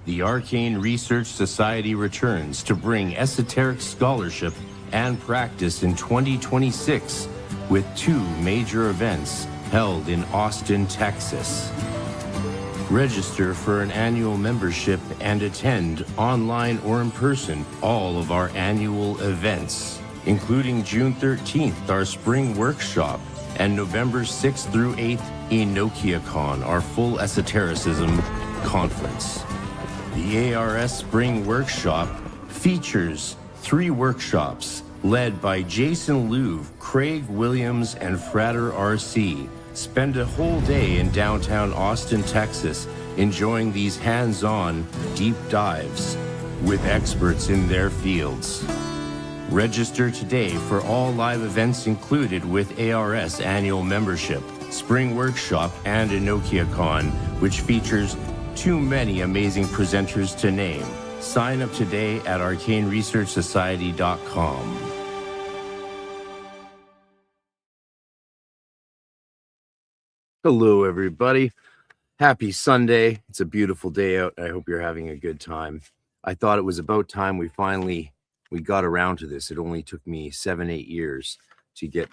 The Arcane Research Society returns to bring esoteric scholarship and practice in 2026 with 2 major events held in Austin, Texas. Register for an annual membership and attend online or in person all of our annual events, including June 13th, our spring workshop, and November 6th through 8th, EnochiaCon, our full esotericism conference. The ARS Spring Workshop features 3 workshops led by Jason Louv, Craig Williams, and Frater RC. Spend a whole day in downtown Austin, Texas, enjoying these hands-on deep dives with experts in their fields. Register today for all live events included with ARS annual membership, Spring Workshop, and EnochiaCon, which features too many amazing presenters to name. Sign up today at arcaneresearchsociety.com. Hello, everybody. Happy Sunday. It's a beautiful day out. I hope you're having a good time. I thought it was about time we got around to this. It only took me 7-8 years to get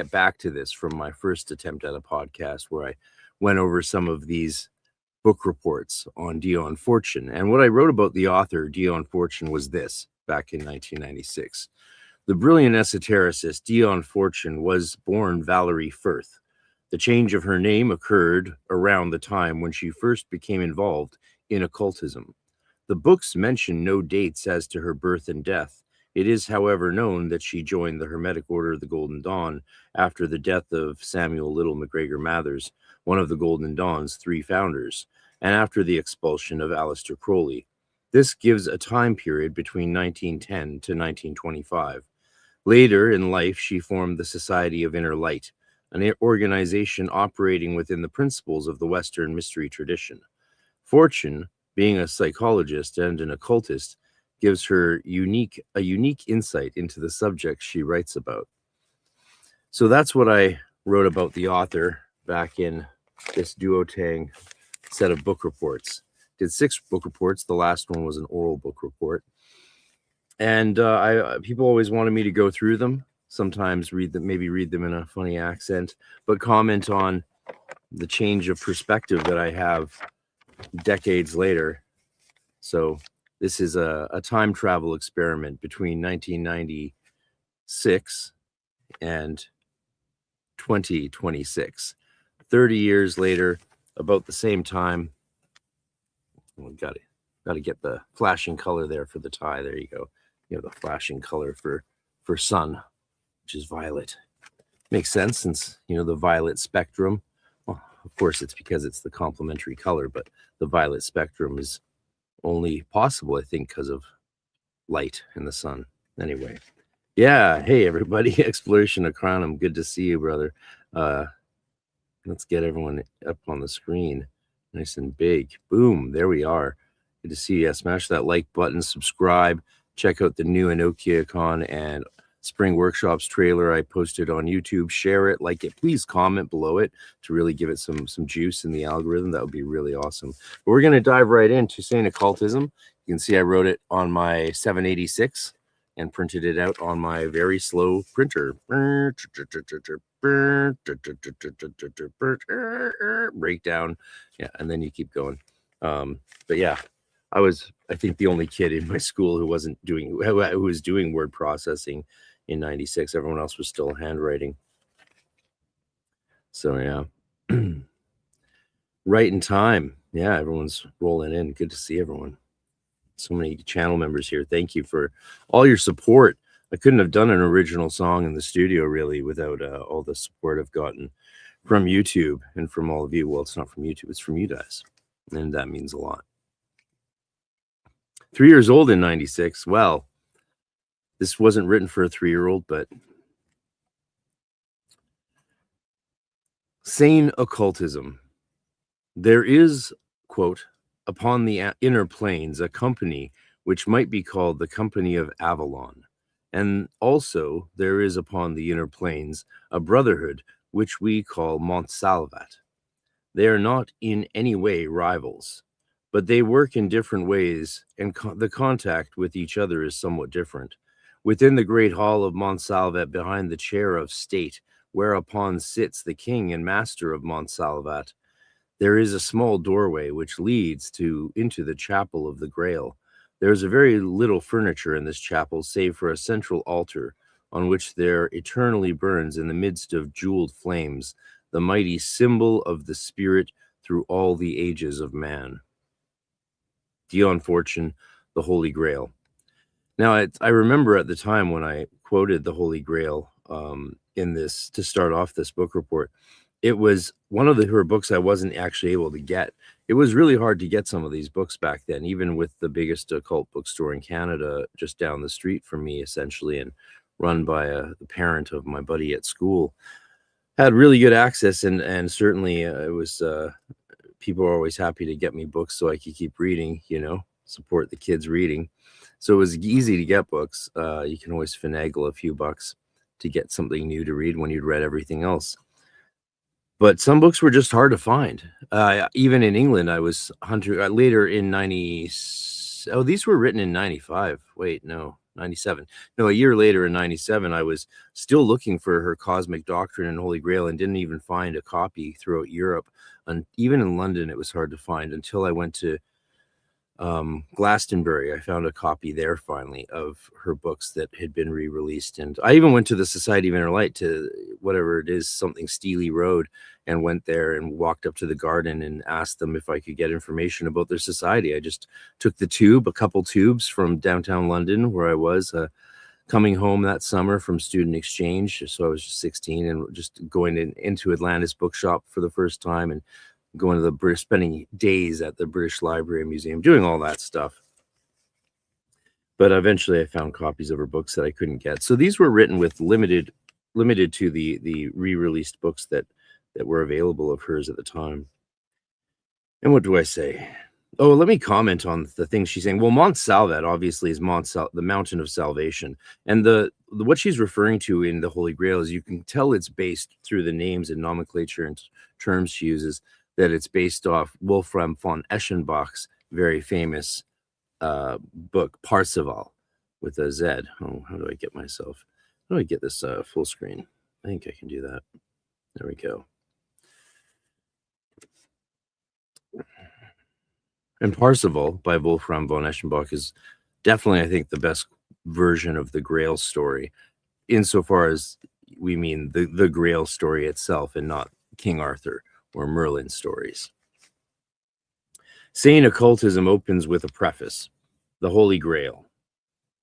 back to this from my first attempt at a podcast where I went over some of these book reports on Dion Fortune. And what I wrote about the author, Dion Fortune, was this back in 1996. The brilliant esotericist Dion Fortune was born Valerie Firth. The change of her name occurred around the time when she first became involved in occultism. The books mention no dates as to her birth and death. It is, however, known that she joined the Hermetic Order of the Golden Dawn after the death of Samuel Little McGregor Mathers, one of the Golden Dawn's 3 founders, and after the expulsion of Aleister Crowley. This gives a time period between 1910 to 1925. Later in life, she formed the Society of Inner Light, an organization operating within the principles of the Western mystery tradition. Fortune, being a psychologist and an occultist, gives her a unique insight into the subjects she writes about. So that's what I wrote about the author back in this duotang set of book reports. Did 6 book reports. The last one was an oral book report. And people always wanted me to go through them. Sometimes read them in a funny accent, but comment on the change of perspective that I have decades later. So this is a time travel experiment between 1996 and 2026. 30 years later, about the same time. We got to get the flashing color there for the tie. There you go. You have the flashing color for sun, which is violet. Makes sense since, the violet spectrum. Well, of course, it's because it's the complementary color, but the violet spectrum is only possible, I think, because of light in the sun. Anyway, yeah. Hey, everybody. Exploration of Chronum. Good to see you, brother. Let's get everyone up on the screen. Nice and big. Boom. There we are. Good to see you. Yeah, smash that like button, subscribe, check out the new EnochiaCon and Spring Workshops trailer I posted on YouTube. Share it, like it. Please comment below it to really give it some juice in the algorithm. That would be really awesome. But we're going to dive right into saying occultism. You can see I wrote it on my 786 and printed it out on my very slow printer. Breakdown. Yeah, and then you keep going. But yeah, I was, I think, the only kid in my school who was doing word processing in 96. Everyone else was still handwriting. So yeah. Right in time. Yeah, everyone's rolling in. Good to see everyone. So many channel members here. Thank you for all your support. I couldn't have done an original song in the studio really without all the support I've gotten from YouTube and from all of you. Well, it's not from YouTube, it's from you guys. And that means a lot. 3 years old in 96. Well, this wasn't written for a 3-year-old, but sane occultism. There is, quote, upon the inner planes, a company which might be called the Company of Avalon. And also there is upon the inner planes a brotherhood which we call Mont Salvat. They are not in any way rivals, but they work in different ways, and the contact with each other is somewhat different. Within the great hall of Montsalvat, behind the chair of state, whereupon sits the king and master of Montsalvat, there is a small doorway which leads into the chapel of the Grail. There is a very little furniture in this chapel, save for a central altar, on which there eternally burns in the midst of jeweled flames the mighty symbol of the spirit through all the ages of man. Dion Fortune, the Holy Grail. Now, I remember at the time when I quoted the Holy Grail in this to start off this book report, it was one of her books I wasn't actually able to get. It was really hard to get some of these books back then, even with the biggest occult bookstore in Canada just down the street from me, essentially, and run by the parent of my buddy at school. Had really good access, and certainly it was people are always happy to get me books so I could keep reading, support the kids reading. So it was easy to get books. You can always finagle a few bucks to get something new to read when you'd read everything else. But some books were just hard to find. Even in England, I was hunting later in 90. Oh, these were written in 95. Wait, no, 97. No, a year later in 97, I was still looking for her Cosmic Doctrine and Holy Grail and didn't even find a copy throughout Europe. And even in London, it was hard to find until I went to Glastonbury. I found a copy there finally of her books that had been re-released, and I even went to the Society of Inner Light, to whatever it is, something Steely Road, and went there and walked up to the garden and asked them if I could get information about their society. I just took a couple tubes from downtown London where I was coming home that summer from student exchange. So I was just 16 and just going into Atlantis Bookshop for the first time and going to the British, spending days at the British Library and Museum, doing all that stuff. But eventually I found copies of her books that I couldn't get. So these were written with limited to the re-released books that were available of hers at the time. And what do I say? Oh, let me comment on the things she's saying. Well, Montsalvat obviously is the mountain of salvation. And what she's referring to in the Holy Grail is, you can tell it's based through the names and nomenclature and terms she uses, that it's based off Wolfram von Eschenbach's very famous book, Parzival, with a Z. Oh, how do I get this full screen? I think I can do that. There we go. And Parzival by Wolfram von Eschenbach is definitely, I think, the best version of the Grail story, insofar as we mean the Grail story itself and not King Arthur or Merlin stories. Sane Occultism opens with a preface, the Holy Grail,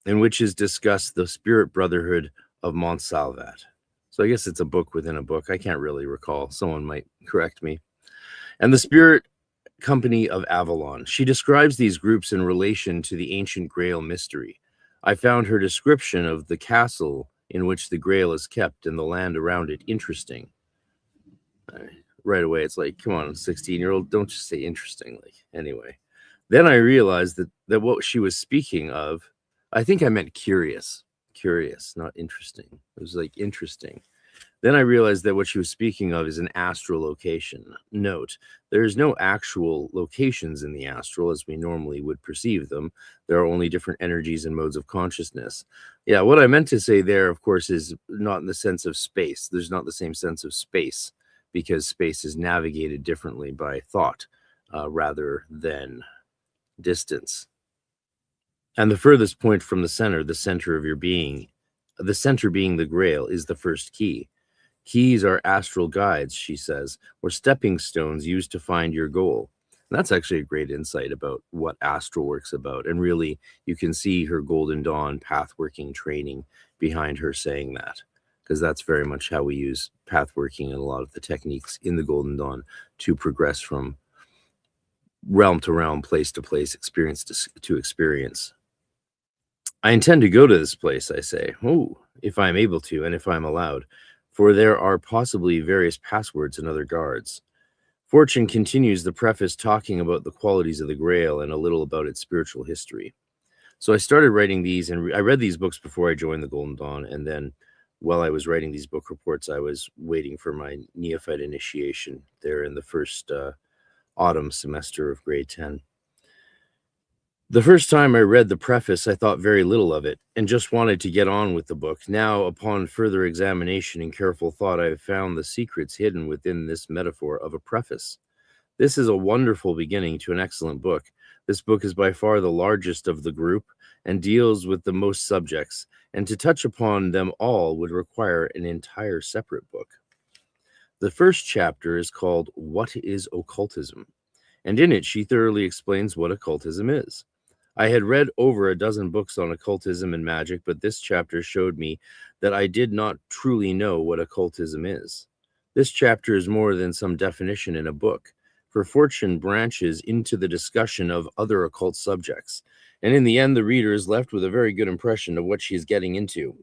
in which is discussed the spirit brotherhood of Montsalvat. So I guess it's a book within a book. I can't really recall. Someone might correct me. And the spirit company of Avalon. She describes these groups in relation to the ancient Grail mystery. I found her description of the castle in which the Grail is kept and the land around it interesting. Right away, it's like, come on, 16-year-old, don't just say interesting. Anyway, then I realized that what she was speaking of, I think I meant curious, not interesting. It was like interesting. Then I realized that what she was speaking of is an astral location. Note, there is no actual locations in the astral as we normally would perceive them. There are only different energies and modes of consciousness. Yeah, what I meant to say there, of course, is not in the sense of space. There's not the same sense of space, because space is navigated differently by thought rather than distance. And the furthest point from the center of your being, the center being the Grail, is the first key. Keys are astral guides, she says, or stepping stones used to find your goal. And that's actually a great insight about what astral work's about. And really, you can see her Golden Dawn pathworking training behind her saying that, because that's very much how we use pathworking and a lot of the techniques in the Golden Dawn to progress from realm to realm, place to place, experience to experience. I intend to go to this place, I say, if I'm able to and if I'm allowed, for there are possibly various passwords and other guards. Fortune continues the preface talking about the qualities of the Grail and a little about its spiritual history. So I started writing these, and I read these books before I joined the Golden Dawn, and then while I was writing these book reports, I was waiting for my neophyte initiation there in the first autumn semester of grade 10. The first time I read the preface, I thought very little of it and just wanted to get on with the book. Now, upon further examination and careful thought, I have found the secrets hidden within this metaphor of a preface. This is a wonderful beginning to an excellent book. This book is by far the largest of the group and deals with the most subjects, and to touch upon them all would require an entire separate book. The first chapter is called What is Occultism? And in it, she thoroughly explains what occultism is. I had read over a dozen books on occultism and magic, but this chapter showed me that I did not truly know what occultism is. This chapter is more than some definition in a book, for Fortune branches into the discussion of other occult subjects, and in the end, the reader is left with a very good impression of what she is getting into.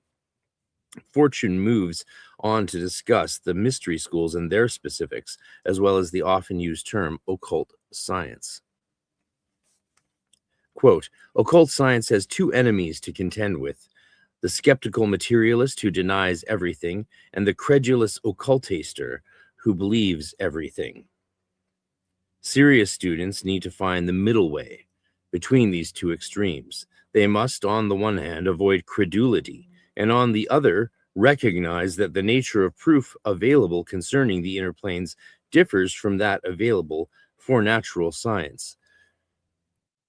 Fortune moves on to discuss the mystery schools and their specifics, as well as the often used term occult science. Quote, occult science has two enemies to contend with: the skeptical materialist who denies everything, and the credulous occultaster who believes everything. Serious students need to find the middle way between these two extremes. They must, on the one hand, avoid credulity, and on the other, recognize that the nature of proof available concerning the inner planes differs from that available for natural science.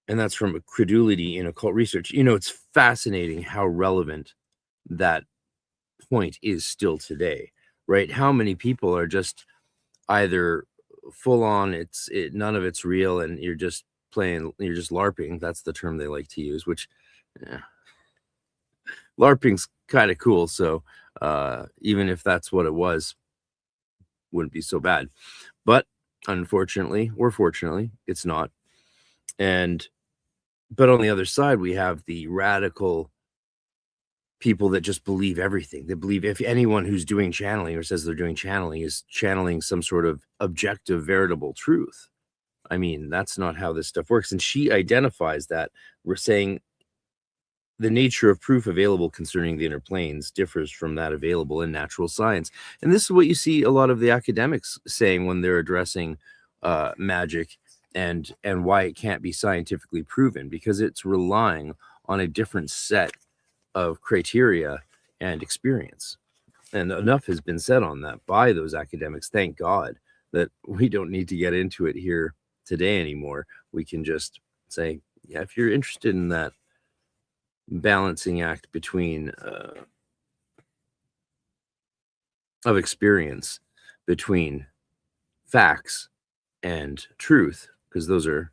And that's from Credulity in Occult Research. You know, it's fascinating how relevant that point is still today, right? How many people are just either full on, none of it's real, and you're just playing, you're just LARPing. That's the term they like to use, which LARPing's kind of cool. So even if that's what it was, wouldn't be so bad. But unfortunately, or fortunately, it's not. But on the other side, we have the radical people that just believe everything. They believe if anyone who's doing channeling or says they're doing channeling is channeling some sort of objective, veritable truth. I mean, that's not how this stuff works. And she identifies that. We're saying the nature of proof available concerning the inner planes differs from that available in natural science. And this is what you see a lot of the academics saying when they're addressing magic and why it can't be scientifically proven, because it's relying on a different set of criteria and experience. And enough has been said on that by those academics. Thank God that we don't need to get into it here today anymore. We can just say, yeah, if you're interested in that balancing act between of experience between facts and truth, because those are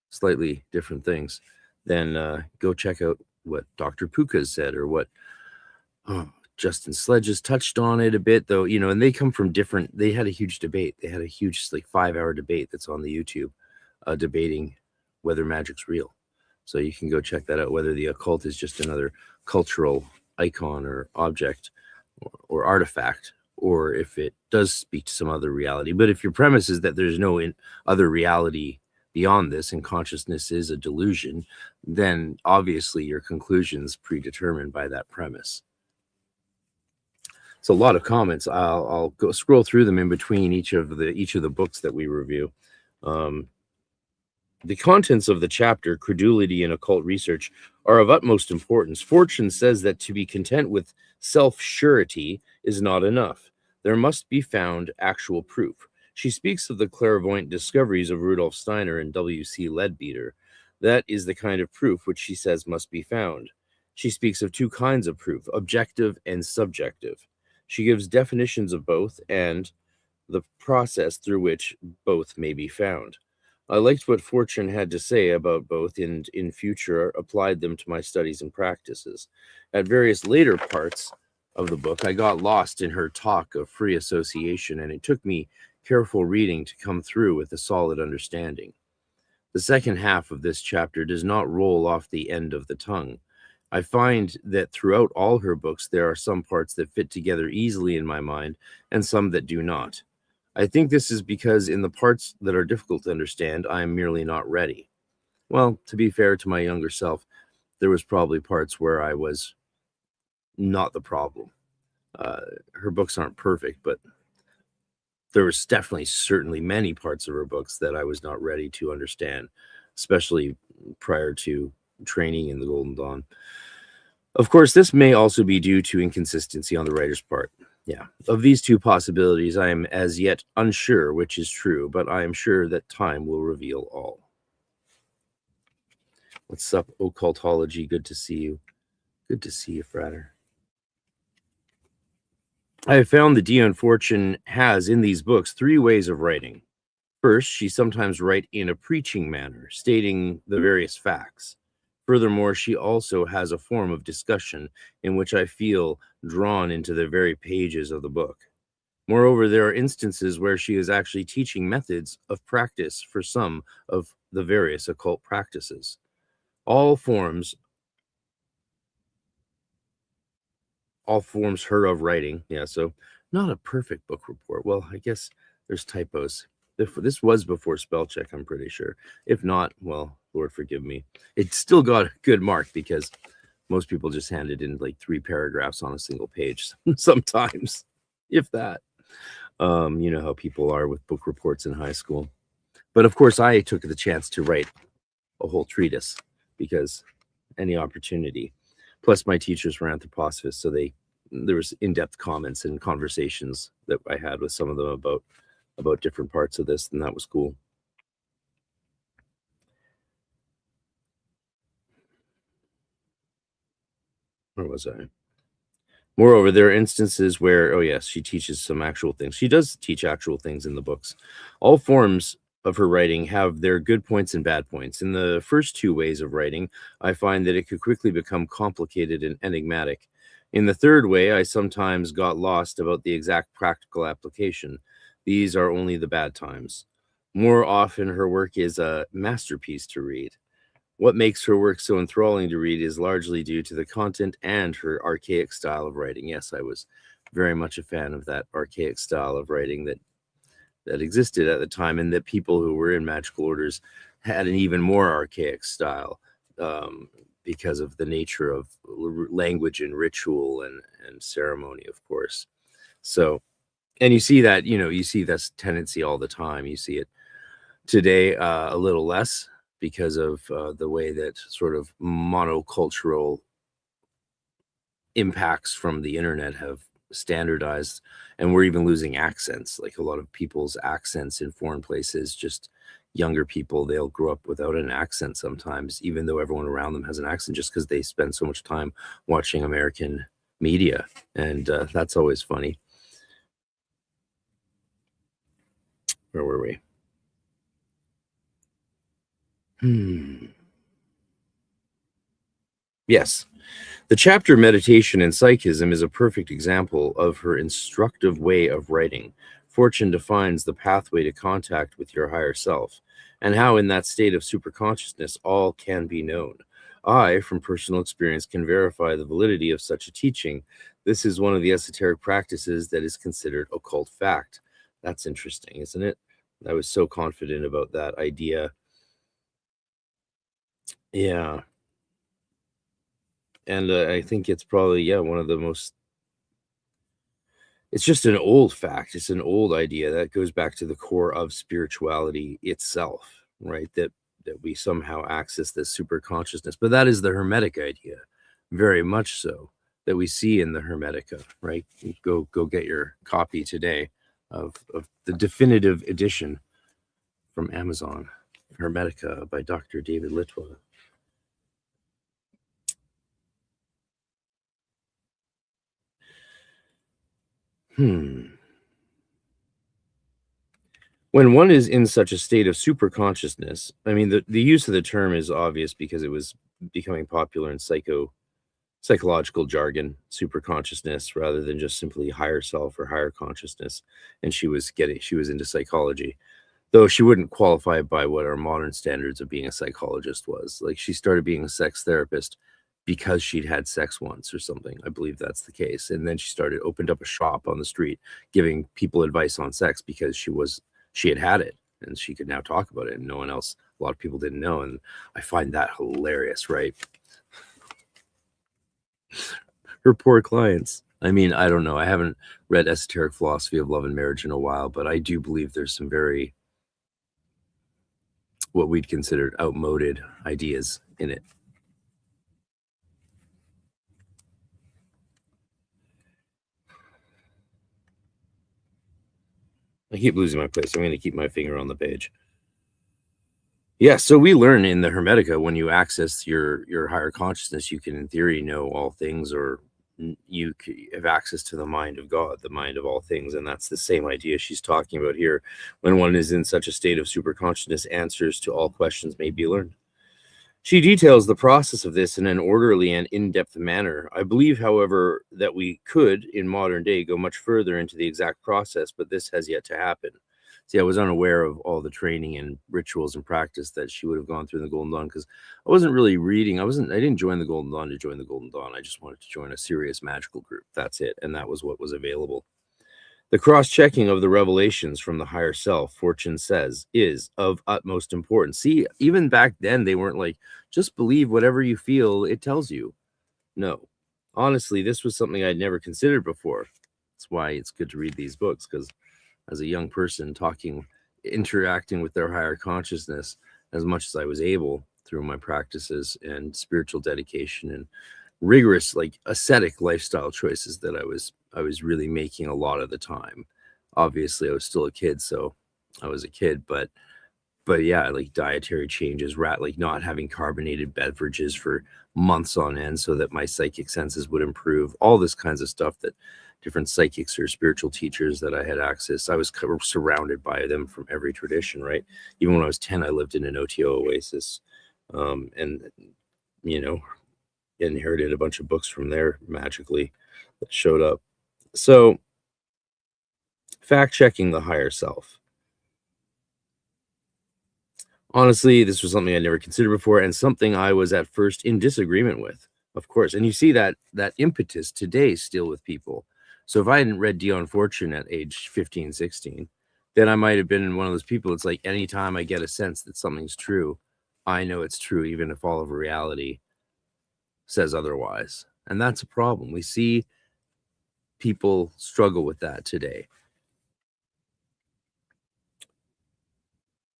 slightly different things, then go check out what Dr. Puka's said, or what Justin Sledge has touched on it a bit, though, you know, and they come from different, they had a huge debate. They had a huge, like, 5-hour debate that's on the YouTube, debating whether magic's real. So you can go check that out, whether the occult is just another cultural icon or object or artifact, or if it does speak to some other reality. But if your premise is that there's no other reality beyond this and consciousness is a delusion, then obviously your conclusion's predetermined by that premise. So a lot of comments. I'll go scroll through them in between each of the books that we review. The contents of the chapter, Credulity and Occult Research, are of utmost importance. Fortune says that to be content with self-surety is not enough. There must be found actual proof. She speaks of the clairvoyant discoveries of Rudolf Steiner and W.C. Leadbeater. That is the kind of proof which she says must be found. She speaks of two kinds of proof, objective and subjective. She gives definitions of both and the process through which both may be found. I liked what Fortune had to say about both, and in future applied them to my studies and practices. At various later parts of the book, I got lost in her talk of free association, and it took me careful reading to come through with a solid understanding. The second half of this chapter does not roll off the end of the tongue. I find that throughout all her books, there are some parts that fit together easily in my mind and some that do not. I think this is because in the parts that are difficult to understand, I am merely not ready. Well, to be fair to my younger self, there was probably parts where I was not the problem. Her books aren't perfect, but there was definitely, certainly many parts of her books that I was not ready to understand, especially prior to training in the Golden Dawn. Of course, this may also be due to inconsistency on the writer's part. Yeah, of these two possibilities, I am as yet unsure which is true, but I am sure that time will reveal all. What's up, Occultology? Good to see you. Good to see you, Frater. I have found that Dion Fortune has in these books 3 ways of writing. First, she sometimes writes in a preaching manner, stating the various facts. Furthermore, she also has a form of discussion in which I feel drawn into the very pages of the book. Moreover, there are instances where she is actually teaching methods of practice for some of the various occult practices. All forms her of writing. Yeah, so not a perfect book report. Well, I guess there's typos. This was before spell check, I'm pretty sure. If not, well, Lord forgive me. It still got a good mark because most people just handed in like 3 paragraphs on a single page sometimes, if that. You know how people are with book reports in high school. But of course, I took the chance to write a whole treatise because any opportunity. Plus, my teachers were anthroposophists, so there was in-depth comments and conversations that I had with some of them about different parts of this, and that was cool. Where was I? Moreover, there are instances where, oh yes, she teaches some actual things. She does teach actual things in the books. All forms of her writing have their good points and bad points. In the first 2 ways of writing, I find that it could quickly become complicated and enigmatic. In the third way, I sometimes got lost about the exact practical application. These are only the bad times. More often, her work is a masterpiece to read. What makes her work so enthralling to read is largely due to the content and her archaic style of writing. Yes, I was very much a fan of that archaic style of writing that existed at the time, and that people who were in magical orders had an even more archaic style because of the nature of language and ritual and ceremony, of course. So, and you see that, you see this tendency all the time. You see it today a little less, because of the way that sort of monocultural impacts from the internet have standardized, and we're even losing accents. Like a lot of people's accents in foreign places, just younger people, they'll grow up without an accent sometimes, even though everyone around them has an accent, just because they spend so much time watching American media. And that's always funny. Where were we? Yes. The chapter Meditation and Psychism is a perfect example of her instructive way of writing. Fortune defines the pathway to contact with your higher self, and how in that state of superconsciousness all can be known. I, from personal experience, can verify the validity of such a teaching. This is one of the esoteric practices that is considered occult fact. That's interesting, isn't it? I was so confident about that idea. Yeah. And I think it's probably, one of the most, it's just an old fact. It's an old idea that goes back to the core of spirituality itself, right? That we somehow access this super consciousness. But that is the Hermetic idea, very much so, that we see in the Hermetica, right? Go get your copy today of the definitive edition from Amazon, Hermetica by Dr. David Litwa. When one is in such a state of super consciousness, I mean, the use of the term is obvious because it was becoming popular in psychological jargon, super consciousness, rather than just simply higher self or higher consciousness. And she was into psychology, though she wouldn't qualify by what our modern standards of being a psychologist was. Like, she started being a sex therapist because she'd had sex once or something. I believe that's the case. And then she opened up a shop on the street giving people advice on sex because she had it and she could now talk about it, and no one else, a lot of people didn't know. And I find that hilarious, right? Her poor clients. I mean, I don't know. I haven't read Esoteric Philosophy of Love and Marriage in a while, but I do believe there's some very what we'd considered outmoded ideas in it. I keep losing my place. I'm going to keep my finger on the page. Yeah, so we learn in the Hermetica, when you access your higher consciousness, you can, in theory, know all things, or you have access to the mind of God, the mind of all things. And that's the same idea she's talking about here. When one is in such a state of superconsciousness, answers to all questions may be learned. She details the process of this in an orderly and in-depth manner. I believe, however, that we could, in modern day, go much further into the exact process, but this has yet to happen. See, I was unaware of all the training and rituals and practice that she would have gone through in the Golden Dawn, because I wasn't really reading. I didn't join the Golden Dawn to join the Golden Dawn. I just wanted to join a serious magical group. That's it. And that was what was available. The cross-checking of the revelations from the higher self, Fortune says, is of utmost importance. See, even back then, they weren't like, just believe whatever you feel it tells you. No. Honestly, this was something I'd never considered before. That's why it's good to read these books, because as a young person, interacting with their higher consciousness as much as I was able through my practices and spiritual dedication and rigorous, like, ascetic lifestyle choices that I was really making a lot of the time. Obviously, I was still a kid, so I was a kid, but yeah, like dietary changes, like not having carbonated beverages for months on end so that my psychic senses would improve, all this kinds of stuff that different psychics or spiritual teachers that I had access. I was surrounded by them from every tradition, right? Even when I was 10, I lived in an OTO oasis, and, inherited a bunch of books from there magically that showed up. So, fact-checking the higher self. Honestly, this was something I never considered before, and something I was at first in disagreement with, of course. And you see that impetus today still with people. So if I hadn't read Dion Fortune at age 15, 16, then I might have been one of those people. It's like, anytime I get a sense that something's true, I know it's true, even if all of reality says otherwise. And that's a problem. We see people struggle with that today.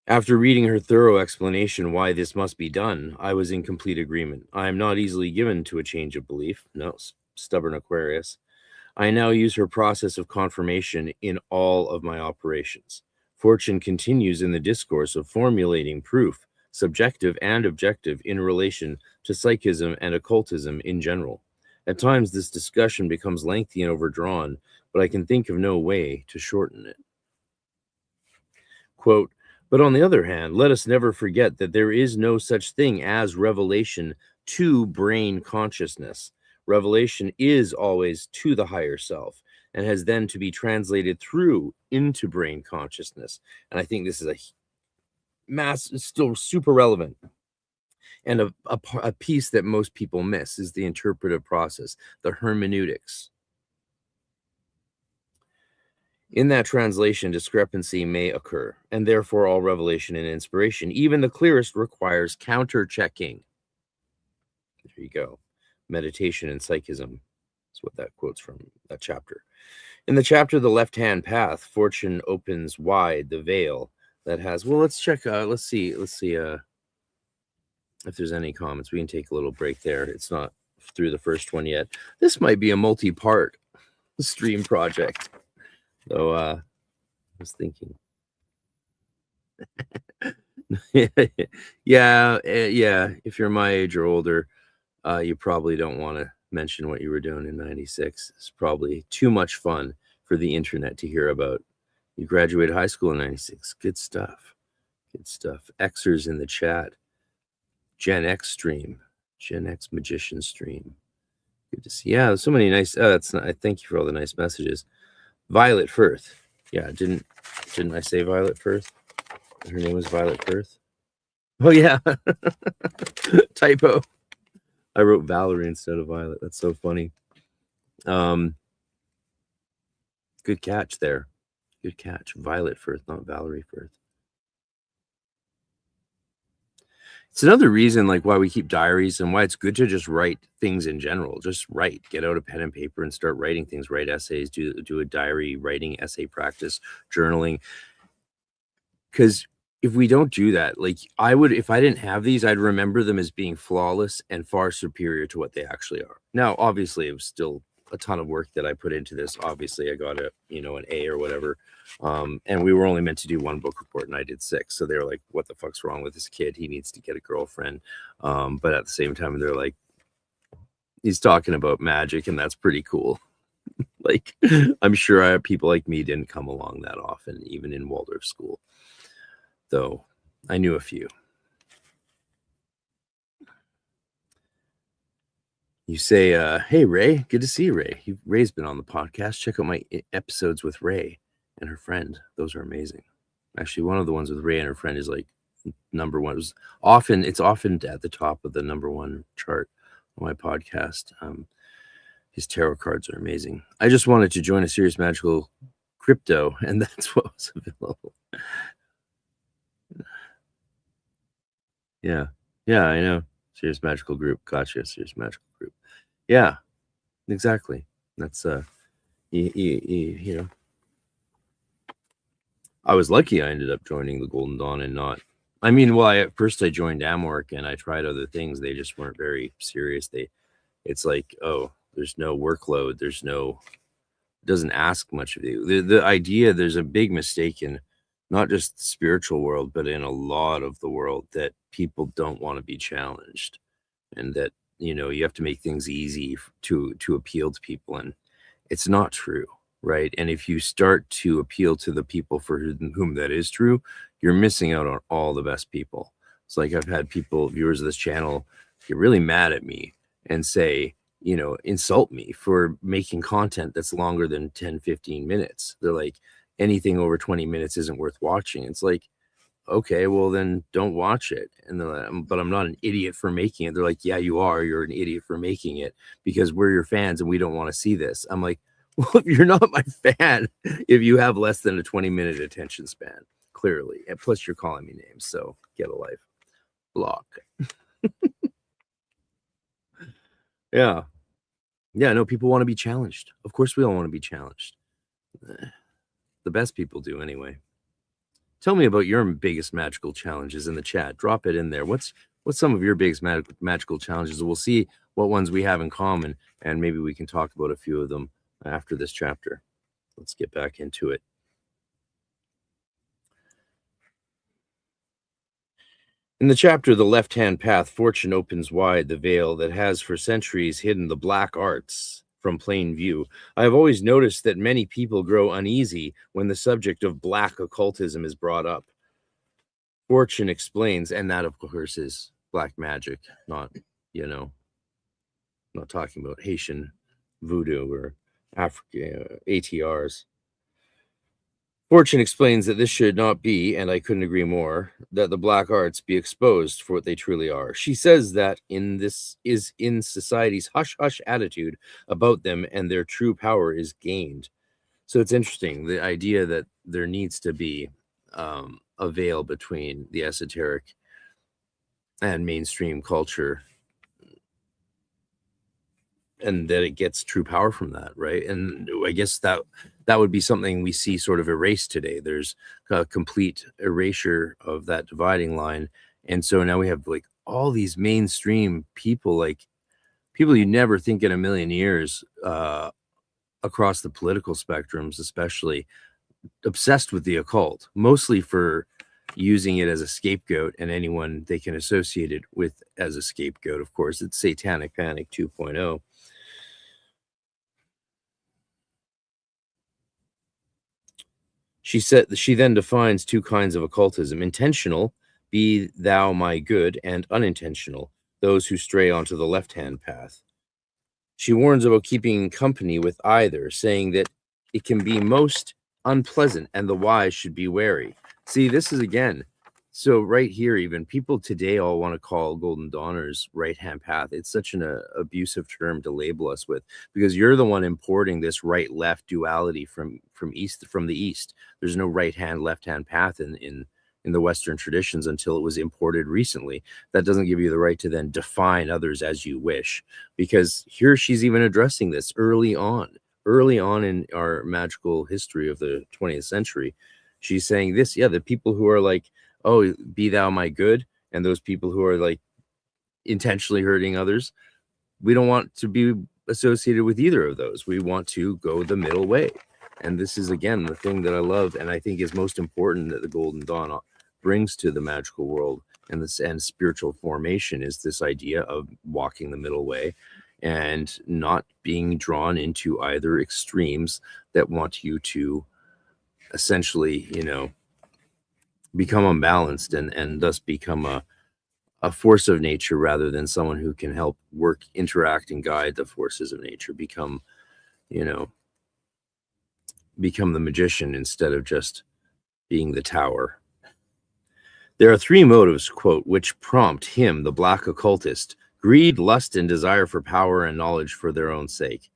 After reading her thorough explanation why this must be done, I was in complete agreement. I am not easily given to a change of belief. No, stubborn Aquarius. I now use her process of confirmation in all of my operations. Fortune continues in the discourse of formulating proof, subjective and objective, in relation to psychism and occultism in general. At times, this discussion becomes lengthy and overdrawn, but I can think of no way to shorten it. Quote, but on the other hand, let us never forget that there is no such thing as revelation to brain consciousness. Revelation is always to the higher self and has then to be translated through into brain consciousness. And I think this is still super relevant. And a piece that most people miss is the interpretive process, the hermeneutics. In that translation, discrepancy may occur, and therefore all revelation and inspiration, even the clearest, requires counter-checking. There you go. Meditation and Psychism is what that quotes from that chapter. In the chapter, The Left-Hand Path, Fortune opens wide the veil that has, well, let's check, let's see if there's any comments. We can take a little break there. It's not through the first one yet. This might be a multi-part stream project. So, I was thinking. yeah. If you're my age or older, you probably don't want to mention what you were doing in '96. It's probably too much fun for the internet to hear about. You graduated high school in '96. Good stuff. Good stuff. Xers in the chat. Gen X stream. Gen X magician stream. Good to see. Yeah, so many nice. I thank you for all the nice messages. Violet Firth. Yeah, didn't I say Violet Firth? Her name was Violet Firth. Oh yeah, typo. I wrote Valerie instead of Violet. That's so funny. Good catch there. Good catch. Violet Firth, not Valerie Firth. It's another reason, like, why we keep diaries and why it's good to just write things in general. Just write. Get out a pen and paper and start writing things. Write essays. Do a diary writing essay practice, journaling. Because if we don't do that, like I would, if I didn't have these, I'd remember them as being flawless and far superior to what they actually are. Now, obviously, it was still a ton of work that I put into this. Obviously, I got a, an A or whatever. And we were only meant to do one book report and I did 6. So they're like, what the fuck's wrong with this kid? He needs to get a girlfriend. But at the same time, they're like, he's talking about magic and that's pretty cool. Like, I'm sure people like me didn't come along that often, even in Waldorf school. Though I knew a few. You say, hey, Ray, good to see you, Ray. Ray's been on the podcast. Check out my episodes with Ray and her friend. Those are amazing. Actually, one of the ones with Ray and her friend is like number one. It's often at the top of the number one chart on my podcast. His tarot cards are amazing. I just wanted to join a serious magical crypto, and that's what was available. Yeah, I know. Serious magical group. Gotcha. Serious magical group. Yeah, exactly. That's you know. I was lucky I ended up joining the Golden Dawn and not. I mean, well, at first I joined Amorc and I tried other things. They just weren't very serious. It's like, oh, there's no workload. Doesn't ask much of you. The idea, there's a big mistake in not just the spiritual world, but in a lot of the world, that people don't want to be challenged, and that, you have to make things easy to appeal to people. And it's not true, right? And if you start to appeal to the people for whom that is true, you're missing out on all the best people. It's like I've had viewers of this channel, get really mad at me and say, insult me for making content that's longer than 10, 15 minutes. They're like, anything over 20 minutes isn't worth watching. It's like, okay, well then don't watch it. And they're like, but I'm not an idiot for making it. They're like, yeah, you are. You're an idiot for making it because we're your fans and we don't want to see this. I'm like, well, if you're not my fan, if you have less than a 20-minute attention span, clearly, and plus you're calling me names, so get a life. Block. Yeah. No, people want to be challenged. Of course we all want to be challenged. The best people do anyway. Tell me about your biggest magical challenges in the chat. Drop it in there. What's some of your biggest magical challenges? We'll see what ones we have in common, and maybe we can talk about a few of them after this chapter. Let's get back into it. In the chapter, The Left-Hand Path, Fortune opens wide the veil that has for centuries hidden the black arts from plain view. I have always noticed that many people grow uneasy when the subject of black occultism is brought up. Fortune explains, and that, of course, is black magic, not, not talking about Haitian voodoo or African ATRs. Fortune explains that this should not be, and I couldn't agree more, that the black arts be exposed for what they truly are. She says that in society's hush-hush attitude about them, and their true power is gained. So it's interesting, the idea that there needs to be a veil between the esoteric and mainstream culture, and that it gets true power from that, right? And I guess that would be something we see sort of erased today. There's a complete erasure of that dividing line. And so now we have like all these mainstream people, like people you never think in a million years, across the political spectrums, especially, obsessed with the occult, mostly for using it as a scapegoat, and anyone they can associate it with as a scapegoat. Of course, it's Satanic Panic 2.0. She then defines two kinds of occultism: intentional, be thou my good, and unintentional, those who stray onto the left-hand path. She warns about keeping company with either, saying that it can be most unpleasant and the wise should be wary. See, this is again, so right here, even people today all want to call Golden Dawners right-hand path. It's such an abusive term to label us with, because you're the one importing this right-left duality from the East. There's no right-hand, left-hand path in the Western traditions until it was imported recently. That doesn't give you the right to then define others as you wish, because here she's even addressing this early on in our magical history of the 20th century. She's saying this, the people who are like, oh, be thou my good, and those people who are like intentionally hurting others, we don't want to be associated with either of those. We want to go the middle way. And this is, again, the thing that I love and I think is most important that the Golden Dawn brings to the magical world and this and spiritual formation, is this idea of walking the middle way and not being drawn into either extremes that want you to essentially, become unbalanced and thus become a force of nature rather than someone who can help work, interact, and guide the forces of nature. Become the magician instead of just being the tower. There are 3 motives, quote, which prompt him, the black occultist: greed, lust, and desire for power and knowledge for their own sake.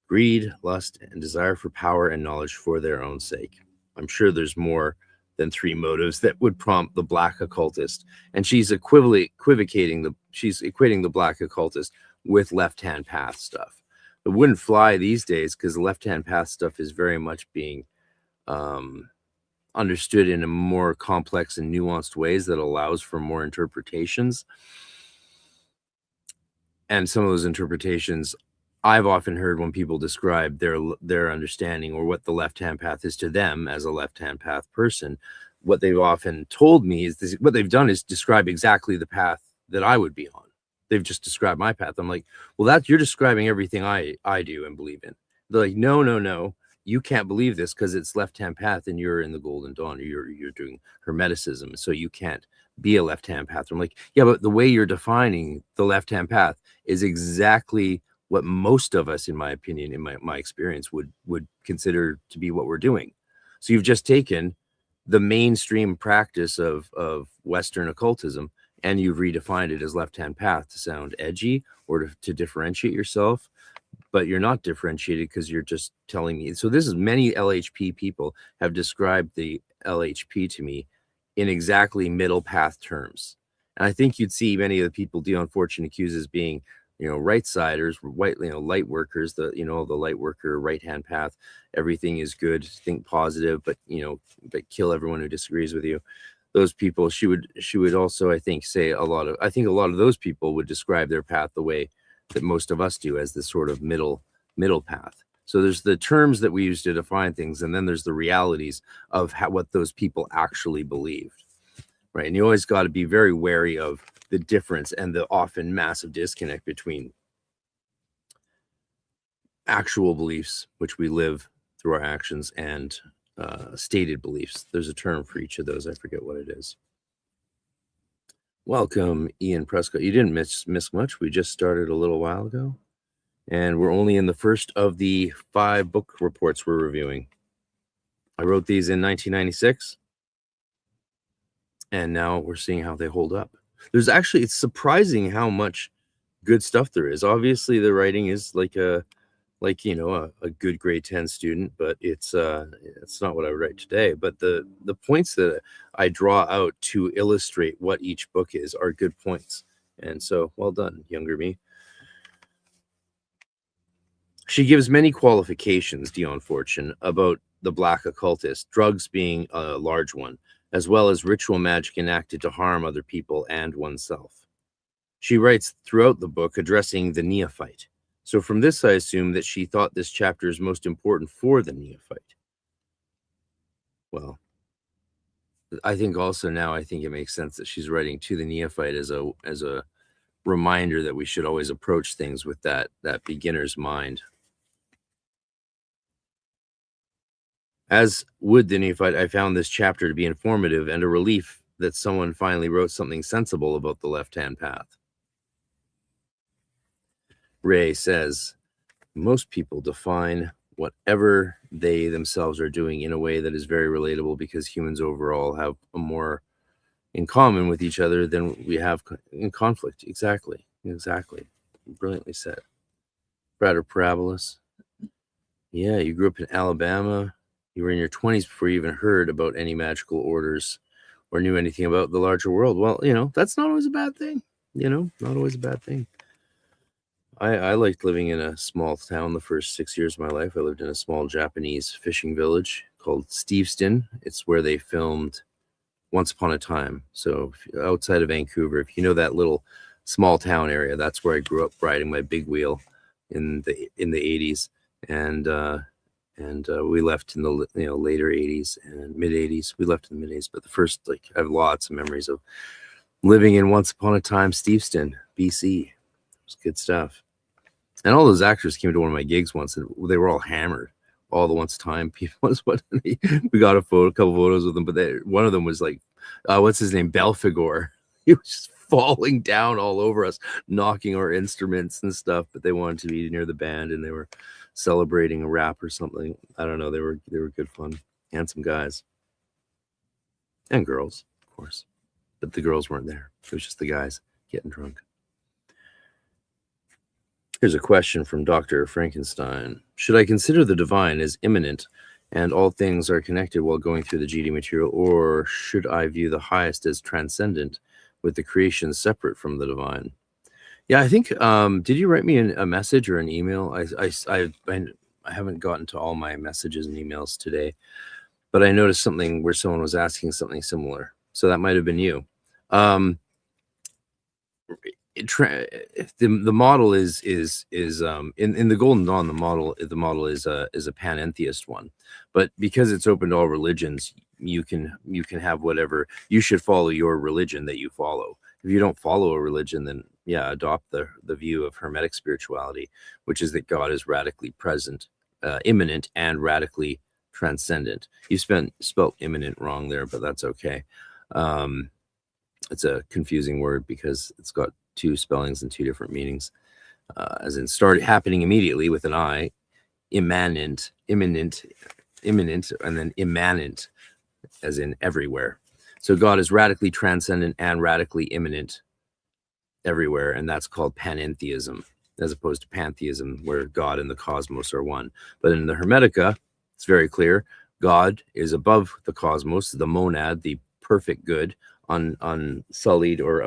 Greed, lust, and desire for power and knowledge for their own sake. I'm sure there's more than 3 motives that would prompt the black occultist. And she's equivocating she's equating the black occultist with left-hand path stuff. It wouldn't fly these days because the left-hand path stuff is very much being understood in a more complex and nuanced ways that allows for more interpretations. And some of those interpretations I've often heard when people describe their understanding or what the left-hand path is to them as a left-hand path person. What they've often told me is this: what they've done is describe exactly the path that I would be on. They've just described my path. I'm like, well, you're describing everything I do and believe in. They're like, no, you can't believe this because it's left-hand path and you're in the Golden Dawn, or you're doing Hermeticism, so you can't be a left-hand path. I'm like, yeah, but the way you're defining the left-hand path is exactly what most of us, in my opinion, in my experience, would consider to be what we're doing. So you've just taken the mainstream practice of Western occultism and you've redefined it as left-hand path to sound edgy or to differentiate yourself, but you're not differentiated because you're just telling me. So this is, many LHP people have described the LHP to me in exactly middle path terms. And I think you'd see many of the people Dion Fortune accuses being, right-siders, light workers, the light worker, right-hand path, everything is good, think positive, but kill everyone who disagrees with you. Those people, she would also, I think, say a lot of those people would describe their path the way that most of us do, as this sort of middle path. So there's the terms that we use to define things, and then there's the realities of what those people actually believed, right? And you always got to be very wary of the difference and the often massive disconnect between actual beliefs, which we live through our actions, and stated beliefs. There's a term for each of those. I forget what it is. Welcome, Ian Prescott. You didn't miss much. We just started a little while ago, and we're only in the first of the 5 book reports we're reviewing. I wrote these in 1996, and now we're seeing how they hold up. It's surprising how much good stuff there is. Obviously, the writing is like a good grade 10 student, but it's not what I would write today. But the points that I draw out to illustrate what each book is are good points. And so, well done, younger me. She gives many qualifications, Dion Fortune, about the black occultist, drugs being a large one, as well as ritual magic enacted to harm other people and oneself. She writes throughout the book addressing the neophyte. So from this, I assume that she thought this chapter is most important for the neophyte. Well, I think it makes sense that she's writing to the neophyte as a reminder that we should always approach things with that beginner's mind. As would the neophyte, I found this chapter to be informative and a relief that someone finally wrote something sensible about the left-hand path. Ray says, most people define whatever they themselves are doing in a way that is very relatable because humans overall have more in common with each other than we have in conflict. Exactly. Brilliantly said. Frater Parabolas. Yeah, you grew up in Alabama. You were in your 20s before you even heard about any magical orders or knew anything about the larger world. Well, that's not always a bad thing. Not always a bad thing. I liked living in a small town the first 6 years of my life. I lived in a small Japanese fishing village called Steveston. It's where they filmed once upon a time. So outside of Vancouver, if you know that little small town area, that's where I grew up riding my big wheel in the 80s, and we left in the later 80s and mid 80s. We left in the mid 80s, but the first, like, I have lots of memories of living in once upon a time Steveston, BC. It was good stuff. And all those actors came to one of my gigs once, and they were all hammered. All the once time people. We got a couple photos with them, but one of them was like, what's his name, Belfagor. He was just falling down all over us, knocking our instruments and stuff. But they wanted to be near the band, and they were celebrating a rap or something. I don't know. They were good fun, handsome guys, and girls, of course. But the girls weren't there. It was just the guys getting drunk. Here's a question from Dr. Frankenstein. Should I consider the divine as immanent and all things are connected while going through the GD material, or should I view the highest as transcendent with the creation separate from the divine? Yeah, I think, did you write me a message or an email? I haven't gotten to all my messages and emails today, but I noticed something where someone was asking something similar. So that might have been you. The model is in the Golden Dawn. The model is a panentheist one, but because it's open to all religions, you can have whatever. You should follow your religion that you follow. If you don't follow a religion, then yeah, adopt the view of Hermetic spirituality, which is that God is radically present, immanent, and radically transcendent. You spelt immanent wrong there, but that's okay. It's a confusing word because it's got two spellings and two different meanings, as in start happening immediately with an I, immanent, and then immanent as in everywhere. So God is radically transcendent and radically immanent everywhere, and that's called panentheism, as opposed to pantheism, where God and the cosmos are one. But in the Hermetica, it's very clear. God is above the cosmos, the monad, the perfect good, unsullied or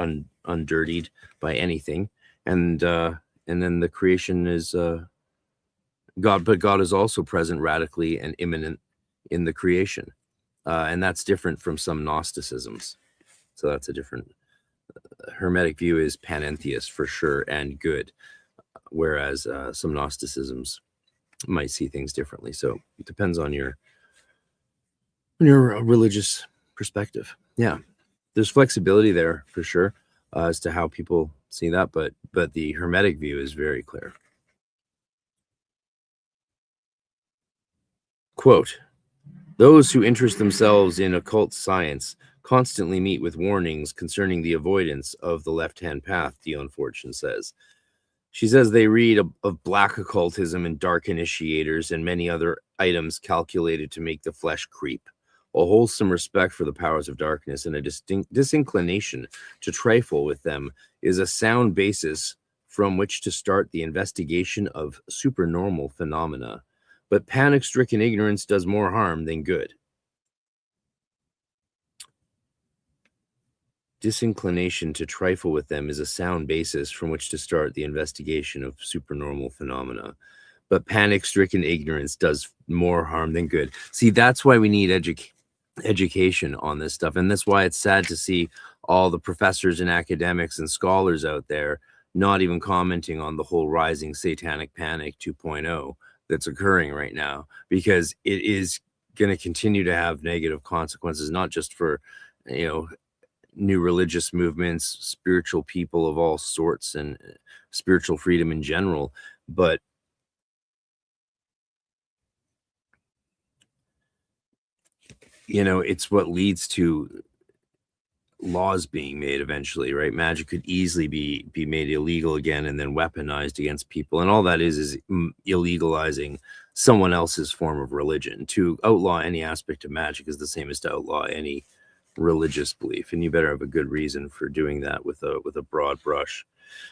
undirtied by anything, and then the creation is God, but God is also present radically and immanent in the creation, and that's different from some Gnosticisms. So that's a different Hermetic view is panentheist for sure and good, whereas some Gnosticisms might see things differently. So it depends on your religious perspective. Yeah. There's flexibility there for sure as to how people see that, but the Hermetic view is very clear. Quote, those who interest themselves in occult science constantly meet with warnings concerning the avoidance of the left-hand path, Dion Fortune says. She says they read of black occultism and dark initiators and many other items calculated to make the flesh creep. A wholesome respect for the powers of darkness and a distinct disinclination to trifle with them is a sound basis from which to start the investigation of supernormal phenomena. But panic-stricken ignorance does more harm than good. Disinclination to trifle with them is a sound basis from which to start the investigation of supernormal phenomena. But panic-stricken ignorance does more harm than good. See, that's why we need education on this stuff, and that's why it's sad to see all the professors and academics and scholars out there not even commenting on the whole rising satanic panic 2.0 that's occurring right now, because it is going to continue to have negative consequences, not just for new religious movements, spiritual people of all sorts, and spiritual freedom in general, but it's what leads to laws being made eventually, right? Magic could easily be made illegal again and then weaponized against people, and all that is illegalizing someone else's form of religion. To outlaw any aspect of magic is the same as to outlaw any religious belief, and you better have a good reason for doing that with a broad brush.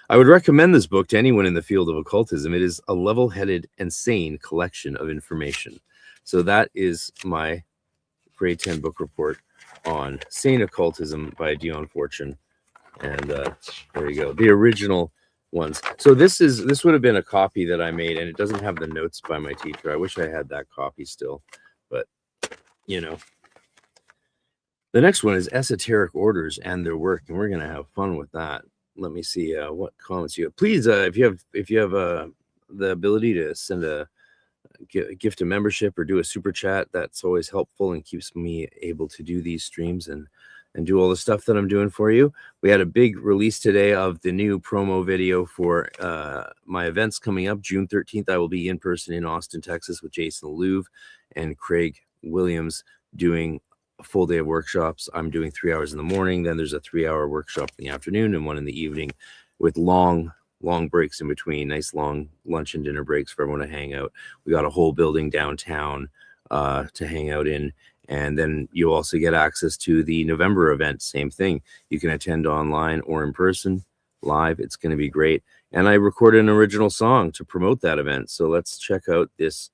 I would recommend this book to anyone in the field of occultism. It is a level-headed and sane collection of information. So that is my grade 10 book report on Sane Occultism by Dion Fortune. And there you go, the original ones. So this would have been a copy that I made, and it doesn't have the notes by my teacher. I wish I had that copy still, but The next one is esoteric orders and their work, and we're going to have fun with that. Let me see what comments you have. Please, if you have the ability to send a gift of membership or do a super chat, that's always helpful and keeps me able to do these streams and do all the stuff that I'm doing for you. We had a big release today of the new promo video for my events coming up. June 13th, I will be in person in Austin, Texas with Jason Louvre and Craig Williams doing a full day of workshops. I'm doing 3 hours in the morning. Then there's a 3-hour workshop in the afternoon and one in the evening with long breaks in between, nice long lunch and dinner breaks for everyone to hang out. We got a whole building downtown to hang out in. And then you also get access to the November event. Same thing. You can attend online or in person live. It's going to be great. And I recorded an original song to promote that event. So let's check out this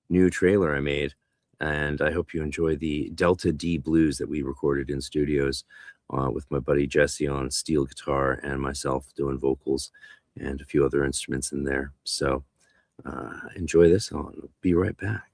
new trailer I made. And I hope you enjoy the Delta D blues that we recorded in studios with my buddy Jesse on steel guitar and myself doing vocals and a few other instruments in there. So enjoy this. I'll be right back.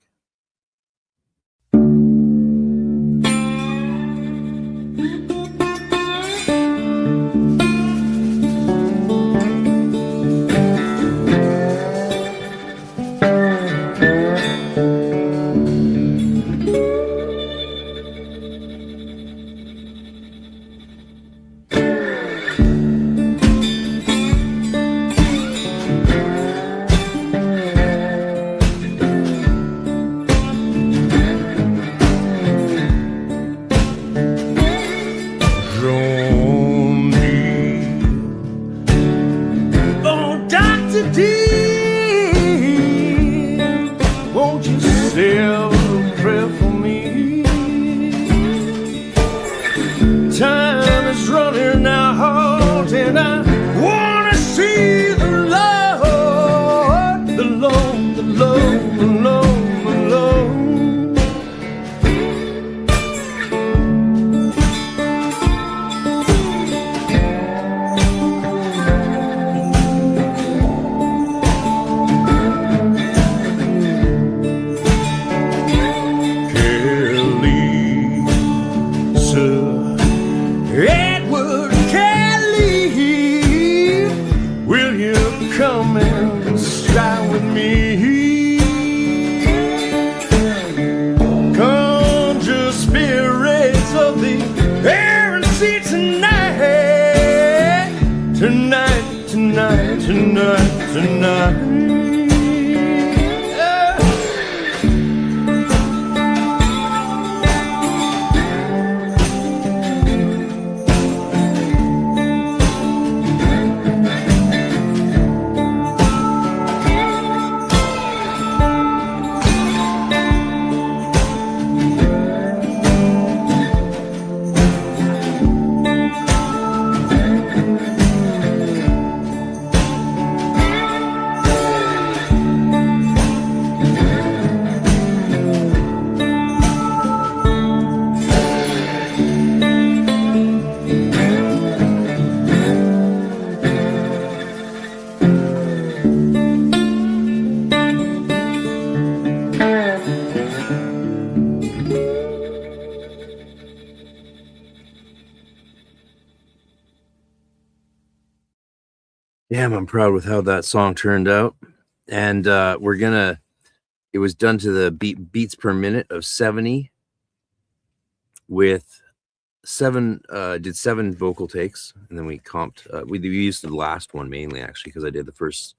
Damn, I'm proud with how that song turned out. And it was done to the beats per minute of 70 with did 7 vocal takes. And then we comped, we used the last one mainly actually, because I did the first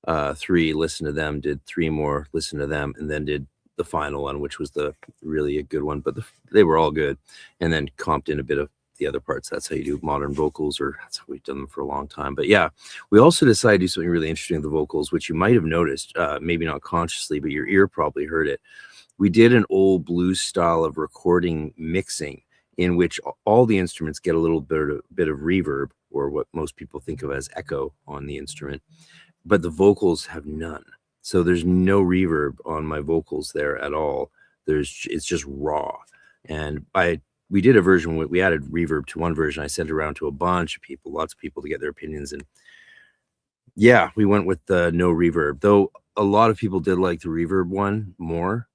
3, listen to them, did 3 more, listen to them, and then did the final one, which was really a good one, but they were all good. And then comped in a bit of the other parts. That's how you do modern vocals, or that's how we've done them for a long time. But yeah, we also decided to do something really interesting with the vocals, which you might have noticed, maybe not consciously, but your ear probably heard it. We did an old blues style of recording mixing in which all the instruments get a little bit of reverb, or what most people think of as echo on the instrument, but the vocals have none. So there's no reverb on my vocals there at all. It's just raw. And we did a version where we added reverb to one version. I sent it around to a bunch of people, lots of people, to get their opinions. And yeah, we went with the no reverb, though a lot of people did like the reverb one more.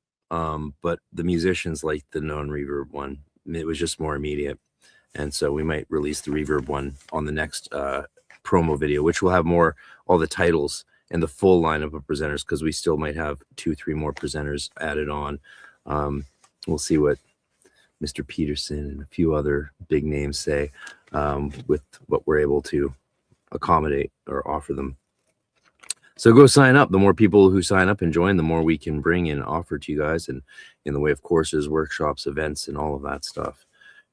but the musicians liked the non-reverb one. It was just more immediate. And so we might release the reverb one on the next promo video, which will have all the titles and the full lineup of presenters, because we still might have 2-3 more presenters added on. We'll see what Mr. Peterson and a few other big names say with what we're able to accommodate or offer them. So go sign up. The more people who sign up and join, the more we can bring and offer to you guys, and in the way of courses, workshops, events, and all of that stuff.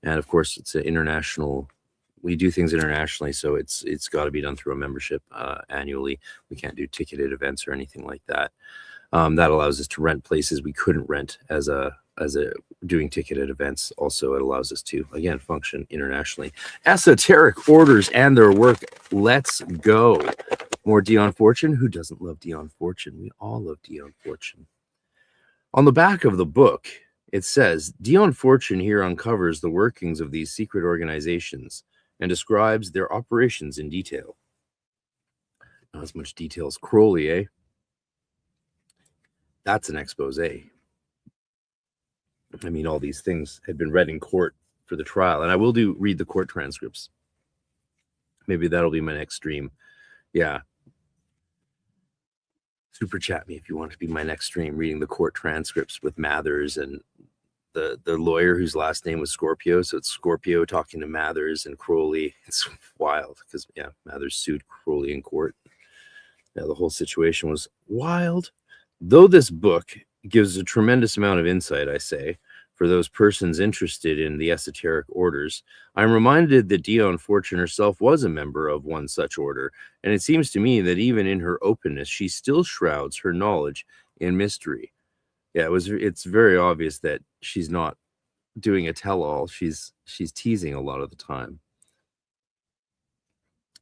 And of course, it's an international. We do things internationally, so it's got to be done through a membership annually. We can't do ticketed events or anything like that. That allows us to rent places we couldn't rent as a doing ticketed events. Also, it allows us to, again, function internationally. Esoteric orders and their work. Let's go. More Dion Fortune. Who doesn't love Dion Fortune? We all love Dion Fortune. On the back of the book, it says, Dion Fortune here uncovers the workings of these secret organizations and describes their operations in detail. Not as much detail as Crowley, eh? That's an expose. I mean, all these things had been read in court for the trial, and I will read the court transcripts. Maybe that'll be my next stream. Yeah. Super chat me if you want to be my next stream, reading the court transcripts with Mathers and the lawyer whose last name was Scorpio. So it's Scorpio talking to Mathers and Crowley. It's wild because, yeah, Mathers sued Crowley in court. Yeah, the whole situation was wild. Though this book gives a tremendous amount of insight, I say, for those persons interested in the esoteric orders, I'm reminded that Dion Fortune herself was a member of one such order, and it seems to me that even in her openness, she still shrouds her knowledge in mystery. Yeah, it's very obvious that she's not doing a tell-all. She's teasing a lot of the time.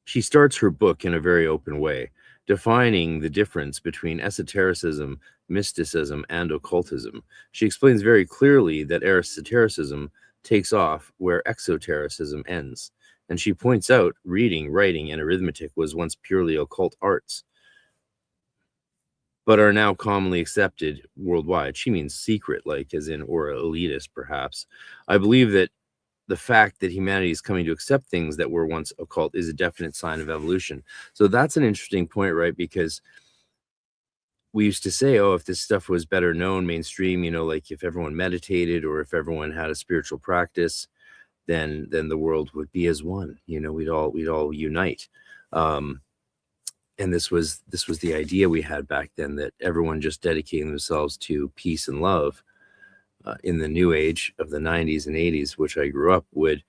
She starts her book in a very open way, defining the difference between esotericism, mysticism, and occultism. She explains very clearly that esotericism takes off where exotericism ends. And she points out reading, writing, and arithmetic was once purely occult arts, but are now commonly accepted worldwide. She means secret, like as in, or elitist, perhaps. I believe that the fact that humanity is coming to accept things that were once occult is a definite sign of evolution. So that's an interesting point, right? Because we used to say, oh, if this stuff was better known mainstream, you know, like if everyone meditated or if everyone had a spiritual practice, then the world would be as one. You know, we'd all unite. And this was the idea we had back then, that everyone just dedicating themselves to peace and love in the new age of the 90s and 80s, which I grew up, would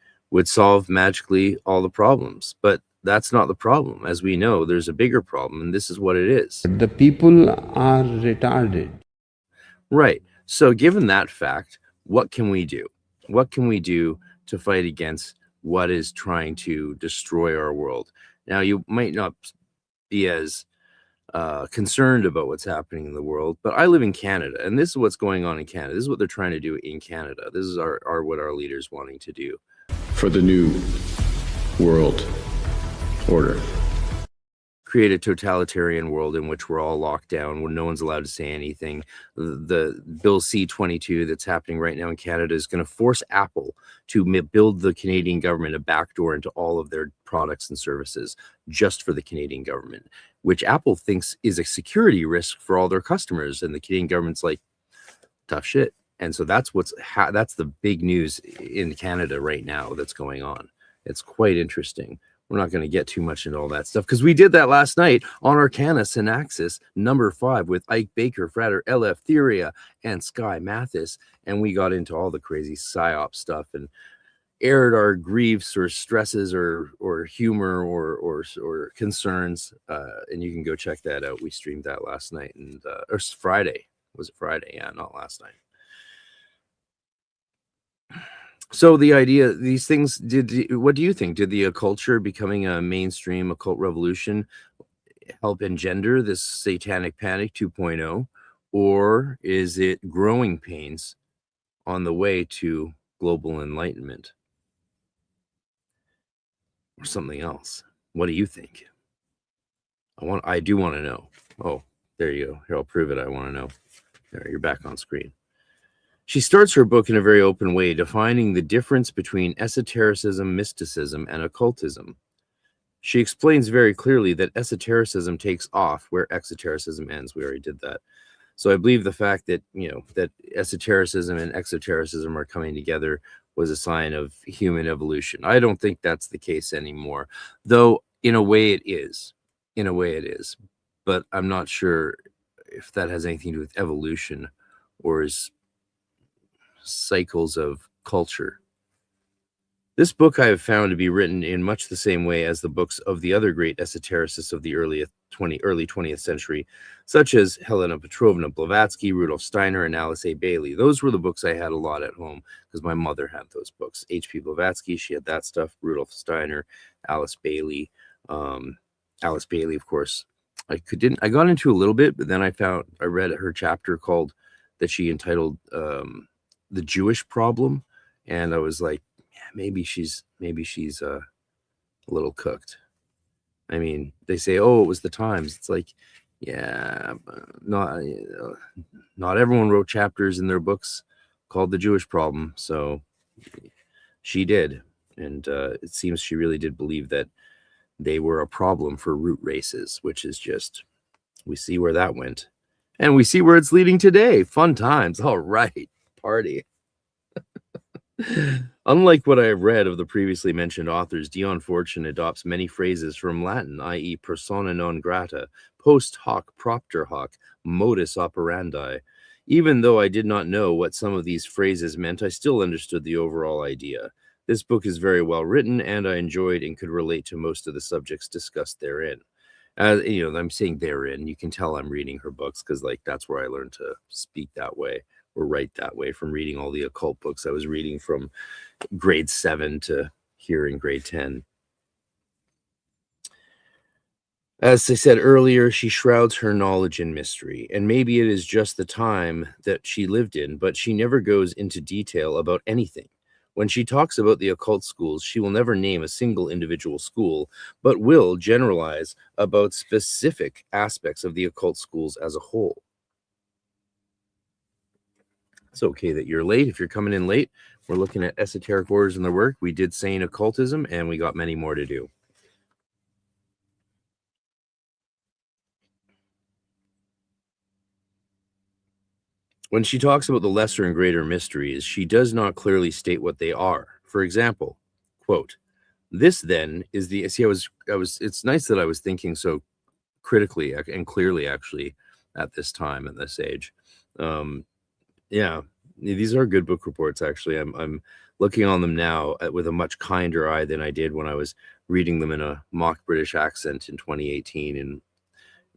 solve magically all the problems. But that's not the problem. As we know, there's a bigger problem, and this is what it is. The people are retarded. Right. So given that fact, what can we do? What can we do to fight against what is trying to destroy our world? Now, you might not be as concerned about what's happening in the world, but I live in Canada, and this is what's going on in Canada. This is what they're trying to do in Canada. This is what our leaders wanting to do for the new world order. Create a totalitarian world in which we're all locked down, where no one's allowed to say anything. The Bill C-22 that's happening right now in Canada is going to force Apple to build the Canadian government a backdoor into all of their products and services just for the Canadian government, which Apple thinks is a security risk for all their customers. And the Canadian government's like, tough shit. And so that's that's the big news in Canada right now that's going on. It's quite interesting. We're not going to get too much into all that stuff because we did that last night on Arcana Synaxis number 5 with Ike Baker, Frater, LF Theria, and Sky Mathis. And we got into all the crazy psyop stuff and aired our griefs or stresses or humor or concerns. And you can go check that out. We streamed that last night and or Friday. Was it Friday? Yeah, not last night. So the idea, these things, what do you think? Did the culture becoming a mainstream occult revolution help engender this satanic panic 2.0? Or is it growing pains on the way to global enlightenment? Or something else? What do you think? I do want to know. Oh, there you go. Here, I'll prove it. I want to know. There, you're back on screen. She starts her book in a very open way, defining the difference between esotericism, mysticism, and occultism. She explains very clearly that esotericism takes off where exotericism ends. We already did that. So I believe the fact that, that esotericism and exotericism are coming together was a sign of human evolution. I don't think that's the case anymore, though in a way it is. In a way it is. But I'm not sure if that has anything to do with evolution or is cycles of culture. This book I have found to be written in much the same way as the books of the other great esotericists of the early 20th century, such as Helena Petrovna Blavatsky, Rudolf Steiner, and Alice A. Bailey. Those were the books I had a lot at home because my mother had those books. H.P. Blavatsky, she had that stuff. Rudolf Steiner, Alice Bailey. Alice Bailey, of course, I got into a little bit, but then I read her chapter called that she entitled The Jewish Problem, and I was like, maybe she's a little cooked. I mean, they say, oh, it was the times. It's like, yeah, not everyone wrote chapters in their books called The Jewish Problem. So she did. And it seems she really did believe that they were a problem for root races, which is just, we see where that went. And we see where it's leading today. Fun times. All right. Party. Unlike what I have read of the previously mentioned authors, Dion Fortune adopts many phrases from Latin, i.e. persona non grata, post hoc, propter hoc, modus operandi. Even though I did not know what some of these phrases meant, I still understood the overall idea. This book is very well written, and I enjoyed and could relate to most of the subjects discussed therein. I'm saying therein, you can tell I'm reading her books because, that's where I learned to speak that way or write that way from reading all the occult books I was reading from grade 7 to here in grade 10. As I said earlier, she shrouds her knowledge in mystery, and maybe it is just the time that she lived in, but she never goes into detail about anything. When she talks about the occult schools, she will never name a single individual school, but will generalize about specific aspects of the occult schools as a whole. It's okay that you're late. If you're coming in late, we're looking at esoteric orders and their work. We did sane occultism, and we got many more to do. When she talks about the lesser and greater mysteries, she does not clearly state what they are. For example, quote, this then is the, see, it's nice that I was thinking so critically and clearly actually at this time, at this age. Yeah, these are good book reports, actually. I'm looking on them now with a much kinder eye than I did when I was reading them in a mock British accent in 2018 and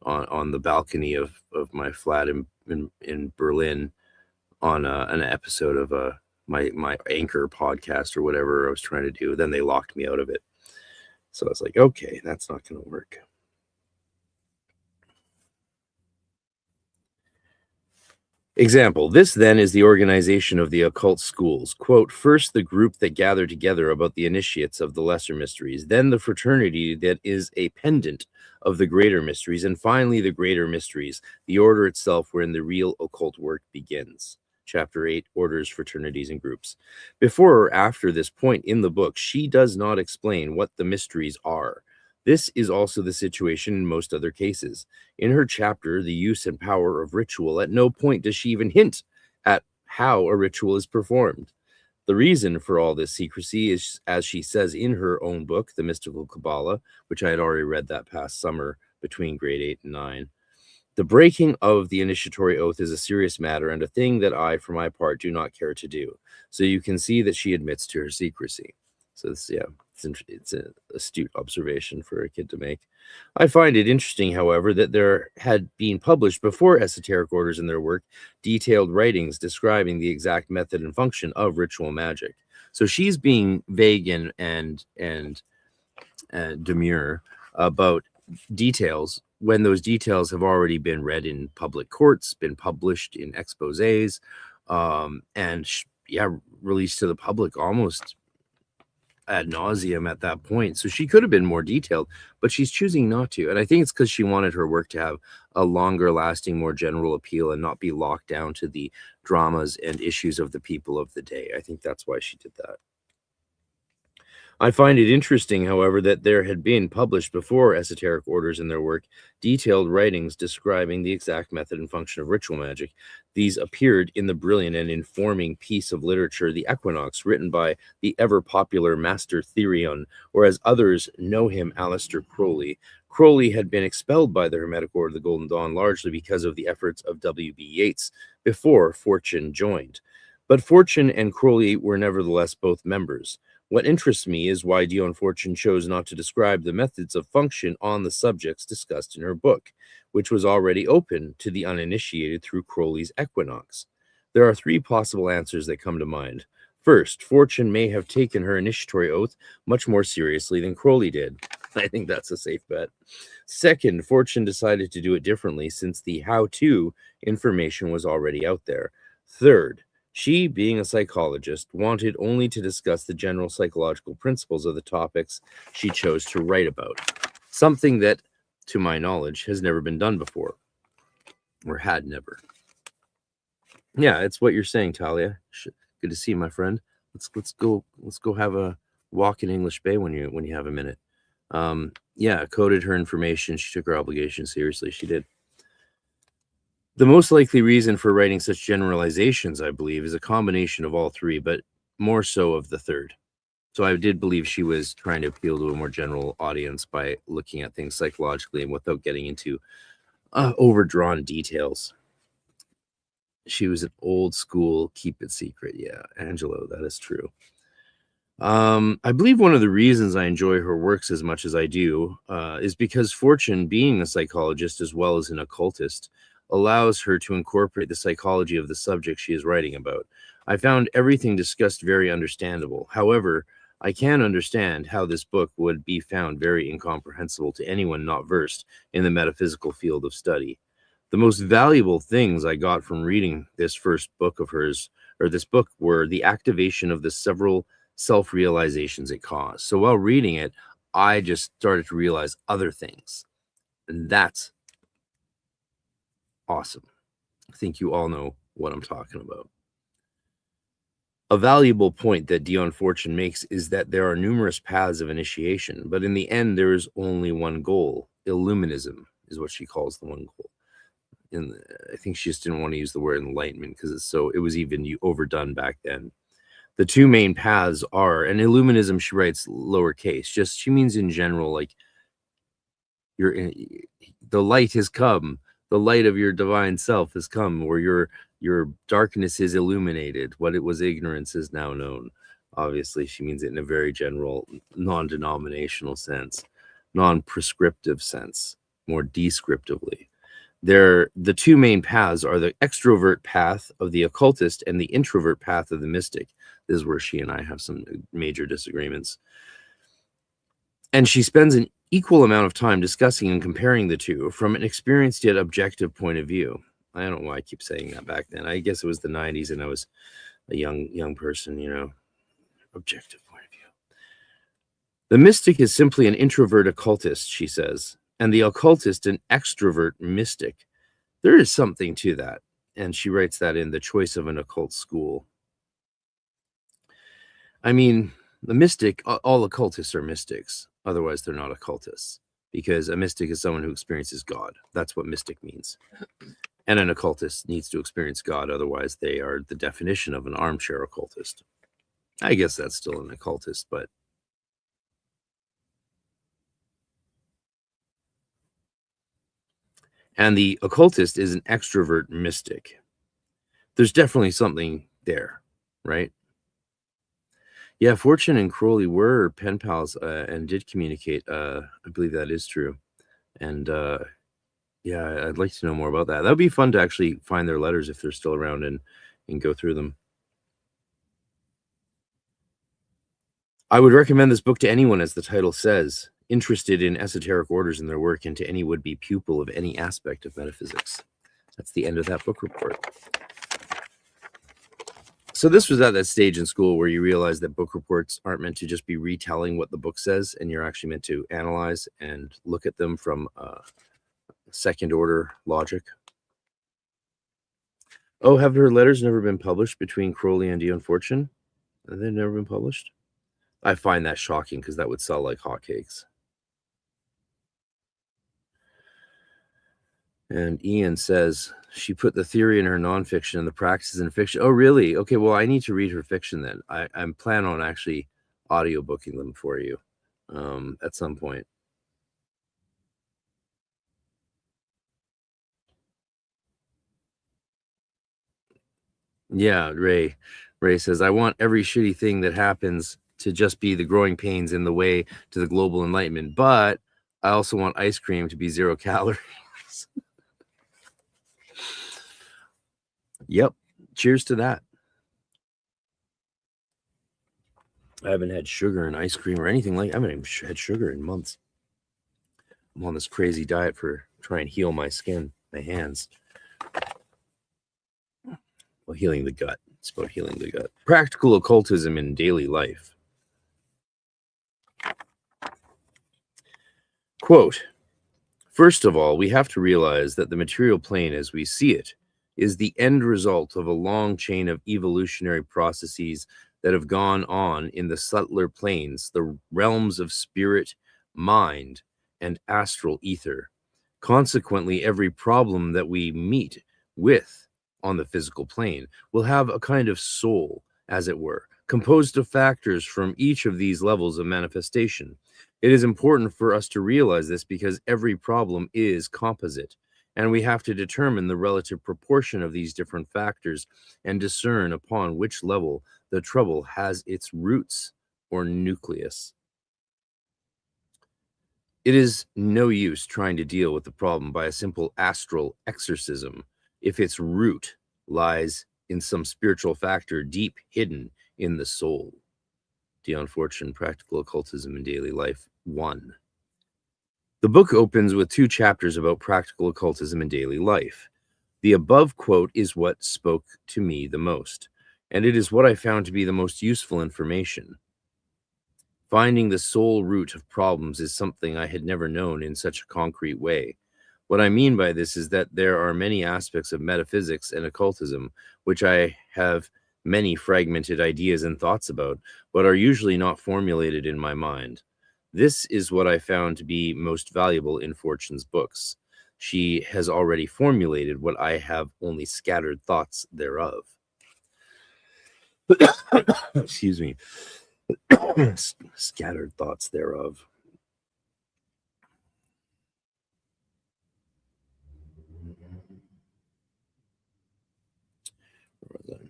on the balcony of my flat in Berlin on an episode of my Anchor podcast or whatever I was trying to do. Then they locked me out of it. So I was like, okay, that's not going to work. Example, this then is the organization of the occult schools. Quote, first the group that gather together about the initiates of the lesser mysteries, then the fraternity that is a pendant of the greater mysteries, and finally the greater mysteries, the order itself wherein the real occult work begins. Chapter 8, Orders, Fraternities, and Groups. Before or after this point in the book, she does not explain what the mysteries are. This is also the situation in most other cases. In her chapter, The Use and Power of Ritual, at no point does she even hint at how a ritual is performed. The reason for all this secrecy is, as she says in her own book, The Mystical Kabbalah, which I had already read that past summer between grade 8 and 9. The breaking of the initiatory oath is a serious matter and a thing that I, for my part, do not care to do. So you can see that she admits to her secrecy. So this, yeah, it's an astute observation for a kid to make. I find it interesting, however, that there had been published before esoteric orders in their work detailed writings describing the exact method and function of ritual magic. So she's being vague and demure about details when those details have already been read in public courts, been published in exposés, and released to the public almost ad nauseum at that point. So she could have been more detailed, but she's choosing not to. And I think it's because she wanted her work to have a longer lasting, more general appeal and not be locked down to the dramas and issues of the people of the day. I think that's why she did that. I find it interesting, however, that there had been published before esoteric orders in their work detailed writings describing the exact method and function of ritual magic. These appeared in the brilliant and informing piece of literature, The Equinox, written by the ever-popular Master Therion, or as others know him, Aleister Crowley. Crowley had been expelled by the Hermetic Order of the Golden Dawn largely because of the efforts of W.B. Yeats before Fortune joined. But Fortune and Crowley were nevertheless both members. What interests me is why Dion Fortune chose not to describe the methods of function on the subjects discussed in her book, which was already open to the uninitiated through Crowley's Equinox. There are three possible answers that come to mind. First, Fortune may have taken her initiatory oath much more seriously than Crowley did. I think that's a safe bet. Second, Fortune decided to do it differently since the how-to information was already out there. Third, she, being a psychologist, wanted only to discuss the general psychological principles of the topics she chose to write about, something that, to my knowledge, has never been done before, or had never. Yeah, it's what you're saying, Talia. Good to see you, my friend. Let's go have a walk in English Bay when you have a minute. Yeah, coded her information. She took her obligation seriously. She did. The most likely reason for writing such generalizations, I believe, is a combination of all three, but more so of the third. So I did believe she was trying to appeal to a more general audience by looking at things psychologically and without getting into overdrawn details. She was an old school, keep it secret. Yeah, Angelo, that is true. I believe one of the reasons I enjoy her works as much as I do is because Fortune, being a psychologist as well as an occultist, allows her to incorporate the psychology of the subject she is writing about. I found everything discussed very understandable. However, I can understand how this book would be found very incomprehensible to anyone not versed in the metaphysical field of study. The most valuable things I got from reading this first book of hers, or this book, were the activation of the several self-realizations it caused. So while reading it, I just started to realize other things. And that's awesome. I think you all know what I'm talking about. A valuable point that Dion Fortune makes is that there are numerous paths of initiation, but in the end, there is only one goal. Illuminism is what she calls the one goal. And I think she just didn't want to use the word enlightenment because it was even overdone back then. The two main paths are, and Illuminism, she writes lowercase, just she means in general, like the light has come. The light of your divine self has come, where your darkness is illuminated. What it was ignorance is now known. Obviously, she means it in a very general, non-denominational sense, non-prescriptive sense, more descriptively. The two main paths are the extrovert path of the occultist and the introvert path of the mystic. This is where she and I have some major disagreements. And she spends an equal amount of time discussing and comparing the two from an experienced yet objective point of view. I don't know why I keep saying that back then. I guess it was the 90s and I was a young person, objective point of view. The mystic is simply an introvert occultist, she says, and the occultist an extrovert mystic. There is something to that, and she writes that in The Choice of an Occult School. I mean, the mystic, all occultists are mystics. Otherwise, they're not occultists, because a mystic is someone who experiences God. That's what mystic means. And an occultist needs to experience God. Otherwise, they are the definition of an armchair occultist. I guess that's still an occultist, but and the occultist is an extrovert mystic. There's definitely something there, right? Yeah, Fortune and Crowley were pen pals and did communicate. I believe that is true. And yeah, I'd like to know more about that. That would be fun to actually find their letters if they're still around and go through them. I would recommend this book to anyone, as the title says, interested in esoteric orders and their work, and to any would-be pupil of any aspect of metaphysics. That's the end of that book report. So this was at that stage in school where you realize that book reports aren't meant to just be retelling what the book says, and you're actually meant to analyze and look at them from second order logic. Oh, have her letters never been published between Crowley and Dion Fortune? Have they never been published? I find that shocking because that would sell like hotcakes. And Ian says she put the theory in her nonfiction and the practices in fiction. Oh, really? Okay, well, I need to read her fiction then. I'm planning on actually audiobooking them for you at some point. Yeah, Ray says, I want every shitty thing that happens to just be the growing pains in the way to the global enlightenment, but I also want ice cream to be 0 calories. Yep. Cheers to that. I haven't had sugar and ice cream or anything like. I haven't even had sugar in months. I'm on this crazy diet for trying to heal my skin, my hands. Well, healing the gut. It's about healing the gut. Practical occultism in daily life. Quote, first of all, we have to realize that the material plane as we see it is the end result of a long chain of evolutionary processes that have gone on in the subtler planes, the realms of spirit, mind, and astral ether. Consequently, every problem that we meet with on the physical plane will have a kind of soul, as it were, composed of factors from each of these levels of manifestation. It is important for us to realize this because every problem is composite, and we have to determine the relative proportion of these different factors and discern upon which level the trouble has its roots or nucleus. It is no use trying to deal with the problem by a simple astral exorcism if its root lies in some spiritual factor deep hidden in the soul. Dion Fortune, Practical Occultism in Daily Life 1. The book opens with 2 chapters about practical occultism in daily life. The above quote is what spoke to me the most, and it is what I found to be the most useful information. Finding the sole root of problems is something I had never known in such a concrete way. What I mean by this is that there are many aspects of metaphysics and occultism which I have many fragmented ideas and thoughts about, but are usually not formulated in my mind. This is what I found to be most valuable in Fortune's books. She has already formulated what I have only scattered thoughts thereof. Excuse me. Scattered thoughts thereof. Where was I?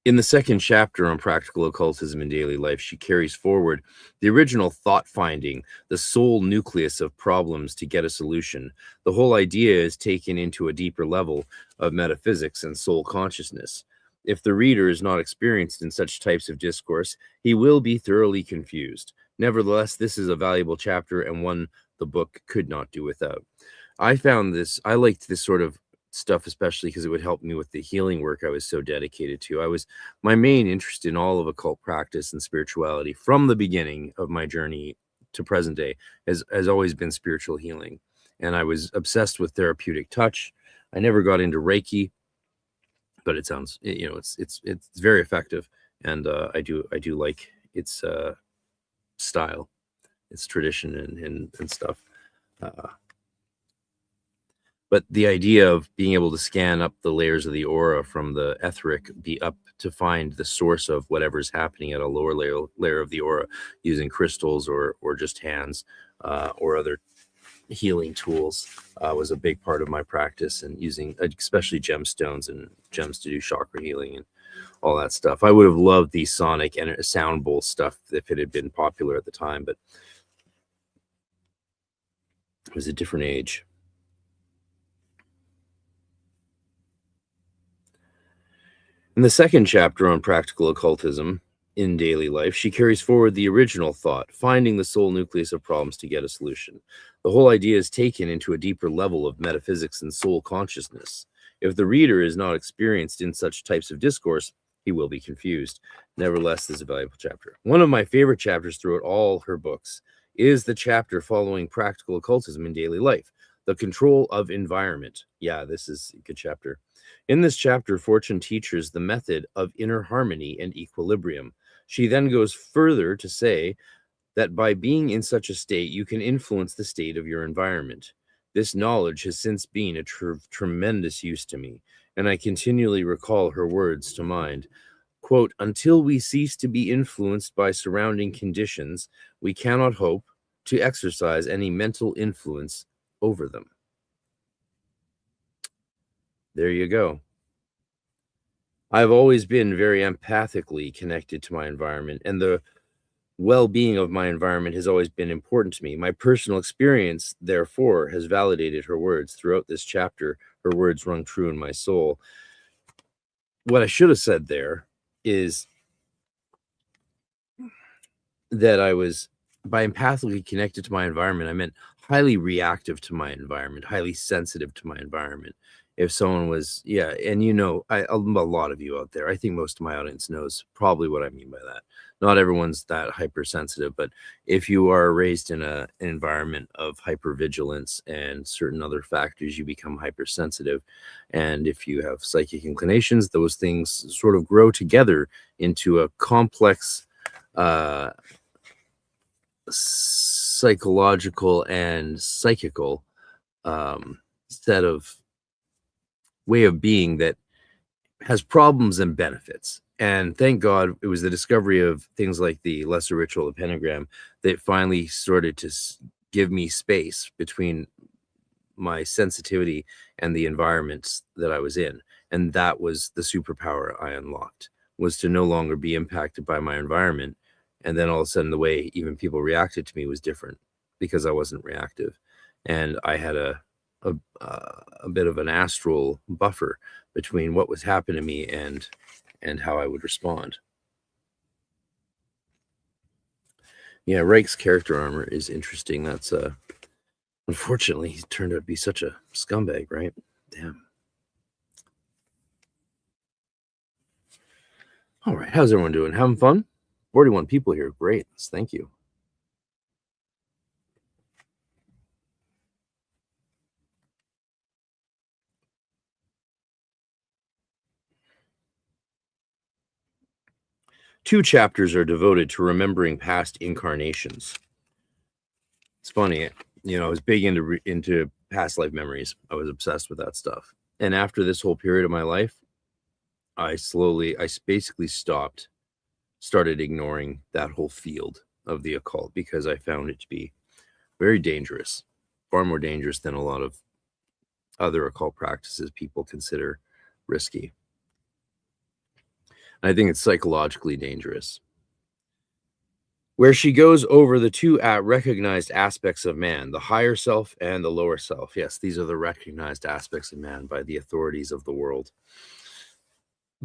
In the second chapter on practical occultism in daily life, she carries forward the original thought finding, the sole nucleus of problems to get a solution. The whole idea is taken into a deeper level of metaphysics and soul consciousness. If the reader is not experienced in such types of discourse, he will be thoroughly confused. Nevertheless, this is a valuable chapter and one the book could not do without. I liked this sort of stuff, especially because it would help me with the healing work I was so dedicated to. My main interest in all of occult practice and spirituality from the beginning of my journey to present day has always been spiritual healing. And I was obsessed with therapeutic touch. I never got into Reiki, but it sounds, it's very effective. And I do like its style, its tradition and stuff. But the idea of being able to scan up the layers of the aura from the etheric, be up to find the source of whatever's happening at a lower layer of the aura using crystals or just hands or other healing tools was a big part of my practice, and using especially gemstones and gems to do chakra healing and all that stuff. I would have loved the sonic and sound bowl stuff if it had been popular at the time, but it was a different age. In the second chapter on practical occultism, in daily life, she carries forward the original thought, finding the sole nucleus of problems to get a solution. The whole idea is taken into a deeper level of metaphysics and soul consciousness. If the reader is not experienced in such types of discourse, he will be confused. Nevertheless, this is a valuable chapter. One of my favorite chapters throughout all her books is the chapter following practical occultism in daily life, the control of environment. Yeah, this is a good chapter. In this chapter, Fortune teaches the method of inner harmony and equilibrium. She then goes further to say that by being in such a state, you can influence the state of your environment. This knowledge has since been a tremendous use to me, and I continually recall her words to mind. Quote, until we cease to be influenced by surrounding conditions, we cannot hope to exercise any mental influence over them. There you go. I've always been very empathically connected to my environment, and the well-being of my environment has always been important to me. My personal experience, therefore, has validated her words. Throughout this chapter, her words rung true in my soul. What I should have said there is that I was, by empathically connected to my environment, I meant highly reactive to my environment, highly sensitive to my environment. If someone was, yeah, and you know, a lot of you out there, I think most of my audience knows probably what I mean by that. Not everyone's that hypersensitive, but if you are raised in an environment of hypervigilance and certain other factors, you become hypersensitive. And if you have psychic inclinations, those things sort of grow together into a complex psychological and psychical set of way of being that has problems and benefits. And thank God it was the discovery of things like the lesser ritual, the pentagram, that finally started to give me space between my sensitivity and the environments that I was in. And that was the superpower I unlocked, was to no longer be impacted by my environment. And then all of a sudden, the way even people reacted to me was different because I wasn't reactive. And I had a bit of an astral buffer between what was happening to me and how I would respond. Yeah, Reich's character armor is interesting. That's unfortunately, he turned out to be such a scumbag, right? Damn. All right, how's everyone doing? Having fun? 41 people here. Great. Thank you. Two chapters are devoted to remembering past incarnations. It's funny, you know, I was big into past life memories. I was obsessed with that stuff. And after this whole period of my life, I basically started ignoring that whole field of the occult because I found it to be very dangerous, far more dangerous than a lot of other occult practices people consider risky. I think it's psychologically dangerous. Where she goes over the two recognized aspects of man, the higher self and the lower self. Yes, these are the recognized aspects of man by the authorities of the world.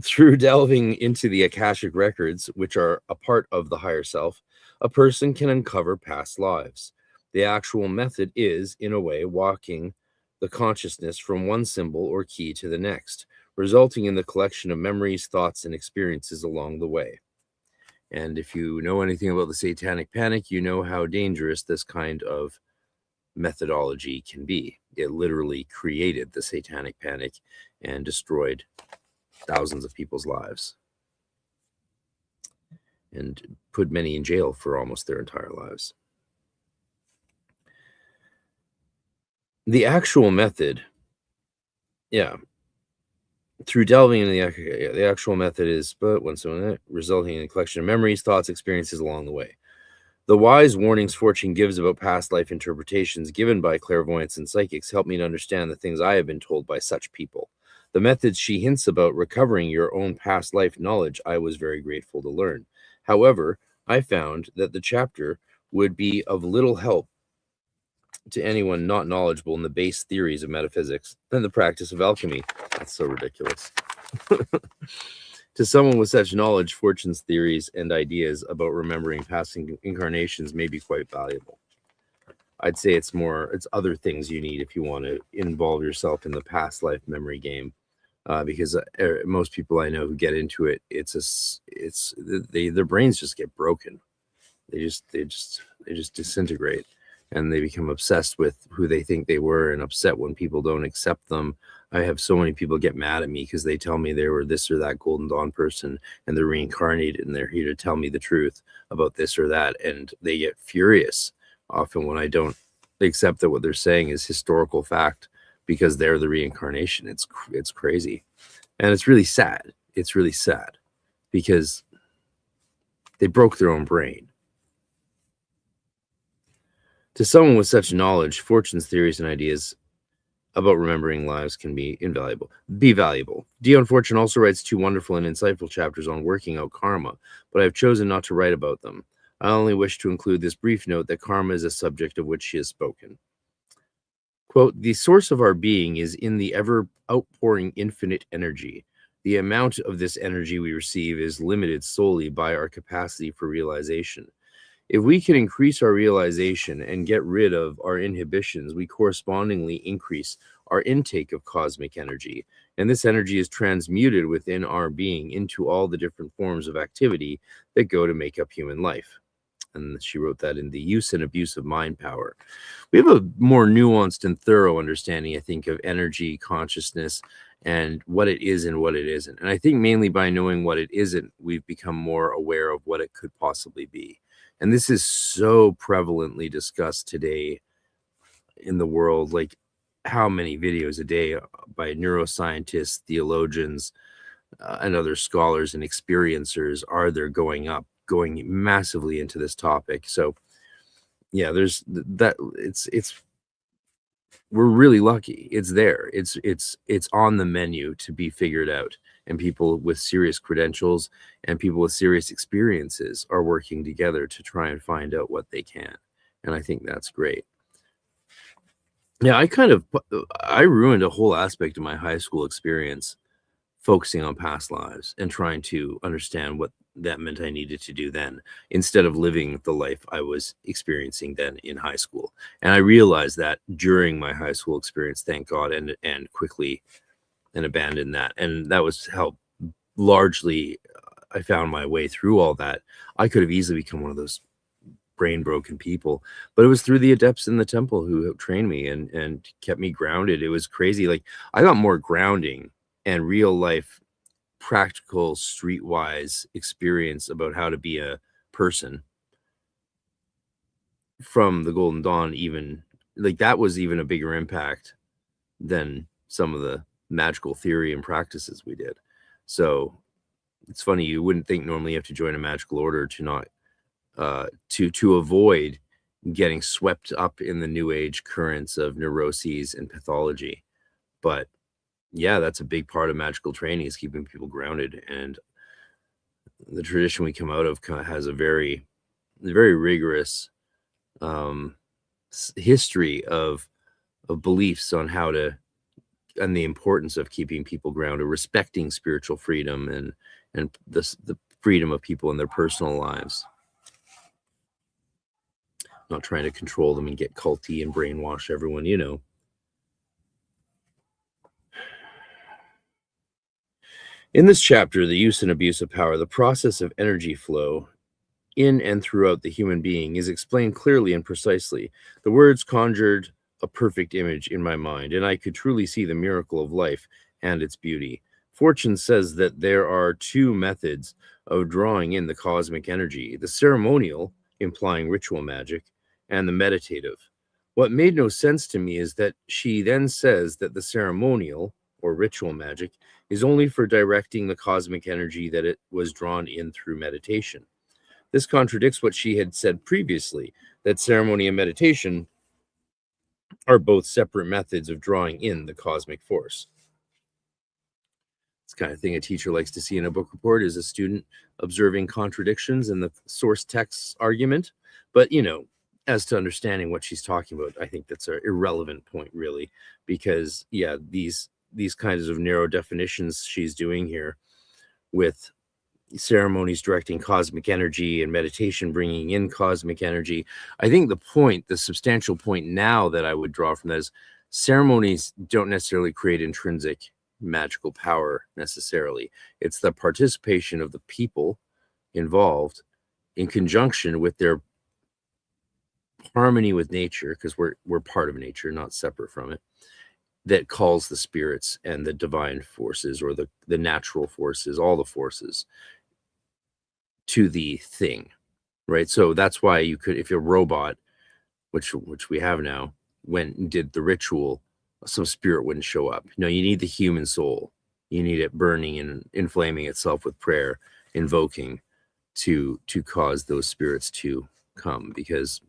Through delving into the Akashic records, which are a part of the higher self, a person can uncover past lives. The actual method is, in a way, walking the consciousness from one symbol or key to the next, resulting in the collection of memories, thoughts, and experiences along the way. And if you know anything about the Satanic Panic, you know how dangerous this kind of methodology can be. It literally created the Satanic Panic and destroyed thousands of people's lives and put many in jail for almost their entire lives. The actual method, through delving into the actual method is, resulting in a collection of memories, thoughts, experiences along the way. The wise warnings Fortune gives about past life interpretations given by clairvoyants and psychics help me to understand the things I have been told by such people. The methods she hints about recovering your own past life knowledge, I was very grateful to learn. However, I found that the chapter would be of little help to anyone not knowledgeable in the base theories of metaphysics than the practice of alchemy. That's so ridiculous. To someone with such knowledge, Fortune's theories and ideas about remembering past incarnations may be quite valuable. I'd say it's other things you need if you want to involve yourself in the past life memory game. Because most people I know who get into it, their brains just get broken. They just disintegrate, and they become obsessed with who they think they were and upset when people don't accept them. I have so many people get mad at me because they tell me they were this or that Golden Dawn person and they're reincarnated and they're here to tell me the truth about this or that, and they get furious often when I don't accept that what they're saying is historical fact because they're the reincarnation. It's crazy, and it's really sad. It's really sad because they broke their own brain. To someone with such knowledge, Fortune's theories and ideas about remembering lives can be valuable. Dion Fortune also writes 2 wonderful and insightful chapters on working out karma, but I have chosen not to write about them. I only wish to include this brief note that karma is a subject of which she has spoken. Quote, "The source of our being is in the ever outpouring infinite energy. The amount of this energy we receive is limited solely by our capacity for realization. If we can increase our realization and get rid of our inhibitions, we correspondingly increase our intake of cosmic energy, and this energy is transmuted within our being into all the different forms of activity that go to make up human life." And she wrote that in The Use and Abuse of Mind Power. We have a more nuanced and thorough understanding, I think, of energy, consciousness, and what it is and what it isn't. And I think mainly by knowing what it isn't, we've become more aware of what it could possibly be. And this is so prevalently discussed today in the world, like how many videos a day by neuroscientists, theologians, and other scholars and experiencers are there going massively into this topic. So yeah, there's that. We're really lucky. It's there. It's on the menu to be figured out. And people with serious credentials and people with serious experiences are working together to try and find out what they can. And I think that's great. Yeah, I ruined a whole aspect of my high school experience focusing on past lives and trying to understand what that meant I needed to do then, instead of living the life I was experiencing then in high school. And I realized that during my high school experience, thank God, and quickly and abandoned that. And that was how largely I found my way through all that. I could have easily become one of those brain broken people, but it was through the adepts in the temple who trained me and kept me grounded. It was crazy. Like, I got more grounding and real life, practical, streetwise experience about how to be a person from the Golden Dawn. Even like that was even a bigger impact than some of the magical theory and practices we did. So it's funny, you wouldn't think normally you have to join a magical order to not to avoid getting swept up in the new age currents of neuroses and pathology. But yeah, that's a big part of magical training, is keeping people grounded. And the tradition we come out of has a very rigorous history of beliefs on how to, and the importance of keeping people grounded, respecting spiritual freedom and the freedom of people in their personal lives. Not trying to control them and get culty and brainwash everyone, you know. In this chapter, The Use and Abuse of Power, the process of energy flow in and throughout the human being is explained clearly and precisely. The words conjured a perfect image in my mind, and I could truly see the miracle of life and its beauty. Fortune says that there are 2 methods of drawing in the cosmic energy: the ceremonial, implying ritual magic, and the meditative. What made no sense to me is that she then says that the ceremonial, or ritual magic, is only for directing the cosmic energy that it was drawn in through meditation. This contradicts what she had said previously, that ceremony and meditation are both separate methods of drawing in the cosmic force. It's the kind of thing a teacher likes to see in a book report, is a student observing contradictions in the source text's argument. But, you know, as to understanding what she's talking about, I think that's an irrelevant point, really, because, yeah, these kinds of narrow definitions she's doing here with ceremonies directing cosmic energy and meditation bringing in cosmic energy. I think the substantial point now that I would draw from that is ceremonies don't necessarily create intrinsic magical power necessarily. It's the participation of the people involved in conjunction with their harmony with nature, because we're part of nature, not separate from it, that calls the spirits and the divine forces, or the natural forces, all the forces, to the thing, right? So that's why you could, if you're a robot, which we have now, went and did the ritual, some spirit wouldn't show up. No, you need the human soul. You need it burning and inflaming itself with prayer, invoking to cause those spirits to come, because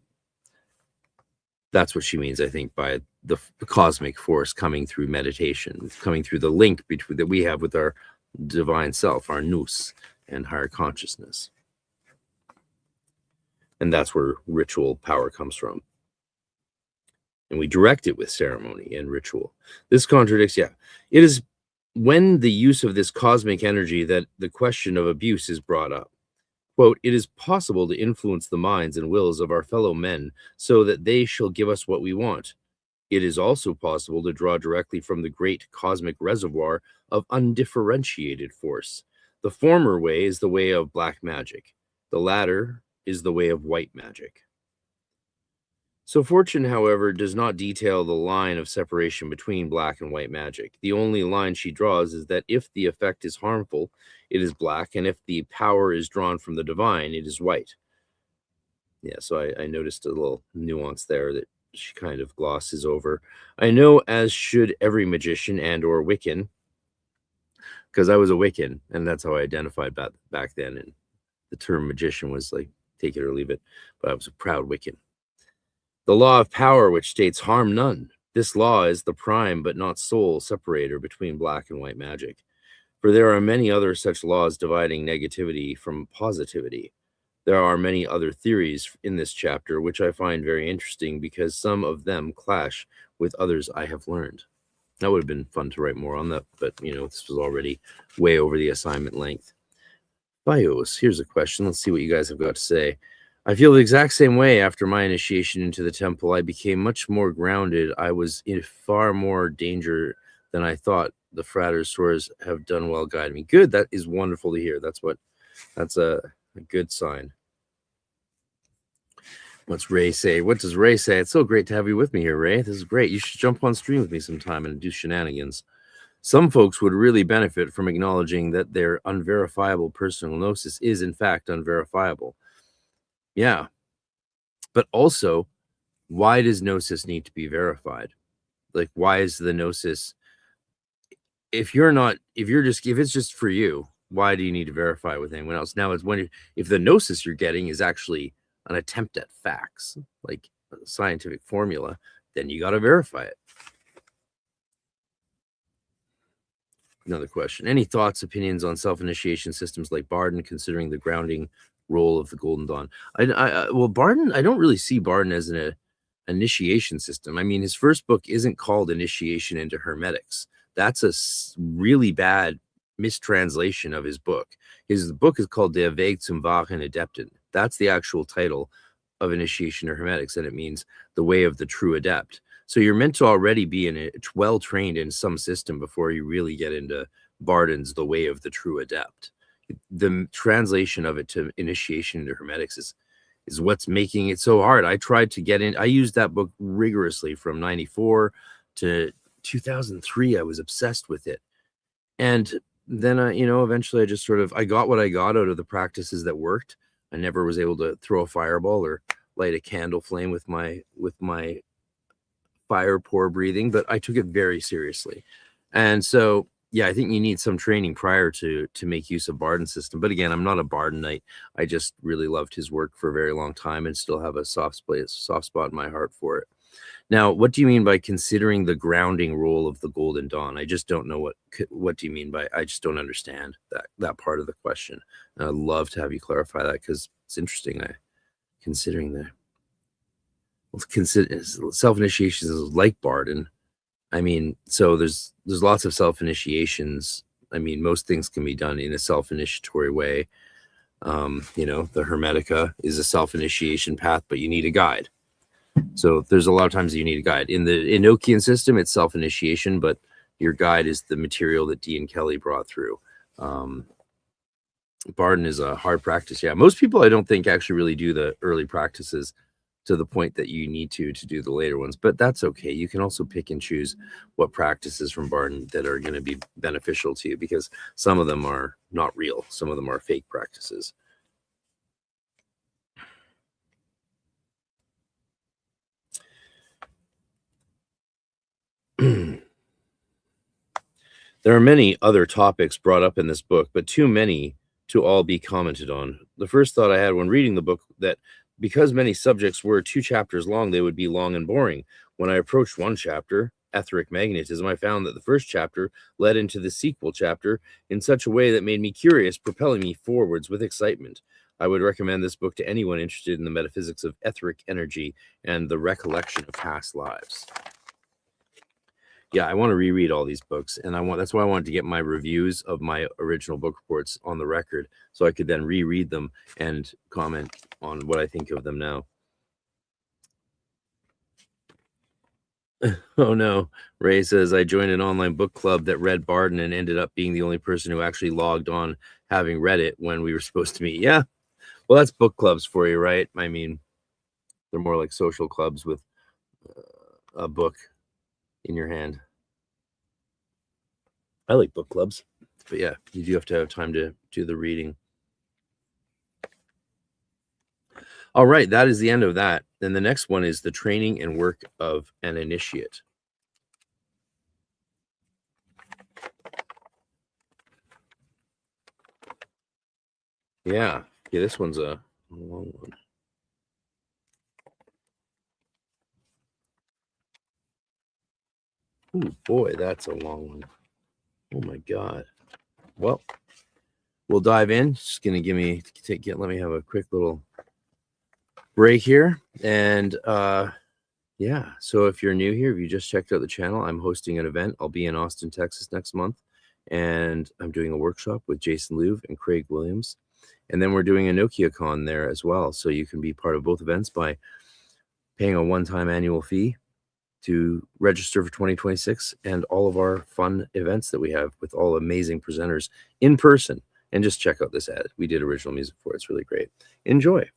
that's what she means, I think, by the cosmic force coming through meditation, coming through the link between that we have with our divine self, our nous, and higher consciousness. And that's where ritual power comes from. And we direct it with ceremony and ritual. This contradicts, it is when the use of this cosmic energy that the question of abuse is brought up. Quote, "It is possible to influence the minds and wills of our fellow men so that they shall give us what we want. It is also possible to draw directly from the great cosmic reservoir of undifferentiated force. The former way is the way of black magic. The latter is the way of white magic." So Fortune, however, does not detail the line of separation between black and white magic. The only line she draws is that if the effect is harmful, it is black, and if the power is drawn from the divine, it is white. Yeah, so I noticed a little nuance there that she kind of glosses over. I know, as should every magician and or Wiccan, because I was a Wiccan, and that's how I identified back then, and the term magician was like, take it or leave it, but I was a proud Wiccan. The law of power, which states harm none. This law is the prime but not sole separator between black and white magic. For there are many other such laws dividing negativity from positivity. There are many other theories in this chapter which I find very interesting because some of them clash with others I have learned. That would have been fun to write more on that, but this was already way over the assignment length. Bios, here's a question. Let's see what you guys have got to say. I feel the exact same way after my initiation into the temple. I became much more grounded. I was in far more danger than I thought. The Frater Swords have done well guiding me. Good. That is wonderful to hear. That's a good sign. What's Ray say? What does Ray say? It's so great to have you with me here, Ray. This is great. You should jump on stream with me sometime and do shenanigans. Some folks would really benefit from acknowledging that their unverifiable personal gnosis is in fact unverifiable. Yeah. But also, why does gnosis need to be verified? Like, why is the gnosis, if it's just for you, why do you need to verify with anyone else? Now, it's if the gnosis you're getting is actually an attempt at facts, like a scientific formula, then you got to verify it. Another question. Any thoughts, opinions on self-initiation systems like Barden, considering the grounding role of the Golden Dawn? Well, Barden, I don't really see Barden as an initiation system. I mean, his first book isn't called Initiation into Hermetics. That's a really bad mistranslation of his book. His book is called Der Weg zum wahren Adepten. That's the actual title of Initiation to Hermetics, and it means the way of the true adept. So you're meant to already be well trained in some system before you really get into Barden's The Way of the True Adept. The translation of it to Initiation into Hermetics is what's making it so hard. I tried to get in. I used that book rigorously from 94 to 2003. I was obsessed with it. And then, eventually I just I got what I got out of the practices that worked. I never was able to throw a fireball or light a candle flame with my fire pour breathing, but I took it very seriously. And so, yeah, I think you need some training prior to make use of Barden's system. But again, I'm not a Bardenite. I just really loved his work for a very long time and still have a soft spot in my heart for it. Now, what do you mean by considering the grounding role of the Golden Dawn? I just don't know what do you mean by, I just don't understand that part of the question. And I'd love to have you clarify that because it's interesting. Consider self-initiations is like Barden. I mean, so there's lots of self-initiations I mean, most things can be done in a self-initiatory way. You know, the Hermetica is a self-initiation path, but you need a guide. So there's a lot of times you need a guide. In the Enochian system, it's self-initiation, but your guide is the material that Dee and Kelly brought through. Barden is a hard practice. Yeah, most people I don't think actually really do the early practices to the point that you need to do the later ones, but that's okay. You can also pick and choose what practices from Barden that are going to be beneficial to you, because some of them are not real. Some of them are fake practices. There are many other topics brought up in this book, but too many to all be commented on. The first thought I had when reading the book, that because many subjects were 2 chapters long, they would be long and boring. When I approached one chapter, Etheric Magnetism, I found that the first chapter led into the sequel chapter in such a way that made me curious, propelling me forwards with excitement. I would recommend this book to anyone interested in the metaphysics of etheric energy and the recollection of past lives. Yeah, I want to reread all these books, and that's why I wanted to get my reviews of my original book reports on the record, so I could then reread them and comment on what I think of them now. Oh no, Ray says, I joined an online book club that read Barden and ended up being the only person who actually logged on having read it when we were supposed to meet. Yeah, well, that's book clubs for you, right? I mean, they're more like social clubs with a book in your hand. I like book clubs, but yeah, you do have to have time to do the reading. All right, that is the end of that. Then the next one is the training and work of an initiate. Yeah, this one's a long one. Oh boy, that's a long one. Oh my God. Well, we'll dive in. Just gonna let me have a quick little break here. And yeah, so if you're new here, if you just checked out the channel, I'm hosting an event. I'll be in Austin, Texas next month, and I'm doing a workshop with Jason Louv and Craig Williams. And then we're doing EnochiaCon there as well. So you can be part of both events by paying a one-time annual fee to register for 2026 and all of our fun events that we have with all amazing presenters in person. And just check out this ad. We did original music for it. It's really great. Enjoy.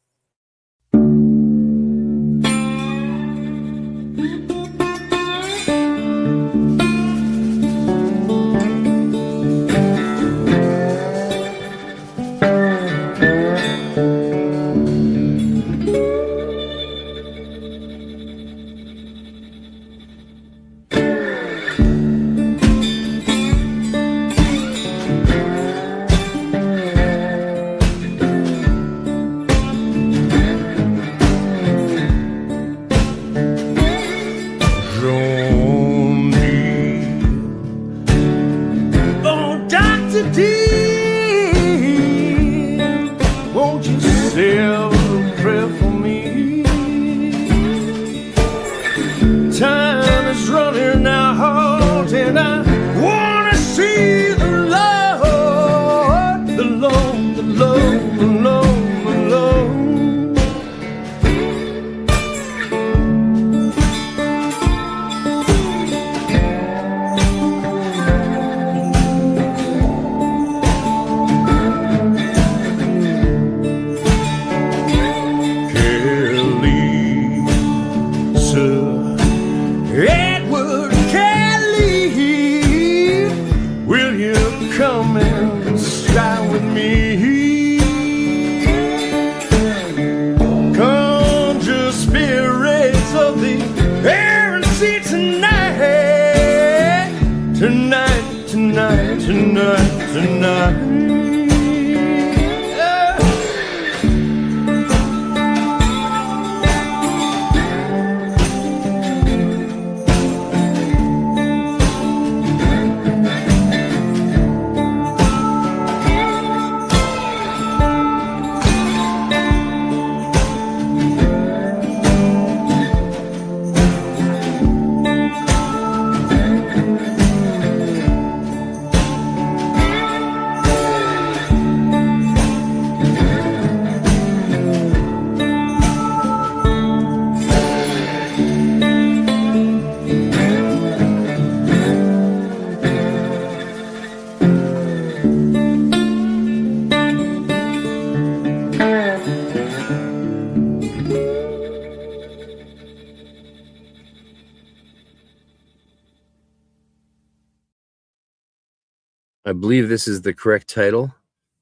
believe this is the correct title.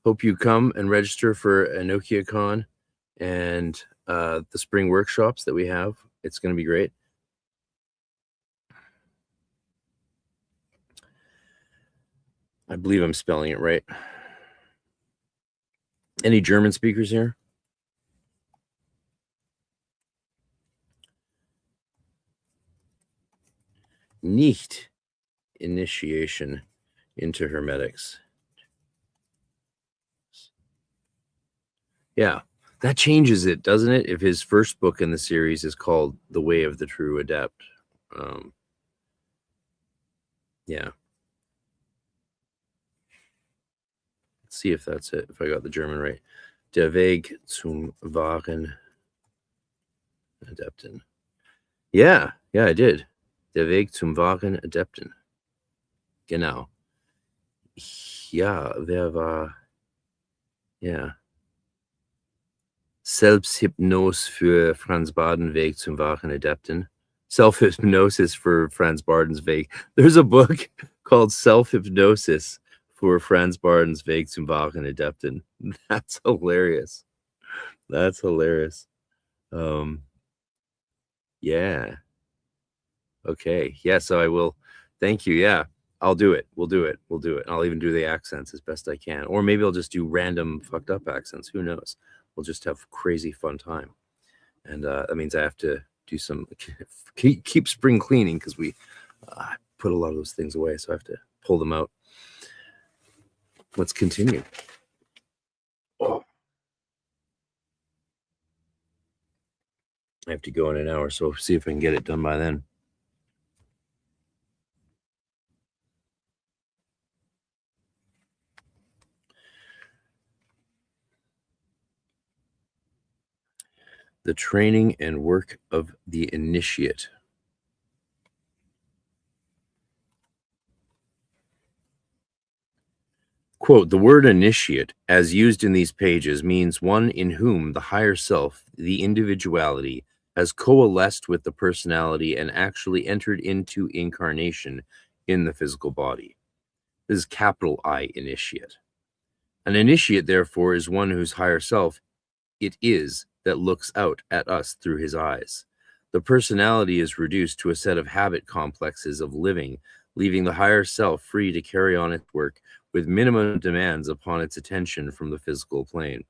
Hope you come and register for EnochiaCon and the spring workshops that we have. It's going to be great. I believe I'm spelling it right. Any German speakers here? Nicht initiation into Hermetics. Yeah, that changes it, doesn't it? If his first book in the series is called The Way of the True Adept. Yeah. Let's see if that's it, if I got the German right. Der Weg zum wahren Adepten. Yeah, I did. Der Weg zum wahren Adepten. Genau. Ja, wer war? Ja. Selbsthypnose für Franz Baden, Weg zum wahren Adepten. Self-hypnosis for Franz Barden's Weg. There's a book called Self-Hypnosis for Franz Barden's Weg zum wahren Adepten. That's hilarious. That's hilarious. Yeah. Okay. Yeah, so I will. Thank you. Yeah, I'll do it. We'll do it. I'll even do the accents as best I can. Or maybe I'll just do random fucked up accents. Who knows? We'll just have crazy fun time. And that means I have to do some keep spring cleaning because we put a lot of those things away. So I have to pull them out. Let's continue. Oh. I have to go in an hour, so see if I can get it done by then. The training and work of the initiate. Quote, the word initiate, as used in these pages, means one in whom the higher self, the individuality, has coalesced with the personality and actually entered into incarnation in the physical body. This is capital I initiate. An initiate, therefore, is one whose higher self it is that looks out at us through his eyes. The personality is reduced to a set of habit complexes of living, leaving the higher self free to carry on its work with minimum demands upon its attention from the physical plane.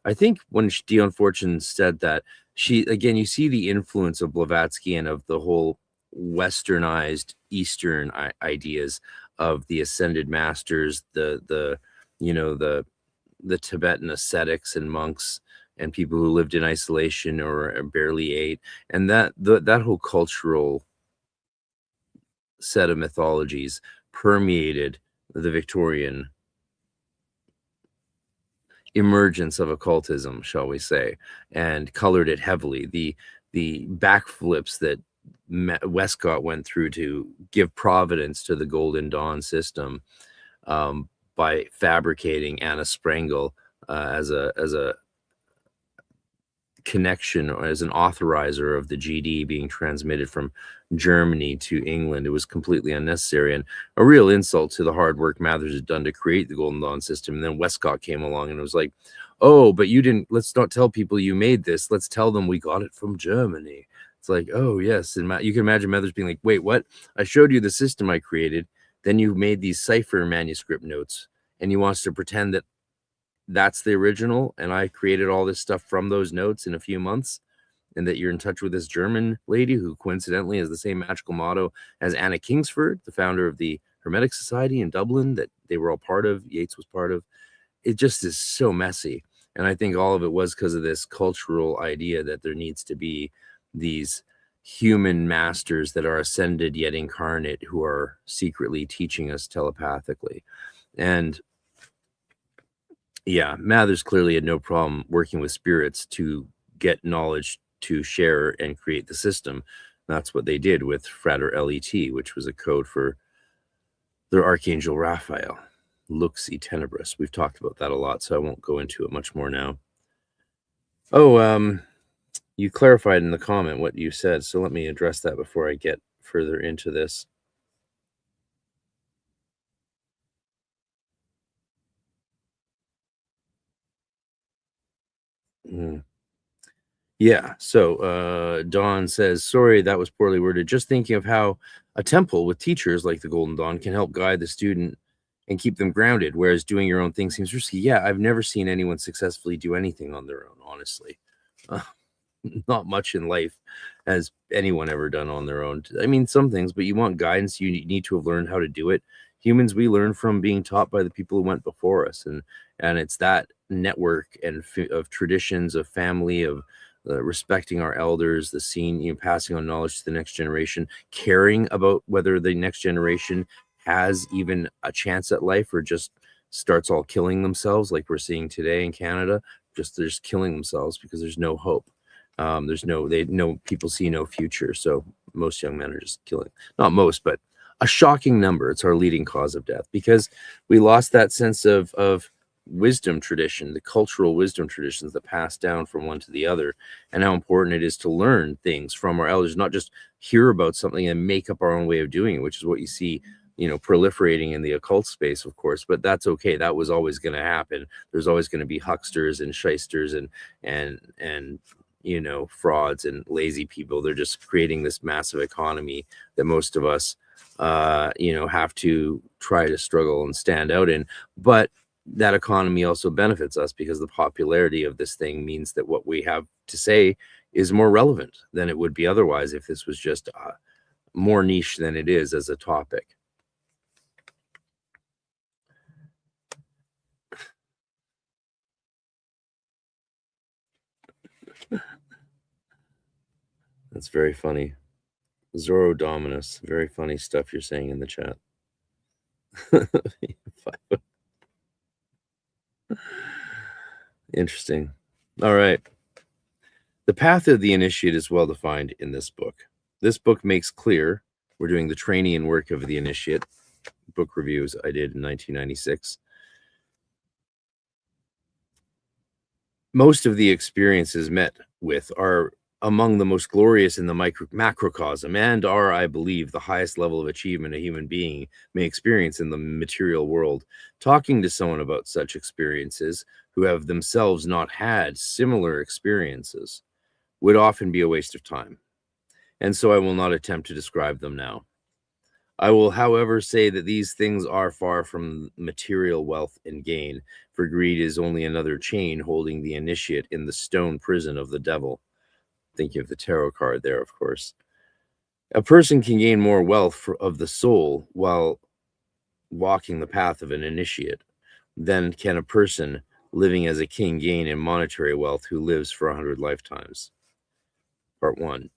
I think when Dion Fortune said that, again, you see the influence of Blavatsky and of the whole westernized Eastern ideas of the ascended masters, the Tibetan ascetics and monks and people who lived in isolation or barely ate, and that whole cultural set of mythologies permeated the Victorian emergence of occultism, shall we say, and colored it heavily. The backflips that Westcott went through to give providence to the Golden Dawn system by fabricating Anna Sprengel as a connection or as an authorizer of the GD being transmitted from Germany to England. It was completely unnecessary and a real insult to the hard work Mathers had done to create the Golden Dawn system. And then Westcott came along and it was like, oh, but you didn't, let's not tell people you made this. Let's tell them we got it from Germany. It's like, oh, yes. And you can imagine Mathers being like, wait, what? I showed you the system I created. Then you made these cipher manuscript notes and you want us to pretend that that's the original and I created all this stuff from those notes in a few months, and that you're in touch with this German lady who coincidentally has the same magical motto as Anna Kingsford, the founder of the Hermetic Society in Dublin that they were all part of, Yeats was part of. It just is so messy. And I think all of it was because of this cultural idea that there needs to be these human masters that are ascended yet incarnate who are secretly teaching us telepathically. And yeah, Mathers clearly had no problem working with spirits to get knowledge to share and create the system. That's what they did with Frater LET, which was a code for their Archangel Raphael, Luxi Tenebris. We've talked about that a lot, so I won't go into it much more now. Oh, you clarified in the comment what you said, so let me address that before I get further into this. Yeah. So Dawn says, sorry, that was poorly worded. Just thinking of how a temple with teachers like the Golden Dawn can help guide the student and keep them grounded, whereas doing your own thing seems risky. Yeah, I've never seen anyone successfully do anything on their own, honestly. Not much in life has anyone ever done on their own. I mean, some things, but you want guidance. You need to have learned how to do it. Humans, we learn from being taught by the people who went before us, and it's that network and of traditions, of family, of respecting our elders, the scene, passing on knowledge to the next generation, caring about whether the next generation has even a chance at life or just starts all killing themselves, like we're seeing today in Canada. They're just killing themselves because there's no hope. People see no future. So most young men are just killing, not most, but a shocking number. It's our leading cause of death because we lost that sense of wisdom tradition, the cultural wisdom traditions that pass down from one to the other, and how important it is to learn things from our elders, not just hear about something and make up our own way of doing it, which is what you see, proliferating in the occult space, of course. But that's okay. That was always going to happen. There's always going to be hucksters and shysters and frauds and lazy people. They're just creating this massive economy that most of us have to try to struggle and stand out in. But that economy also benefits us because the popularity of this thing means that what we have to say is more relevant than it would be otherwise if this was just more niche than it is as a topic. That's very funny. Zoro Dominus, very funny stuff you're saying in the chat. Interesting. All right. The path of the initiate is well defined in this book. This book makes clear, we're doing the training and work of the initiate, book reviews I did in 1996. Most of the experiences met with are among the most glorious in the macrocosm and are, I believe, the highest level of achievement a human being may experience in the material world. Talking to someone about such experiences who have themselves not had similar experiences would often be a waste of time, and so I will not attempt to describe them now. I will, however, say that these things are far from material wealth and gain, for greed is only another chain holding the initiate in the stone prison of the devil. Thinking of the tarot card there, of course. A person can gain more wealth of the soul while walking the path of an initiate than can a person living as a king gain in monetary wealth who lives for 100 lifetimes. Part 1.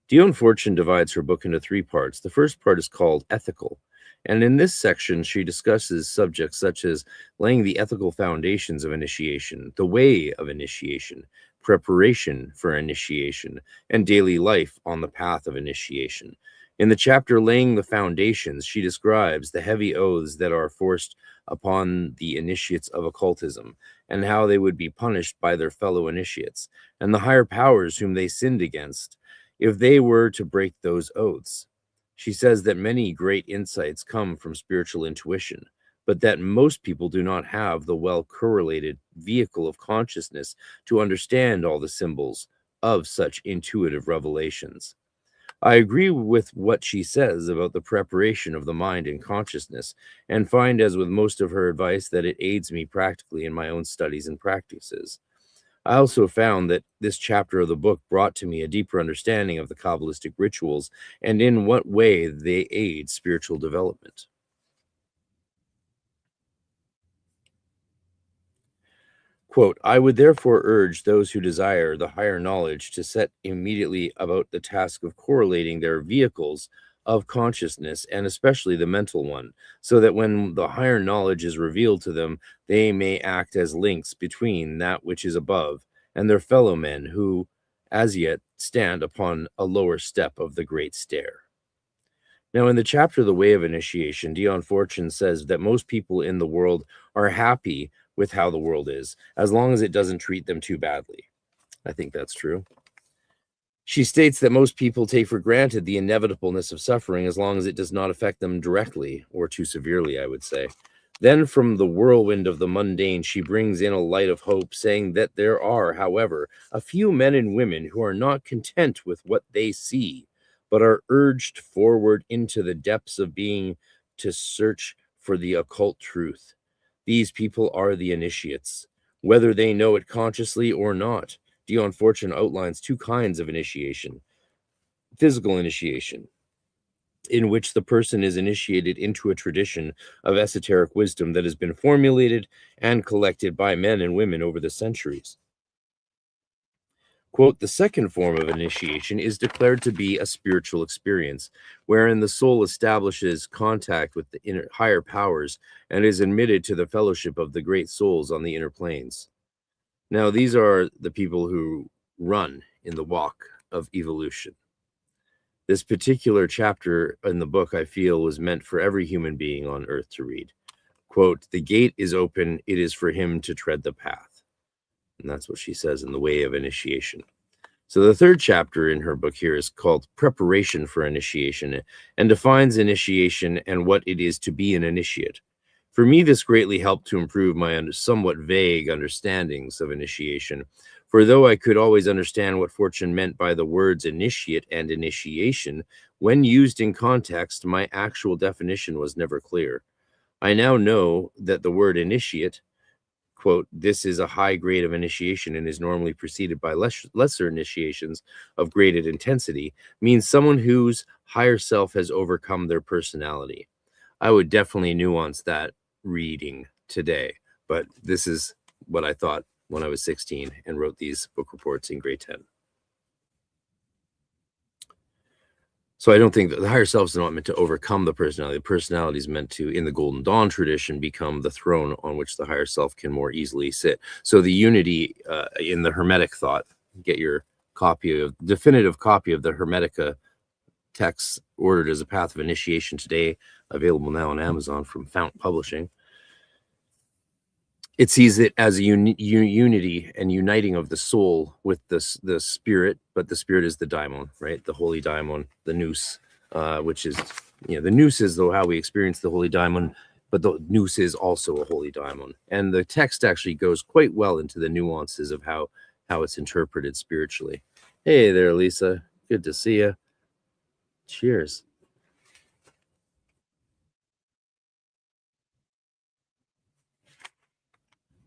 Dion Fortune divides her book into 3 parts. The first part is called Ethical, and in this section she discusses subjects such as laying the ethical foundations of initiation, the way of initiation, preparation for initiation, and daily life on the path of initiation. In the chapter Laying the Foundations, she describes the heavy oaths that are forced upon the initiates of occultism, and how they would be punished by their fellow initiates, and the higher powers whom they sinned against, if they were to break those oaths. She says that many great insights come from spiritual intuition, but that most people do not have the well-correlated vehicle of consciousness to understand all the symbols of such intuitive revelations. I agree with what she says about the preparation of the mind and consciousness, and find, as with most of her advice, that it aids me practically in my own studies and practices. I also found that this chapter of the book brought to me a deeper understanding of the Kabbalistic rituals and in what way they aid spiritual development. Quote, I would therefore urge those who desire the higher knowledge to set immediately about the task of correlating their vehicles of consciousness, and especially the mental one, so that when the higher knowledge is revealed to them, they may act as links between that which is above and their fellow men who, as yet, stand upon a lower step of the great stair. Now, in the chapter The Way of Initiation, Dion Fortune says that most people in the world are happy with how the world is, as long as it doesn't treat them too badly. I think that's true. She states that most people take for granted the inevitableness of suffering as long as it does not affect them directly, or too severely, I would say. Then from the whirlwind of the mundane, she brings in a light of hope, saying that there are, however, a few men and women who are not content with what they see, but are urged forward into the depths of being to search for the occult truth. These people are the initiates, whether they know it consciously or not. Dion Fortune outlines two kinds of initiation: physical initiation, in which the person is initiated into a tradition of esoteric wisdom that has been formulated and collected by men and women over the centuries. Quote, the second form of initiation is declared to be a spiritual experience, wherein the soul establishes contact with the inner higher powers and is admitted to the fellowship of the great souls on the inner planes. Now, these are the people who run in the walk of evolution. This particular chapter in the book, I feel, was meant for every human being on earth to read. Quote, the gate is open, it is for him to tread the path. And that's what she says in the way of initiation. So the third chapter in her book here is called Preparation for Initiation, and defines initiation and what it is to be an initiate. For me, this greatly helped to improve my somewhat vague understandings of initiation. For though I could always understand what Fortune meant by the words initiate and initiation, when used in context, my actual definition was never clear. I now know that the word initiate, quote, this is a high grade of initiation and is normally preceded by lesser initiations of graded intensity, means someone whose higher self has overcome their personality. I would definitely nuance that reading today, but this is what I thought when I was 16 and wrote these book reports in grade 10. So I don't think that the higher self is not meant to overcome the personality. The personality is meant to, in the Golden Dawn tradition, become the throne on which the higher self can more easily sit. So the unity in the Hermetic thought, get your definitive copy of the Hermetica text ordered as a path of initiation today, available now on Amazon from Fount Publishing. It sees it as a unity and uniting of the soul with the spirit, but the spirit is the daimon, right? The holy daimon, the nous, which is, the nous is how we experience the holy daimon, but the nous is also a holy daimon. And the text actually goes quite well into the nuances of how it's interpreted spiritually. Hey there, Lisa. Good to see you. Cheers.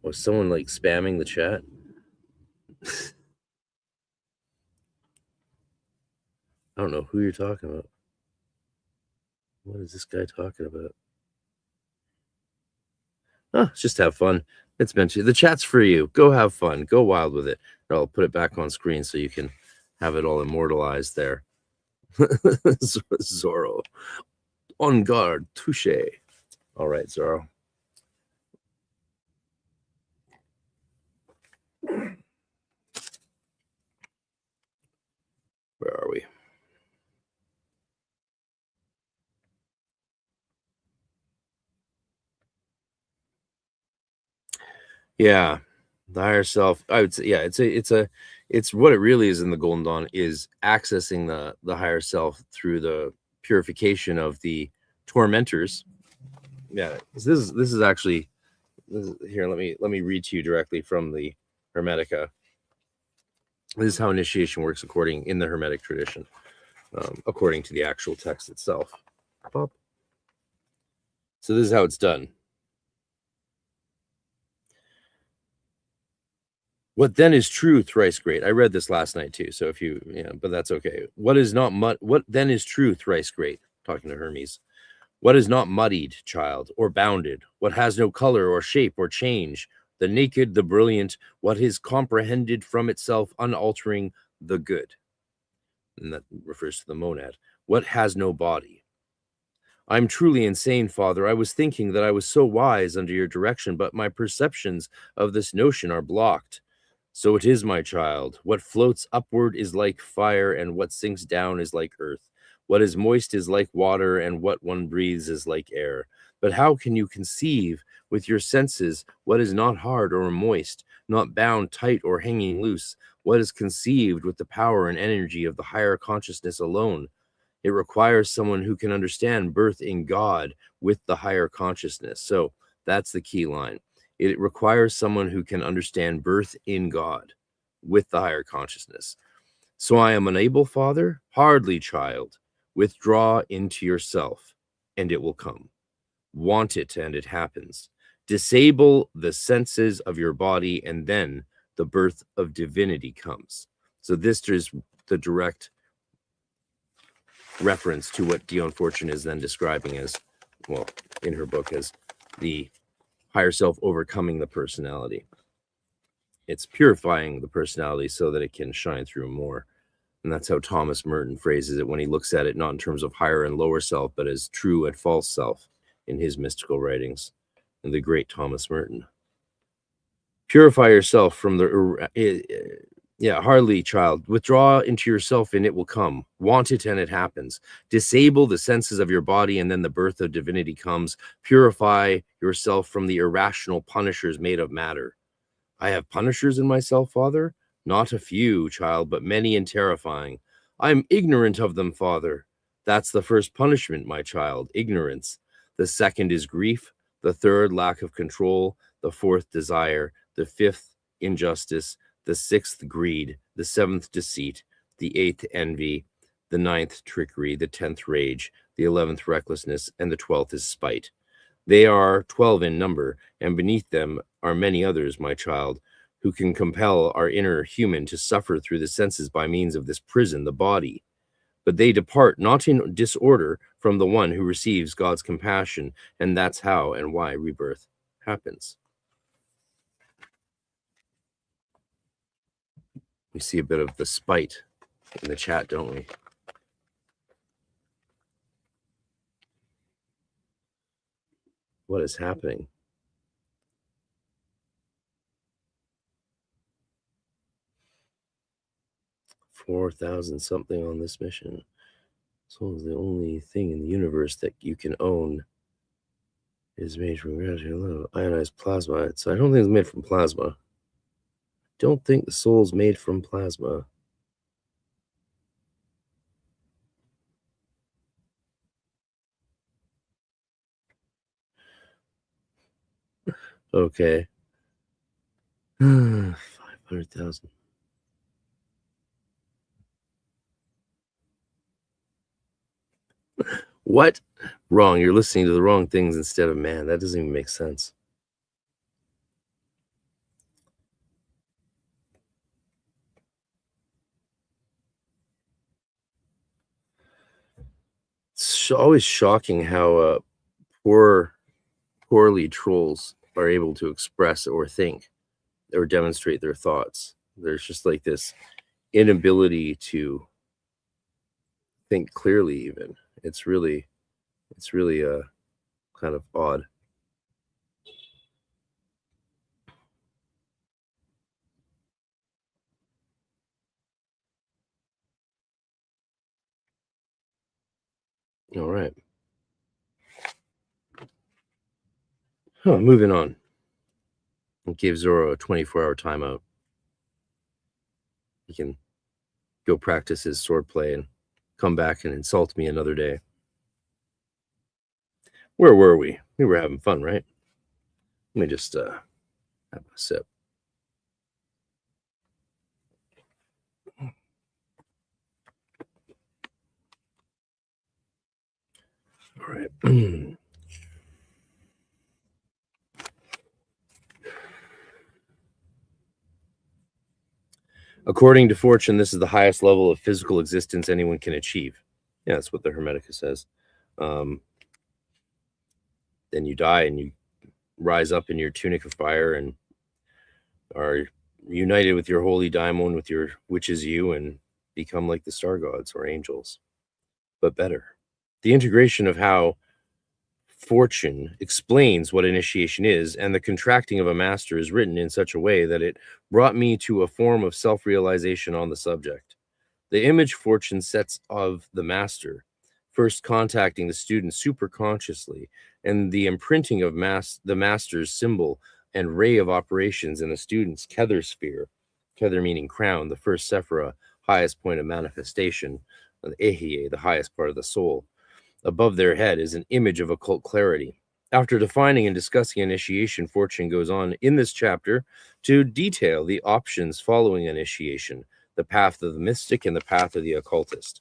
Was someone like spamming the chat? I don't know who you're talking about. What is this guy talking about? Oh, just have fun. It's meant to. The chat's for you. Go have fun. Go wild with it. Or I'll put it back on screen so you can have it all immortalized there. Zorro. On guard. Touche. All right, Zorro. Where are we? Yeah, the higher self. I would say, yeah, it's what it really is in the Golden Dawn is accessing the higher self through the purification of the tormentors. Yeah, this is actually here. Let me read to you directly from the Hermetica. This is how initiation works in the Hermetic tradition, according to the actual text itself. Pop. So this is how it's done. What then is true, thrice great? I read this last night too, so but that's okay. What then is true, thrice great? Talking to Hermes. What is not muddied, child, or bounded? What has no color or shape or change? The naked, the brilliant, what is comprehended from itself, unaltering, the good. And that refers to the monad. What has no body? I'm truly insane, Father. I was thinking that I was so wise under your direction, but my perceptions of this notion are blocked. So it is, my child. What floats upward is like fire, and what sinks down is like earth. What is moist is like water, and what one breathes is like air. But how can you conceive with your senses what is not hard or moist, not bound tight or hanging loose? What is conceived with the power and energy of the higher consciousness alone? It requires someone who can understand birth in God with the higher consciousness. So That's the key line. It requires someone who can understand birth in God with the higher consciousness. So I am unable, Father? Hardly, child. Withdraw into yourself, and it will come. Want it, and it happens. Disable the senses of your body, and then the birth of divinity comes. So this is the direct reference to what Dion Fortune is then describing as, well, in her book, as the higher self overcoming the personality. It's purifying the personality so that it can shine through more. And that's how Thomas Merton phrases it when he looks at it not in terms of higher and lower self, but as true and false self in his mystical writings. And the great Thomas Merton. Purify yourself from the... hardly, child. Withdraw into yourself and it will come. Want it and it happens. Disable the senses of your body and then the birth of divinity comes. Purify yourself from the irrational punishers made of matter. I have punishers in myself, Father? Not a few, child, but many and terrifying. I am ignorant of them, Father. That's the first punishment, my child, ignorance. The second is grief. The third, lack of control. The fourth, desire. The fifth, injustice. The sixth, greed. The seventh, deceit. The eighth, envy. The ninth, trickery. The 10th, rage. The 11th, recklessness. And the 12th is spite. They are 12 in number, and beneath them are many others, my child, who can compel our inner human to suffer through the senses by means of this prison, the body. But they depart not in disorder from the one who receives God's compassion, and that's how and why rebirth happens. We see a bit of the spite in the chat, don't we? What is happening? $4,000 something on this mission. Soul is the only thing in the universe that you can own. It is made from gravity alone. Ionized plasma. So I don't think it's made from plasma. Don't think the soul's made from plasma. Okay. 500,000. What? Wrong. You're listening to the wrong things instead of man. That doesn't even make sense. It's always shocking how poorly trolls are able to express or think or demonstrate their thoughts. There's just like this inability to think clearly even. It's really kind of odd. All right. Moving on. It gave Zoro a 24-hour timeout. He can go practice his swordplay and come back and insult me another day. Where were we? We were having fun, right? Let me just have a sip. All right. According to Fortune, this is the highest level of physical existence anyone can achieve. Yeah, that's what the Hermetica says. Then you die and you rise up in your tunic of fire and are united with your holy daimon, which is you, and become like the star gods or angels, but better. The integration of how Fortune explains what initiation is and the contracting of a master is written in such a way that it brought me to a form of self-realization on the subject. The image Fortune sets of the master, first contacting the student superconsciously, and the imprinting of the master's symbol and ray of operations in the student's Kether sphere, Kether meaning crown, the first Sephira, highest point of manifestation, the Ehie, the highest part of the soul. Above their head is an image of occult clarity. After defining and discussing initiation, Fortune goes on in this chapter to detail the options following initiation, the path of the mystic and the path of the occultist.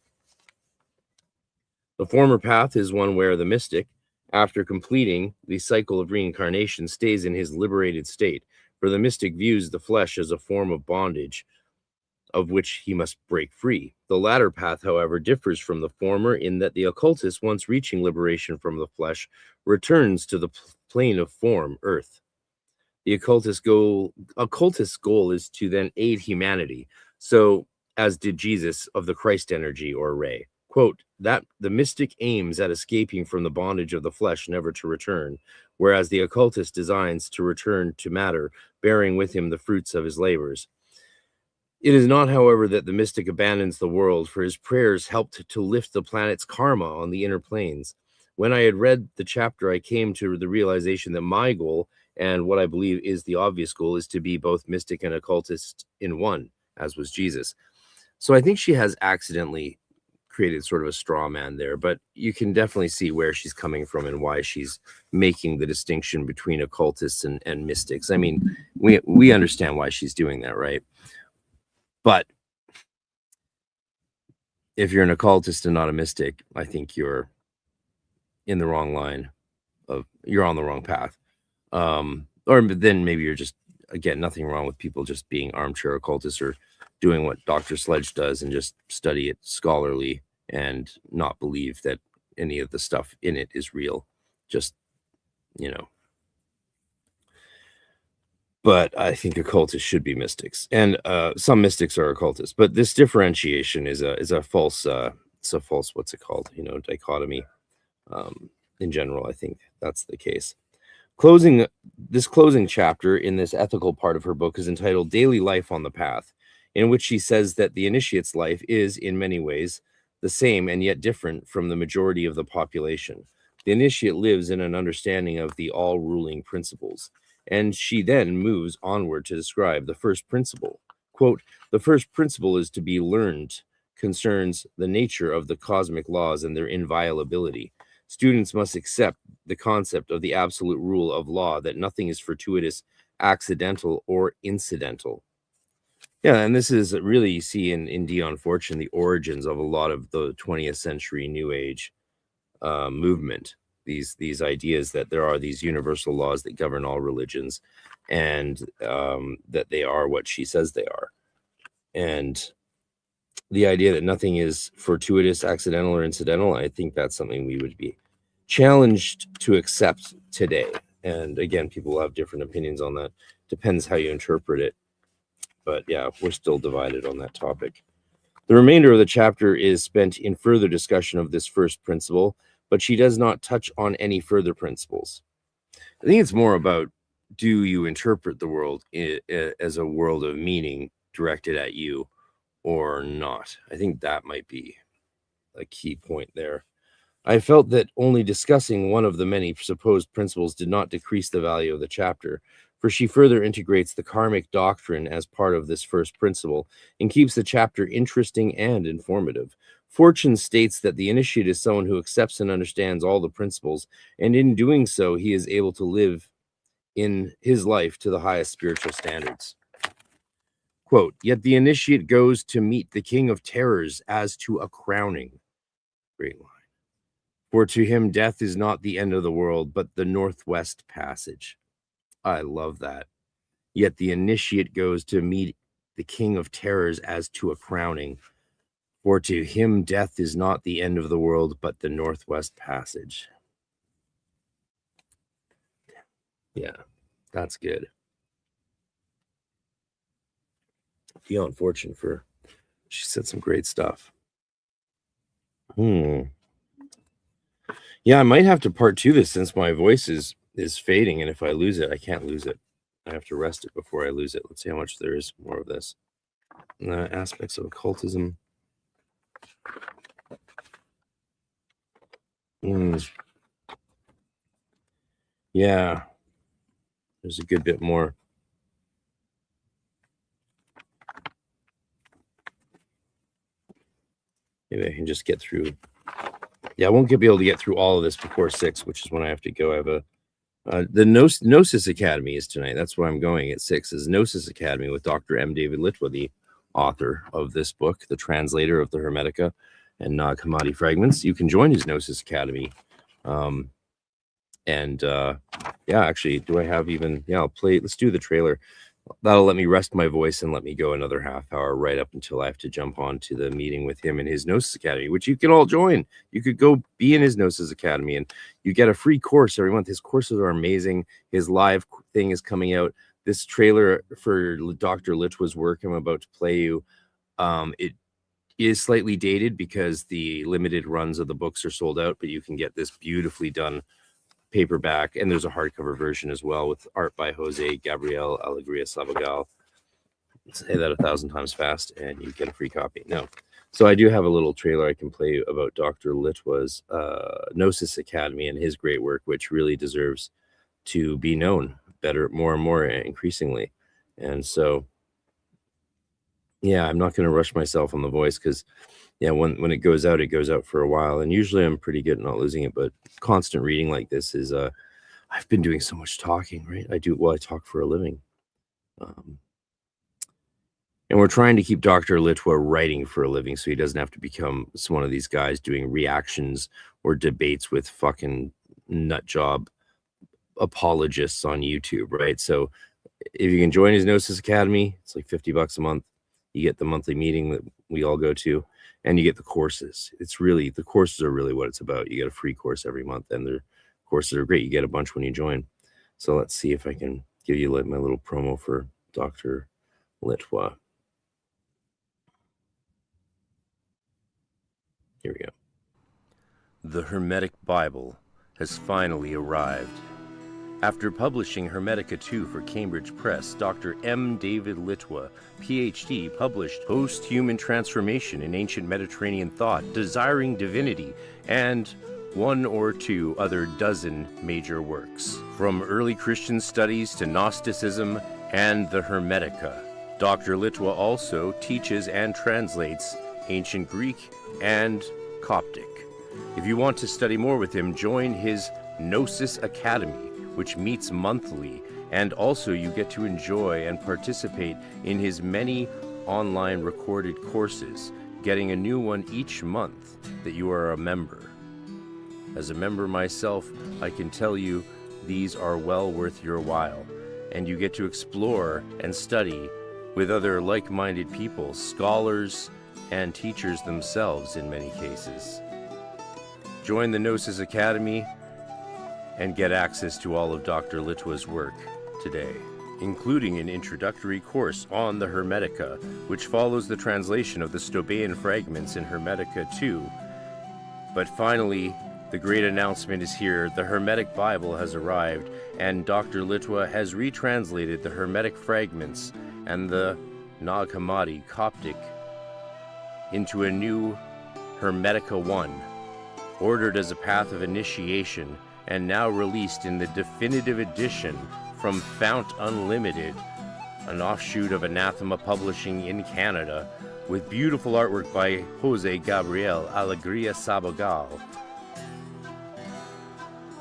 The former path is one where the mystic, after completing the cycle of reincarnation, stays in his liberated state, for the mystic views the flesh as a form of bondage of which he must break free. The latter path, however, differs from the former in that the occultist, once reaching liberation from the flesh, returns to the plane of form, earth. The occultist's goal is to then aid humanity, so as did Jesus of the Christ energy or ray. Quote, that the mystic aims at escaping from the bondage of the flesh, never to return, whereas the occultist designs to return to matter, bearing with him the fruits of his labors. It is not, however, that the mystic abandons the world, for his prayers helped to lift the planet's karma on the inner planes. When I had read the chapter, I came to the realization that my goal, and what I believe is the obvious goal, is to be both mystic and occultist in one, as was Jesus. So I think she has accidentally created sort of a straw man there, but you can definitely see where she's coming from and why she's making the distinction between occultists and mystics. I mean, we understand why she's doing that, right? But if you're an occultist and not a mystic, I think you're in the wrong line you're on the wrong path. Or then maybe you're just, again, nothing wrong with people just being armchair occultists or doing what Dr. Sledge does and just study it scholarly and not believe that any of the stuff in it is real. Just, but I think occultists should be mystics, and some mystics are occultists. But this differentiation is a false, it's a false, what's it called? Dichotomy. In general, I think that's the case. This closing chapter in this ethical part of her book is entitled "Daily Life on the Path," in which she says that the initiate's life is, in many ways, the same and yet different from the majority of the population. The initiate lives in an understanding of the all-ruling principles. And she then moves onward to describe the first principle. Quote, the first principle is to be learned, concerns the nature of the cosmic laws and their inviolability. Students must accept the concept of the absolute rule of law, that nothing is fortuitous, accidental, or incidental. Yeah, and this is really, you see in Dion Fortune, the origins of a lot of the 20th century New Age movement. These ideas that there are these universal laws that govern all religions, and that they are what she says they are. And the idea that nothing is fortuitous, accidental, or incidental, I think that's something we would be challenged to accept today. And again, people will have different opinions on that. Depends how you interpret it. But yeah, we're still divided on that topic. The remainder of the chapter is spent in further discussion of this first principle, but she does not touch on any further principles. I think it's more about, do you interpret the world as a world of meaning directed at you or not? I think that might be a key point there. I felt that only discussing one of the many supposed principles did not decrease the value of the chapter, for she further integrates the karmic doctrine as part of this first principle and keeps the chapter interesting and informative. Fortune states that the initiate is someone who accepts and understands all the principles, and in doing so, he is able to live in his life to the highest spiritual standards. Quote, yet the initiate goes to meet the king of terrors as to a crowning. Great line. For to him, death is not the end of the world, but the northwest passage. I love that. Yet the initiate goes to meet the king of terrors as to a crowning. For to him, death is not the end of the world, but the northwest passage. Yeah, that's good. Dion Fortune she said some great stuff. Yeah, I might have to part two this since my voice is fading, and if I lose it, I can't lose it. I have to rest it before I lose it. Let's see how much there is more of this. Aspects of occultism. Yeah, there's a good bit more. Maybe I can just get through. Yeah, I won't be able to get through all of this before 6, which is when I have to go. I have a The Gnosis Academy is tonight. That's where I'm going at 6. Is Gnosis Academy with Dr. M. David Litwa, the author of this book, the translator of the Hermetica and Nag Hammadi fragments. You can join his Gnosis Academy. Yeah, actually, do I have even? Yeah, I'll play. Let's do the trailer. That'll let me rest my voice and let me go another half hour right up until I have to jump on to the meeting with him in his Gnosis Academy, which you can all join. You could go be in his Gnosis Academy and you get a free course every month. His courses are amazing. His live thing is coming out. This trailer for Dr. Litwa's work I'm about to play you, it is slightly dated because the limited runs of the books are sold out, but you can get this beautifully done paperback, and there's a hardcover version as well with art by Jose Gabriel Alegria Sabagal. Say that 1,000 times fast and you get a free copy. No. So I do have a little trailer I can play you about Dr. Litwa's Gnosis Academy and his great work, which really deserves to be known better, more and more increasingly. And so, yeah, I'm not going to rush myself on the voice because, yeah, when it goes out for a while. And usually I'm pretty good at not losing it, but constant reading like this is, I've been doing so much talking, right? I talk for a living. And we're trying to keep Dr. Litwa writing for a living so he doesn't have to become one of these guys doing reactions or debates with fucking nut job apologists on YouTube, right? So if you can join his Gnosis Academy, it's like $50 a month. You get the monthly meeting that we all go to, and you get the courses. The courses are really what it's about. You get a free course every month, and the courses are great. You get a bunch when you join. So let's see if I can give you my little promo for Dr. Litwa. Here we go. The Hermetic Bible has finally arrived. After publishing Hermetica 2 for Cambridge Press, Dr. M. David Litwa, Ph.D., published Post-Human Transformation in Ancient Mediterranean Thought, Desiring Divinity, and 1 or 2 other dozen major works. From early Christian studies to Gnosticism and the Hermetica. Dr. Litwa also teaches and translates Ancient Greek and Coptic. If you want to study more with him, join his Gnosis Academy, which meets monthly, and also you get to enjoy and participate in his many online recorded courses, getting a new one each month that you are a member. As a member myself, I can tell you these are well worth your while, and you get to explore and study with other like-minded people, scholars, and teachers themselves in many cases. Join the Gnosis Academy and get access to all of Dr. Litwa's work today, including an introductory course on the Hermetica, which follows the translation of the Stobaean fragments in Hermetica 2. But finally, the great announcement is here. The Hermetic Bible has arrived, and Dr. Litwa has retranslated the Hermetic fragments and the Nag Hammadi Coptic into a new Hermetica 1, ordered as a path of initiation, and now released in the definitive edition from Fount Unlimited, an offshoot of Anathema Publishing in Canada, with beautiful artwork by Jose Gabriel Alegria Sabagal.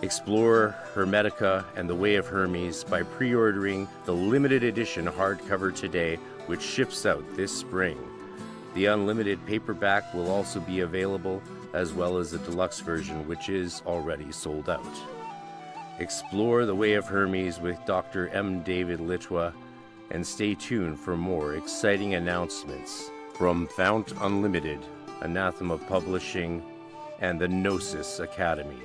Explore Hermetica and the Way of Hermes by pre-ordering the limited edition hardcover today, which ships out this spring. The unlimited paperback will also be available, as well as the deluxe version, which is already sold out. Explore the Way of Hermes with Dr. M. David Litwa, and stay tuned for more exciting announcements from Fount Unlimited, Anathema Publishing, and the Gnosis Academy.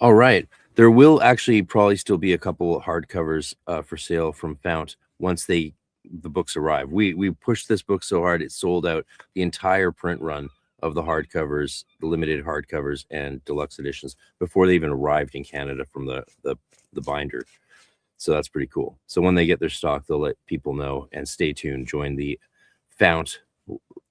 All right. There will actually probably still be a couple hardcovers for sale from Fount once the books arrive. We pushed this book so hard it sold out the entire print run of the hardcovers, the limited hardcovers and deluxe editions before they even arrived in Canada from the binder. So that's pretty cool. So when they get their stock, they'll let people know, and stay tuned. Join the Fount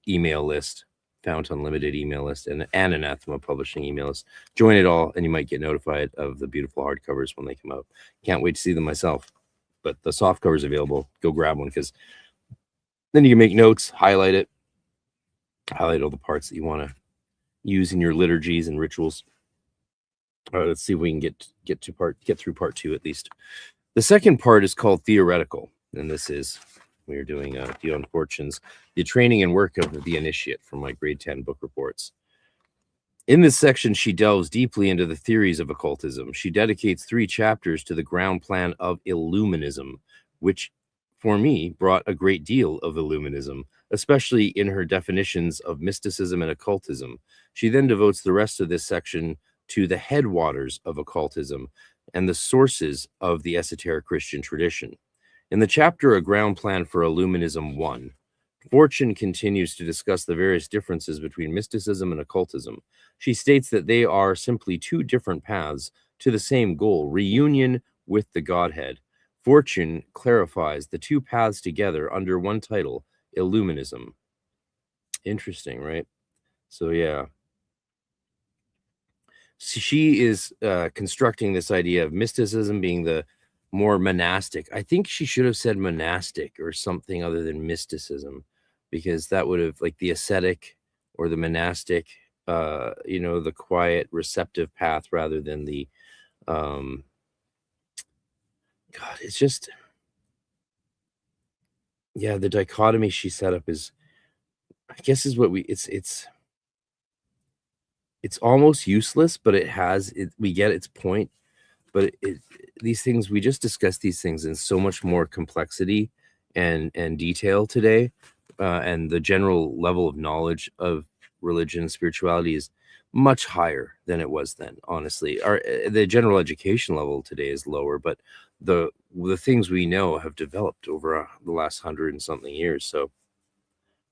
email list, Fount Unlimited email list, and Anathema Publishing email list. Join it all, and you might get notified of the beautiful hardcovers when they come out. Can't wait to see them myself. But the soft cover is available. Go grab one, because Then you can make notes, highlight all the parts that you want to use in your liturgies and rituals. All right, let's see if we can get through part 2 at least. The second part is called theoretical, and this is we are doing Dion Fortune's The Training and Work of the Initiate from my grade 10 book reports. In this section, she delves deeply into the theories of occultism. She dedicates 3 chapters to the ground plan of Illuminism, which for me brought a great deal of Illuminism, especially in her definitions of mysticism and occultism. She then devotes the rest of this section to the headwaters of occultism and the sources of the esoteric Christian tradition. In the chapter A Ground Plan for Illuminism 1, Fortune continues to discuss the various differences between mysticism and occultism. She states that they are simply 2 different paths to the same goal, reunion with the Godhead. Fortune clarifies the 2 paths together under one title, Illuminism. Interesting, right? So yeah. She is constructing this idea of mysticism being the more monastic. I think she should have said monastic or something other than mysticism, because that would have, like, the ascetic or the monastic, the quiet, receptive path, rather than the, God, it's just, yeah, the dichotomy she set up is, I guess, is what it's almost useless, but we get its point. But these things, we just discussed these things in so much more complexity and detail today, and the general level of knowledge of religion and spirituality is much higher than it was then. Honestly, the general education level today is lower, but the things we know have developed over the last 100 and something years. So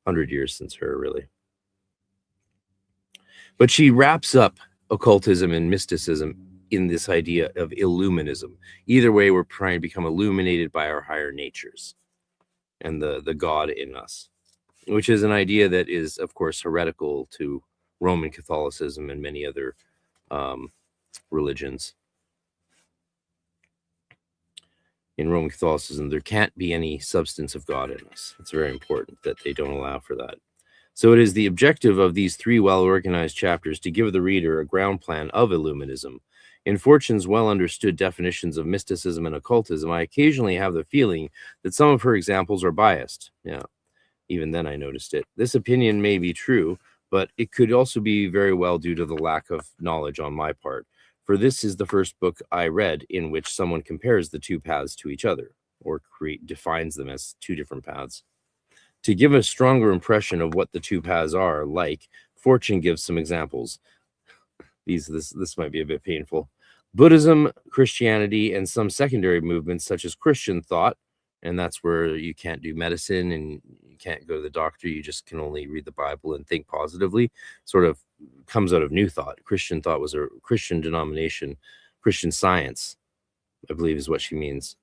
100 years since her, really. But she wraps up occultism and mysticism in this idea of Illuminism. Either way, we're trying to become illuminated by our higher natures and the God in us, which is an idea that is, of course, heretical to Roman Catholicism and many other religions. In Roman Catholicism, there can't be any substance of God in us. It's very important that they don't allow for that. So it is the objective of these 3 well-organized chapters to give the reader a ground plan of Illuminism. In Fortune's well-understood definitions of mysticism and occultism, I occasionally have the feeling that some of her examples are biased. Yeah, even then I noticed it. This opinion may be true, but it could also be very well due to the lack of knowledge on my part. For this is the first book I read in which someone compares the 2 paths to each other, or defines them as 2 different paths. To give a stronger impression of what the 2 paths are like, Fortune gives some examples. This might be a bit painful. Buddhism, Christianity, and some secondary movements such as Christian thought, and that's where you can't do medicine and you can't go to the doctor, you just can only read the Bible and think positively, sort of comes out of New Thought. Christian thought was a Christian denomination. Christian Science, I believe, is what she means.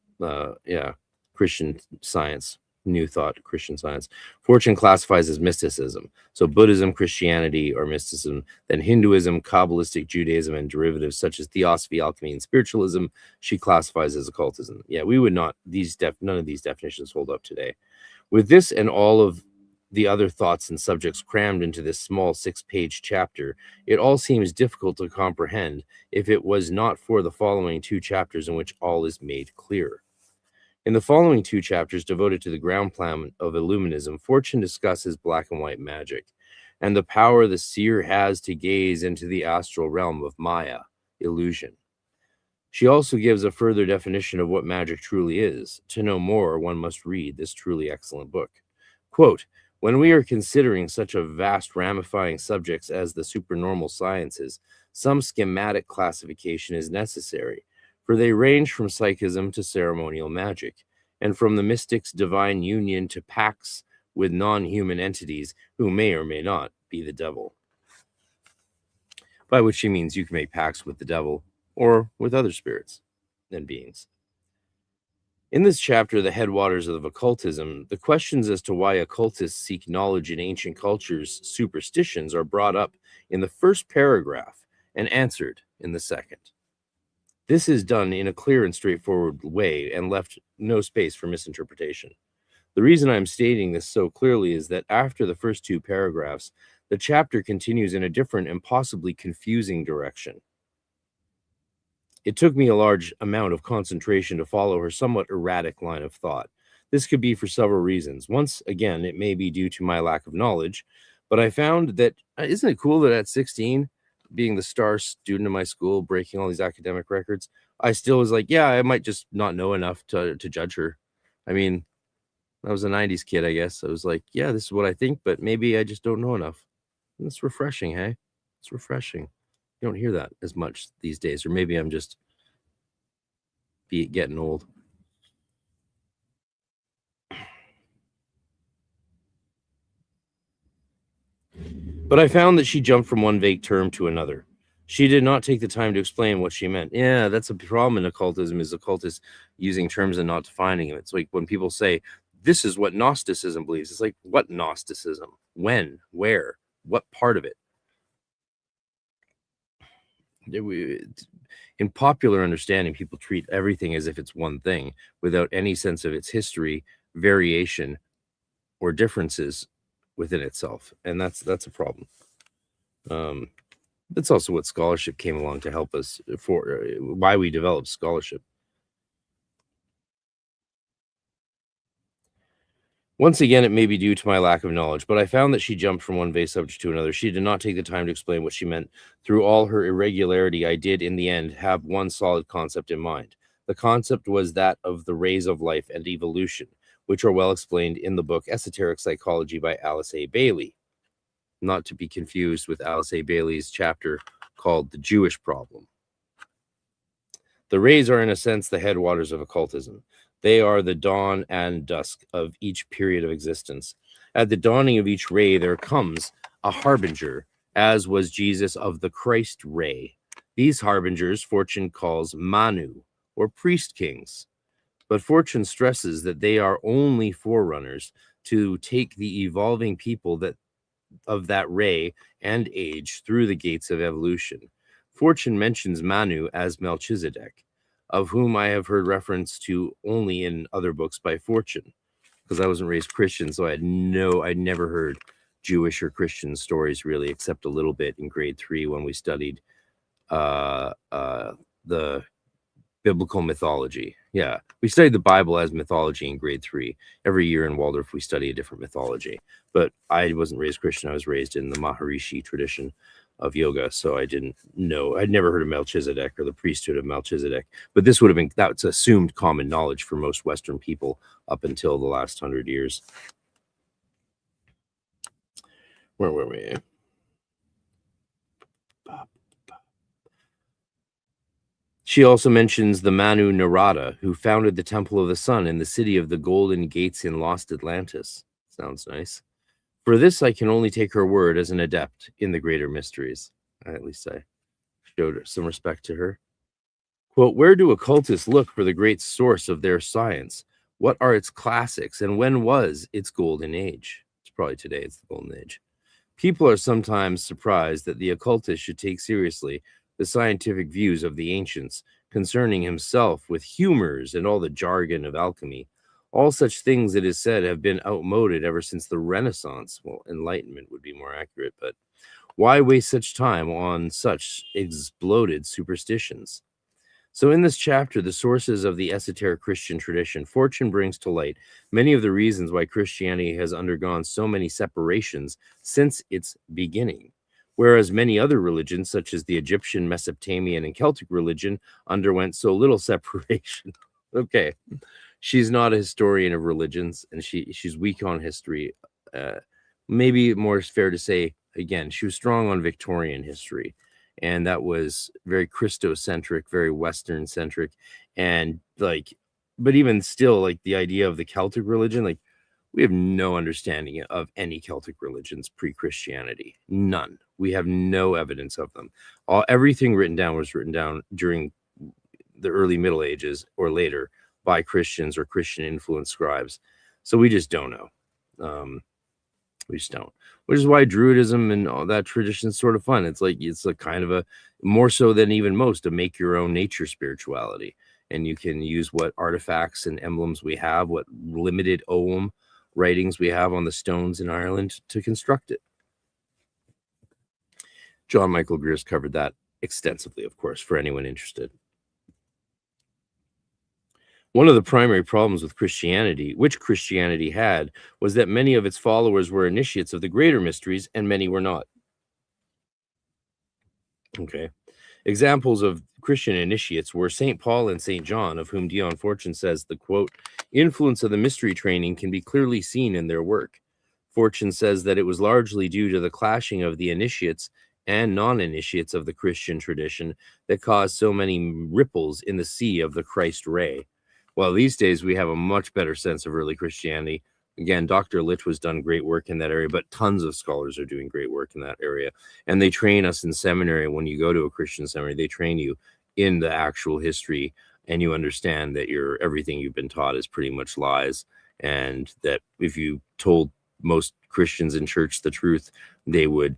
Christian Science. New Thought, Christian Science. Fortune classifies as mysticism. So Buddhism, Christianity, or mysticism. Then Hinduism, Kabbalistic Judaism, and derivatives such as theosophy, alchemy, and spiritualism, she classifies as occultism. Yeah, we would not, none of these definitions hold up today. With this and all of the other thoughts and subjects crammed into this small 6-page chapter, it all seems difficult to comprehend if it was not for the following 2 chapters in which all is made clear. In the following 2 chapters devoted to the ground plan of Illuminism, Fortune discusses black and white magic and the power the seer has to gaze into the astral realm of Maya, illusion. She also gives a further definition of what magic truly is. To know more, one must read this truly excellent book. Quote, when we are considering such a vast ramifying subjects as the supernormal sciences, some schematic classification is necessary, for they range from psychism to ceremonial magic, and from the mystic's divine union to pacts with non-human entities who may or may not be the devil. By which she means you can make pacts with the devil or with other spirits and beings. In this chapter, The Headwaters of Occultism, the questions as to why occultists seek knowledge in ancient cultures' superstitions are brought up in the first paragraph and answered in the second. This is done in a clear and straightforward way and left no space for misinterpretation. The reason I'm stating this so clearly is that after the first two paragraphs, the chapter continues in a different and possibly confusing direction. It took me a large amount of concentration to follow her somewhat erratic line of thought. This could be for several reasons. Once again, it may be due to my lack of knowledge, but I found that, isn't it cool that at 16, being the star student in my school, breaking all these academic records, I still was like, yeah, I might just not know enough to judge her. I mean, I was a 90s kid, I guess. I was like, yeah, this is what I think, but maybe I just don't know enough. And it's refreshing, hey? It's refreshing. You don't hear that as much these days, or maybe I'm just getting old. But I found that she jumped from one vague term to another. She did not take the time to explain what she meant. Yeah, that's a problem in occultism, is occultists using terms and not defining them. It's like when people say, this is what Gnosticism believes. It's like, what Gnosticism? When? Where? What part of it? In popular understanding, people treat everything as if it's one thing without any sense of its history, variation, or differences within itself. And that's a problem. That's also what scholarship came along to help us for, why we developed scholarship. Once again, it may be due to my lack of knowledge, but I found that she jumped from one vague subject to another. She did not take the time to explain what she meant. Through all her irregularity, I did, in the end, have one solid concept in mind. The concept was that of the rays of life and evolution, which are well explained in the book Esoteric Psychology by Alice A. Bailey, not to be confused with Alice A. Bailey's chapter called The Jewish Problem. The rays are, in a sense, the headwaters of occultism. They are the dawn and dusk of each period of existence. At the dawning of each ray, there comes a harbinger, as was Jesus of the Christ ray. These harbingers Fortune calls Manu, or priest kings. But Fortune stresses that they are only forerunners to take the evolving people of that ray and age through the gates of evolution. Fortune mentions Manu as Melchizedek, of whom I have heard reference to only in other books by Fortune, because I wasn't raised Christian, so I'd never heard Jewish or Christian stories really, except a little bit in grade 3 when we studied the biblical mythology. Yeah, we studied the Bible as mythology in grade 3. Every year in Waldorf, we study a different mythology. But I wasn't raised Christian. I was raised in the Maharishi tradition of yoga, so I didn't know. I'd never heard of Melchizedek or the priesthood of Melchizedek. But this would have been, that's assumed common knowledge for most Western people up until the last 100 years. Where were we? She also mentions the Manu Narada, who founded the Temple of the Sun in the city of the Golden Gates in Lost Atlantis. Sounds nice. For this, I can only take her word as an adept in the greater mysteries. At least I showed some respect to her. Quote, where do occultists look for the great source of their science? What are its classics, and when was its golden age? It's probably today, it's the golden age. People are sometimes surprised that the occultist should take seriously the scientific views of the ancients concerning himself with humors and all the jargon of alchemy. All such things, it is said, have been outmoded ever since the Renaissance. Well, Enlightenment would be more accurate, but why waste such time on such exploded superstitions? So in this chapter, the sources of the esoteric Christian tradition, Fortune brings to light many of the reasons why Christianity has undergone so many separations since its beginning, whereas many other religions, such as the Egyptian, Mesopotamian, and Celtic religion, underwent so little separation. Okay. She's not a historian of religions, and she's weak on history. Maybe more fair to say, again, she was strong on Victorian history, and that was very Christocentric, very Western-centric, and like, but even still, like the idea of the Celtic religion, like we have no understanding of any Celtic religions pre-Christianity. None. We have no evidence of them. Everything written down was written down during the early Middle Ages or later by Christians or Christian influenced scribes. So we just don't know. We just don't. Which is why Druidism and all that tradition is sort of fun. It's like a kind of a, more so than even most, a make your own nature spirituality. And you can use what artifacts and emblems we have, what limited ogham writings we have on the stones in Ireland to construct it. John Michael Greer's covered that extensively, of course, for anyone interested. One of the primary problems with Christianity, which Christianity had, was that many of its followers were initiates of the greater mysteries and many were not. Okay. Examples of Christian initiates were St. Paul and St. John, of whom Dion Fortune says the, quote, influence of the mystery training can be clearly seen in their work. Fortune says that it was largely due to the clashing of the initiates and non-initiates of the Christian tradition that caused so many ripples in the sea of the Christ ray. Well, these days we have a much better sense of early Christianity. Again, Dr. Litch was done great work in that area, but tons of scholars are doing great work in that area. And they train us in seminary. When you go to a Christian seminary, they train you in the actual history, and you understand that everything you've been taught is pretty much lies. And that if you told most Christians in church the truth, they would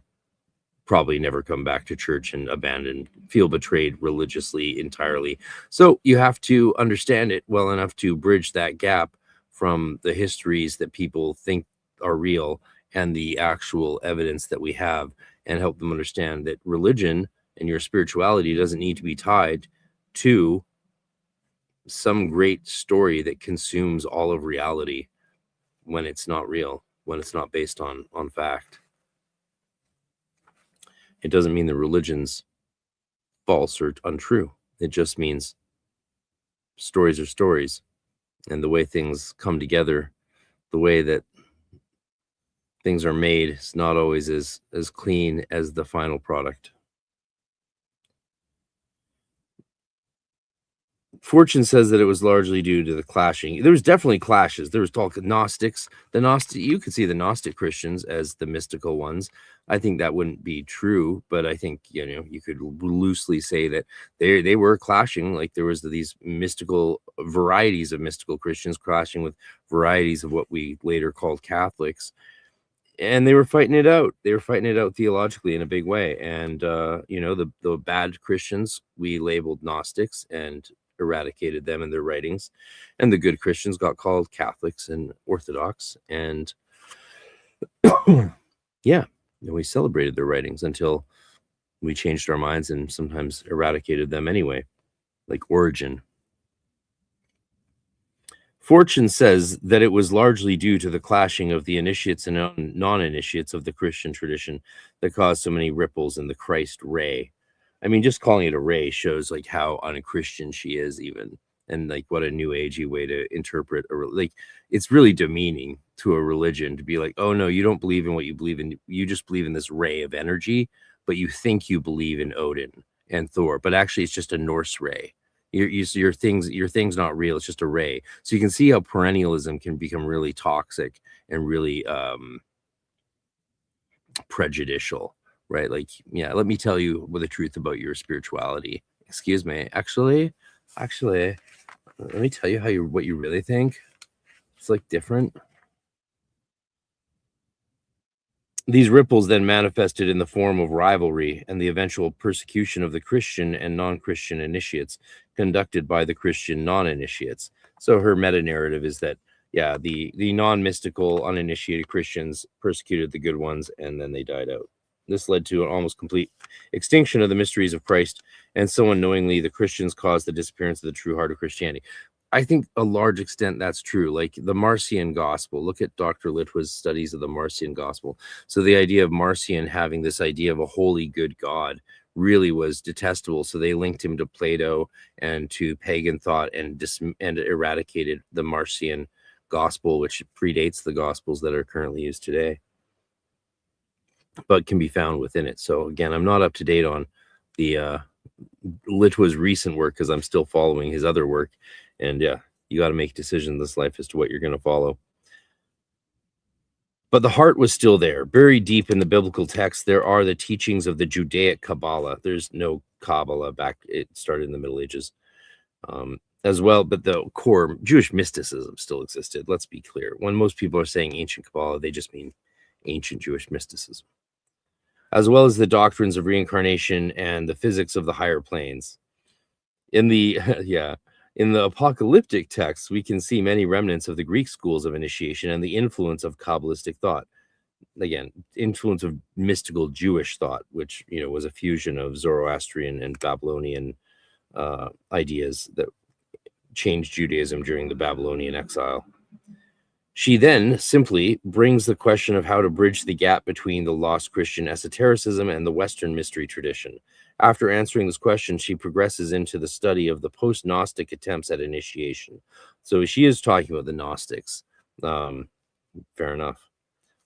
probably never come back to church and feel betrayed religiously entirely. So you have to understand it well enough to bridge that gap from the histories that people think are real and the actual evidence that we have, and help them understand that religion and your spirituality doesn't need to be tied to some great story that consumes all of reality when it's not real, when it's not based on fact. It doesn't mean the religion's false or untrue. It just means stories are stories, and the way things come together, the way that things are made, is not always as clean as the final product. Fortune says that it was largely due to the clashing. There was definitely clashes. There was talk of Gnostics. You could see the Gnostic Christians as the mystical ones. I think that wouldn't be true, but I think, you could loosely say that they were clashing. Like there was these mystical varieties of mystical Christians clashing with varieties of what we later called Catholics. And they were fighting it out. They were fighting it out theologically in a big way. And, the bad Christians, we labeled Gnostics and eradicated them in their writings, and the good Christians got called Catholics and Orthodox, and yeah, and we celebrated their writings until we changed our minds and sometimes eradicated them anyway, like Origen. Fortune says that it was largely due to the clashing of the initiates and non-initiates of the Christian tradition that caused so many ripples in the Christ ray. I mean, just calling it a ray shows like how un-Christian she is even, and like what a new agey way to interpret it's really demeaning to a religion to be like, oh no, you don't believe in what you believe in. You just believe in this ray of energy, but you think you believe in Odin and Thor, but actually it's just a Norse ray. Your thing's not real. It's just a ray. So you can see how perennialism can become really toxic and really prejudicial. Right? Like, yeah, let me tell you the truth about your spirituality. Excuse me. Actually, let me tell you what you really think. It's like different. These ripples then manifested in the form of rivalry and the eventual persecution of the Christian and non-Christian initiates conducted by the Christian non-initiates. So her meta-narrative is that, yeah, the non-mystical, uninitiated Christians persecuted the good ones, and then they died out. This led to an almost complete extinction of the mysteries of Christ, and so unknowingly the Christians caused the disappearance of the true heart of Christianity. I think a large extent that's true. Like the Marcion Gospel. Look at Dr. Litwa's studies of the Marcion Gospel. So the idea of Marcion having this idea of a holy, good God really was detestable. So they linked him to Plato and to pagan thought and eradicated the Marcion Gospel, which predates the Gospels that are currently used today, but can be found within it. So again, I'm not up to date on the Litwa's recent work because I'm still following his other work. And yeah, you got to make decisions in this life as to what you're going to follow. But the heart was still there. Buried deep in the biblical text, there are the teachings of the Judaic Kabbalah. There's no Kabbalah back. It started in the Middle Ages as well. But the core Jewish mysticism still existed. Let's be clear. When most people are saying ancient Kabbalah, they just mean ancient Jewish mysticism, as well as the doctrines of reincarnation and the physics of the higher planes. In the In the apocalyptic texts, we can see many remnants of the Greek schools of initiation and the influence of Kabbalistic thought. Again, influence of mystical Jewish thought, which was a fusion of Zoroastrian and Babylonian ideas that changed Judaism during the Babylonian exile. She then simply brings the question of how to bridge the gap between the lost Christian esotericism and the Western mystery tradition. After answering this question, she progresses into the study of the post-Gnostic attempts at initiation. So she is talking about the Gnostics. Fair enough.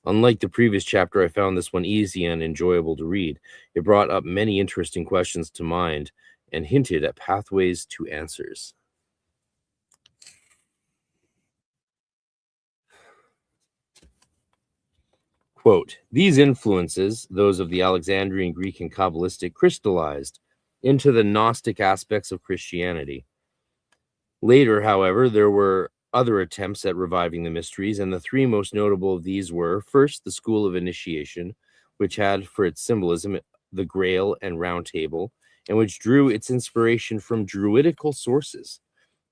Unlike the previous chapter, I found this one easy and enjoyable to read. It brought up many interesting questions to mind and hinted at pathways to answers. Quote, these influences, those of the Alexandrian Greek and Kabbalistic, crystallized into the Gnostic aspects of Christianity. Later, however, there were other attempts at reviving the mysteries, and the three most notable of these were, first, the School of Initiation, which had for its symbolism the Grail and Round Table, and which drew its inspiration from Druidical sources.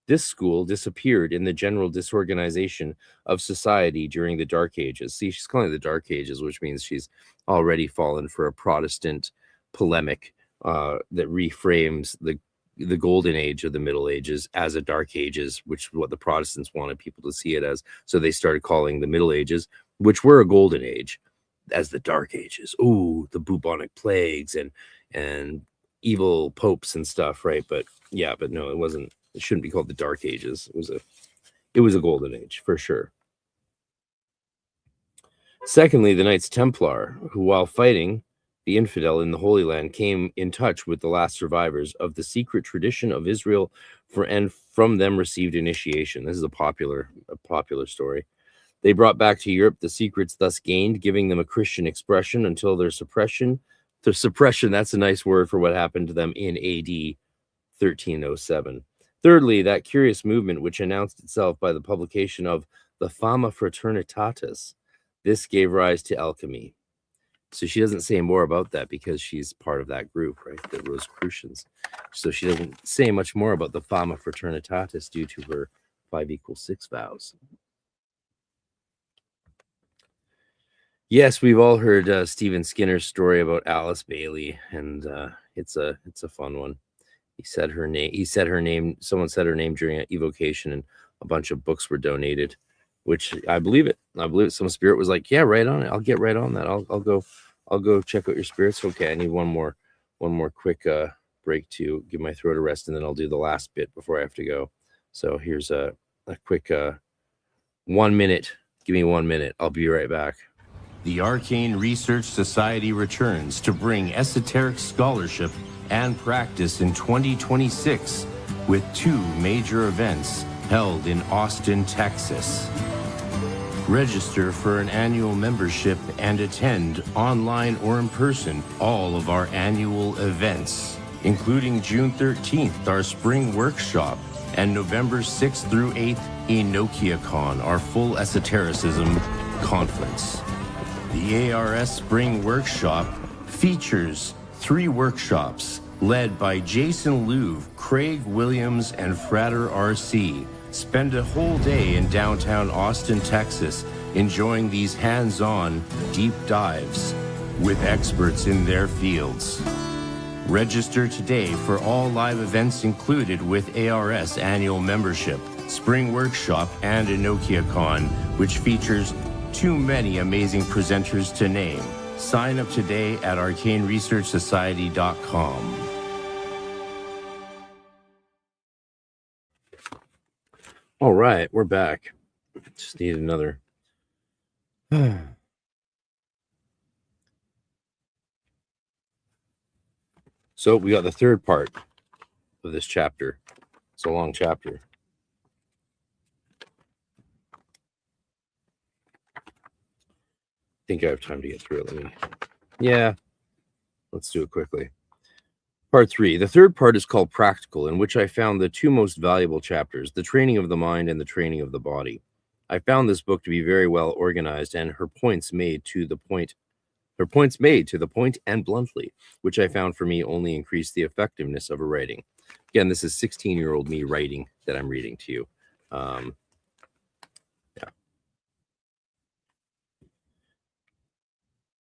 This school disappeared in the general disorganization of society during the Dark Ages. See, she's calling it the Dark Ages, which means she's already fallen for a Protestant polemic that reframes the Golden Age of the Middle Ages as a Dark Ages, which is what the Protestants wanted people to see it as. So they started calling the Middle Ages, which were a Golden Age, as the Dark Ages. Ooh, the bubonic plagues and evil popes and stuff, right? But no, it wasn't. It shouldn't be called the Dark Ages. It was a Golden Age for sure. Secondly, the Knights Templar, who while fighting the infidel in the Holy Land, came in touch with the last survivors of the secret tradition of Israel, and from them received initiation. This is a popular story. They brought back to Europe the secrets thus gained, giving them a Christian expression until their suppression. The suppression, that's a nice word for what happened to them in AD 1307. Thirdly, that curious movement which announced itself by the publication of the Fama Fraternitatis. This gave rise to alchemy. So she doesn't say more about that because she's part of that group, right? The Rosicrucians. So she doesn't say much more about the Fama Fraternitatis due to her 5=6 vows. Yes, we've all heard Stephen Skinner's story about Alice Bailey, and it's a fun one. He said her name. Someone said her name during an evocation, and a bunch of books were donated, which I believe it. Some spirit was like, "Yeah, right on it. I'll get right on that. I'll go check out your spirits." Okay, I need one more quick break to give my throat a rest, and then I'll do the last bit before I have to go. So here's a quick 1 minute. Give me 1 minute. I'll be right back. The Arcane Research Society returns to bring esoteric scholarship and practice in 2026 with 2 major events held in Austin, Texas. Register for an annual membership and attend online or in person all of our annual events, including June 13th, our spring workshop, and November 6th through 8th, EnochiaCon, our full esotericism conference. The ARS Spring Workshop features 3 workshops led by Jason Louv, Craig Williams, and Frater RC. Spend a whole day in downtown Austin, Texas, enjoying these hands-on deep dives with experts in their fields. Register today for all live events included with ARS annual membership, Spring Workshop, and EnochiaCon, which features too many amazing presenters to name. Sign up today at arcaneresearchsociety.com. All right, we're back. Just need another. So we got the third part of this chapter. It's a long chapter. I think I have time to get through it. Let's do it quickly. Part 3. The third part is called Practical, in which I found the 2 most valuable chapters, the training of the mind and the training of the body. I found this book to be very well organized, and her points made to the point and bluntly, which I found for me only increased the effectiveness of her writing. Again, this is 16-year-old me writing that I'm reading to you. Yeah.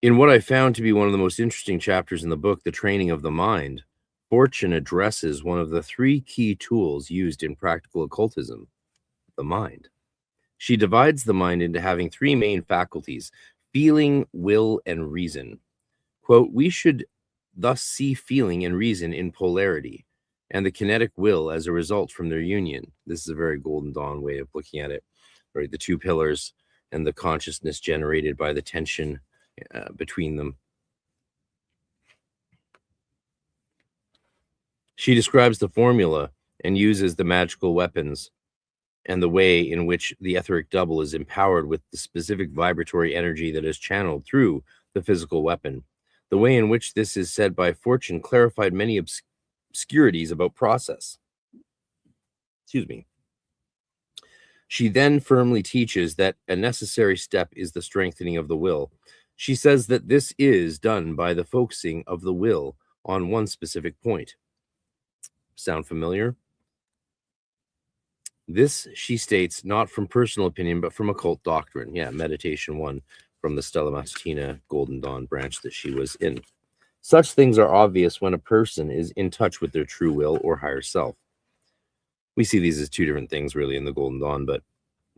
In what I found to be one of the most interesting chapters in the book, The Training of the Mind, Fortune addresses one of the 3 key tools used in practical occultism, the mind. She divides the mind into having 3 main faculties: feeling, will, and reason. Quote, we should thus see feeling and reason in polarity, and the kinetic will as a result from their union. This is a very Golden Dawn way of looking at it, right? The 2 pillars and the consciousness generated by the tension between them. She describes the formula and uses the magical weapons and the way in which the etheric double is empowered with the specific vibratory energy that is channeled through the physical weapon. The way in which this is said by Fortune clarified many obscurities about process. Excuse me. She then firmly teaches that a necessary step is the strengthening of the will. She says that this is done by the focusing of the will on one specific point. Sound familiar? This, she states, not from personal opinion, but from occult doctrine. Yeah, Meditation 1 from the Stella Matutina Golden Dawn branch that she was in. Such things are obvious when a person is in touch with their true will or higher self. We see these as 2 different things really in the Golden Dawn, but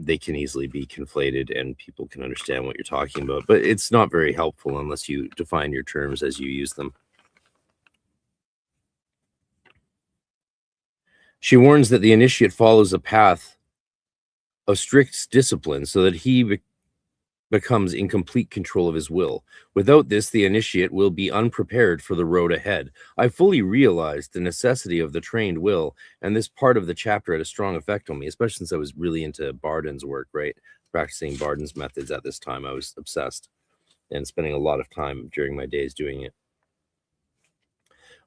they can easily be conflated and people can understand what you're talking about. But it's not very helpful unless you define your terms as you use them. She warns that the initiate follows a path of strict discipline so that he becomes in complete control of his will. Without this, the initiate will be unprepared for the road ahead. I fully realized the necessity of the trained will, and this part of the chapter had a strong effect on me, especially since I was really into Barden's work, right? Practicing Barden's methods at this time. I was obsessed and spending a lot of time during my days doing it.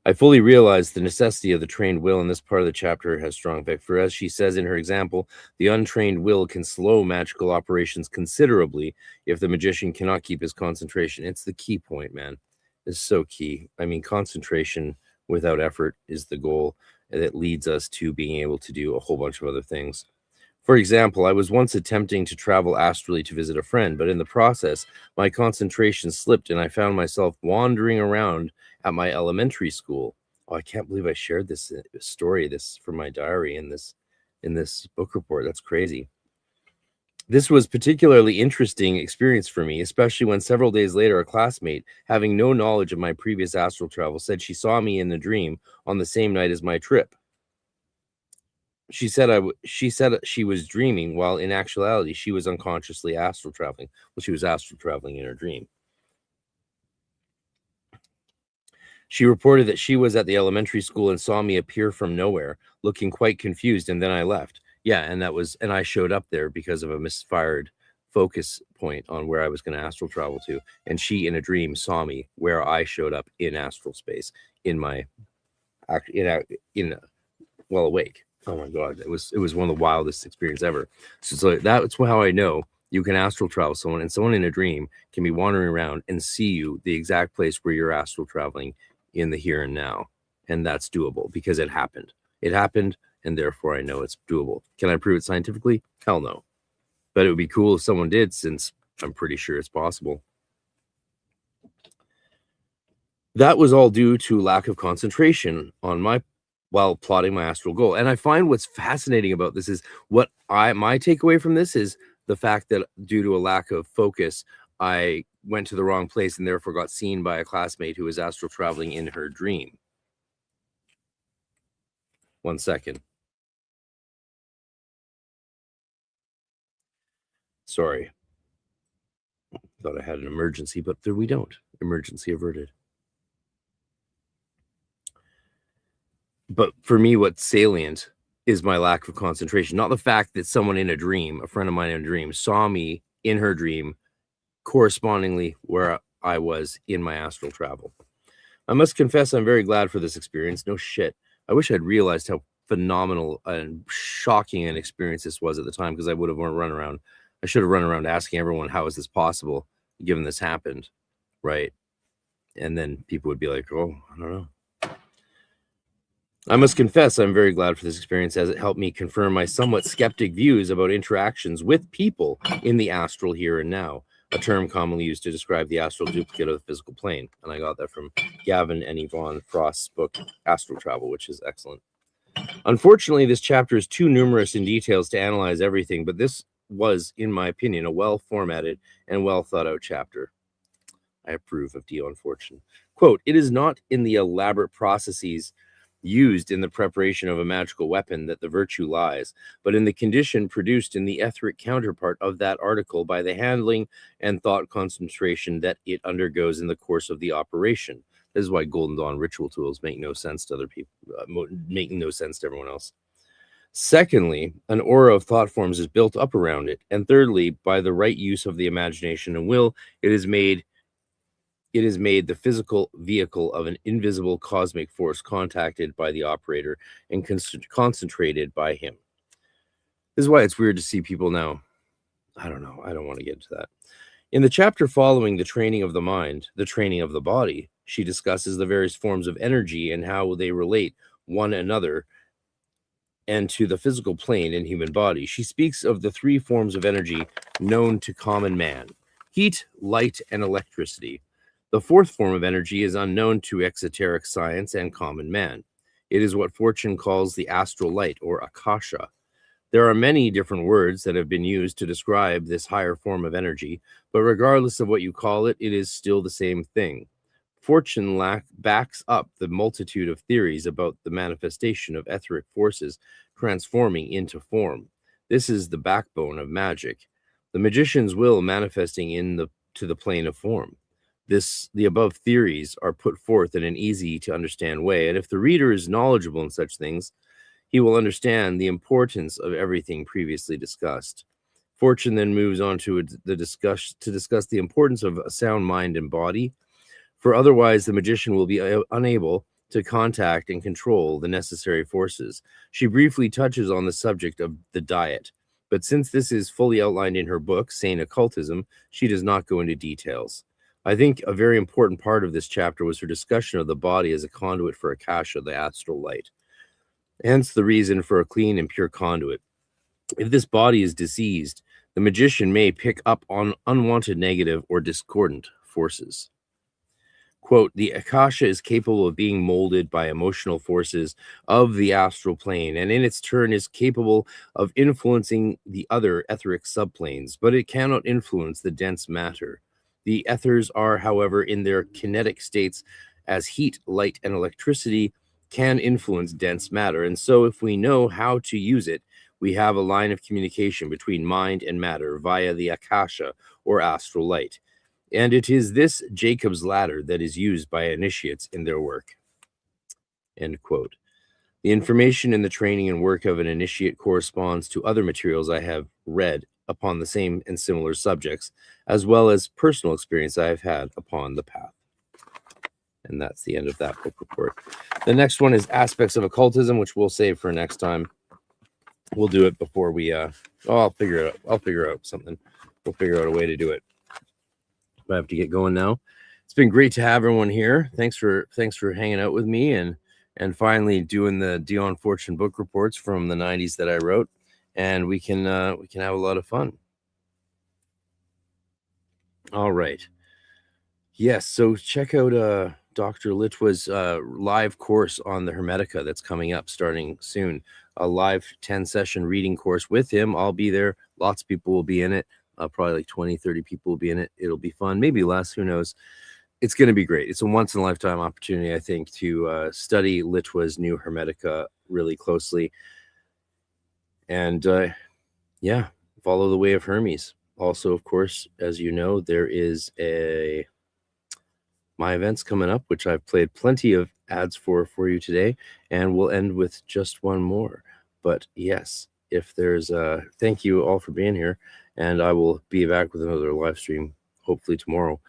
I fully realize the necessity of the trained will, and this part of the chapter has strong effect. For as she says in her example, the untrained will can slow magical operations considerably if the magician cannot keep his concentration. It's the key point, man. It's so key. I mean, concentration without effort is the goal that leads us to being able to do a whole bunch of other things. For example, I was once attempting to travel astrally to visit a friend, but in the process, my concentration slipped and I found myself wandering around at my elementary school. Oh, I can't believe I shared this story, this from my diary in this book report. That's crazy. This was particularly interesting experience for me, especially when several days later, a classmate, having no knowledge of my previous astral travel, said she saw me in a dream on the same night as my trip. She said she was dreaming, while in actuality, she was unconsciously astral traveling. Well, she was astral traveling in her dream. She reported that she was at the elementary school and saw me appear from nowhere, looking quite confused, and then I left. Yeah, and I showed up there because of a misfired focus point on where I was going to astral travel to, and she, in a dream, saw me where I showed up in astral space, while awake. Oh my God, it was one of the wildest experiences ever. So that's how I know you can astral travel someone, and someone in a dream can be wandering around and see you the exact place where you're astral traveling in the here and now. And that's doable because it happened. It happened, and therefore I know it's doable. Can I prove it scientifically? Hell no. But it would be cool if someone did, since I'm pretty sure it's possible. That was all due to lack of concentration while plotting my astral goal. And I find what's fascinating about this is my takeaway from this is the fact that due to a lack of focus, I went to the wrong place and therefore got seen by a classmate who was astral traveling in her dream. 1 second. Sorry. Thought I had an emergency, but there we don't. Emergency averted. But for me, what's salient is my lack of concentration, not the fact that someone in a dream, a friend of mine in a dream, saw me in her dream correspondingly where I was in my astral travel. I must confess I'm very glad for this experience. No shit. I wish I'd realized how phenomenal and shocking an experience this was at the time, because I would have run around. I should have run around asking everyone, how is this possible, given this happened, right? And then people would be like, oh, I don't know. I must confess I'm very glad for this experience, as it helped me confirm my somewhat skeptic views about interactions with people in the astral here and now, a term commonly used to describe the astral duplicate of the physical plane. And I got that from Gavin and Yvonne Frost's book, Astral Travel, which is excellent. Unfortunately, this chapter is too numerous in details to analyze everything, but this was, in my opinion, a well-formatted and well-thought-out chapter. I approve of Dion Fortune. Quote, "It is not in the elaborate processes used in the preparation of a magical weapon that the virtue lies, but in the condition produced in the etheric counterpart of that article by the handling and thought concentration that it undergoes in the course of the operation." This is why Golden Dawn ritual tools make no sense to other people, making no sense to everyone else. Secondly, an aura of thought forms is built up around it. And thirdly, by the right use of the imagination and will, it is made the physical vehicle of an invisible cosmic force contacted by the operator and concentrated by him. This is why it's weird to see people now. I don't know. I don't want to get into that. In the chapter following the training of the mind, the training of the body, she discusses the various forms of energy and how they relate one another and to the physical plane and human body. She speaks of the three forms of energy known to common man: heat, light, and electricity. The fourth form of energy is unknown to exoteric science and common man. It is what Fortune calls the astral light, or Akasha. There are many different words that have been used to describe this higher form of energy, but regardless of what you call it, it is still the same thing. Fortune backs up the multitude of theories about the manifestation of etheric forces transforming into form. This is the backbone of magic. The magician's will manifesting to the plane of form. The above theories are put forth in an easy to understand way, and if the reader is knowledgeable in such things, he will understand the importance of everything previously discussed. Fortune then moves on to discuss the importance of a sound mind and body, for otherwise the magician will be unable to contact and control the necessary forces. She briefly touches on the subject of the diet, but since this is fully outlined in her book, Sane Occultism, she does not go into details. I think a very important part of this chapter was her discussion of the body as a conduit for Akasha, the astral light. Hence the reason for a clean and pure conduit. If this body is diseased, the magician may pick up on unwanted negative or discordant forces. Quote, "The Akasha is capable of being molded by emotional forces of the astral plane, and in its turn is capable of influencing the other etheric subplanes, but it cannot influence the dense matter. The ethers are, however, in their kinetic states, as heat, light, and electricity can influence dense matter. And so if we know how to use it, we have a line of communication between mind and matter via the Akasha, or astral light. And it is this Jacob's ladder that is used by initiates in their work." End quote. The information in the training and work of an initiate corresponds to other materials I have read upon the same and similar subjects, as well as personal experience I have had upon the path. And that's the end of that book report. The next one is Aspects of Occultism, which we'll save for next time. We'll do it before we I'll figure it out. I'll figure out something. We'll figure out a way to do it. But I have to get going now. It's been great to have everyone here. Thanks for hanging out with me and finally doing the Dion Fortune book reports from the 90s that I wrote. And we can have a lot of fun. All right. Yes, so check out Dr. Litwa's live course on the Hermetica that's coming up starting soon. A live 10-session reading course with him. I'll be there. Lots of people will be in it. Probably like 20, 30 people will be in it. It'll be fun. Maybe less. Who knows? It's going to be great. It's a once-in-a-lifetime opportunity, I think, to study Litwa's new Hermetica really closely. And, yeah, follow the way of Hermes. Also, of course, as you know, there is my events coming up, which I've played plenty of ads for you today, and we'll end with just one more. But yes, if there's thank you all for being here, and I will be back with another live stream hopefully tomorrow,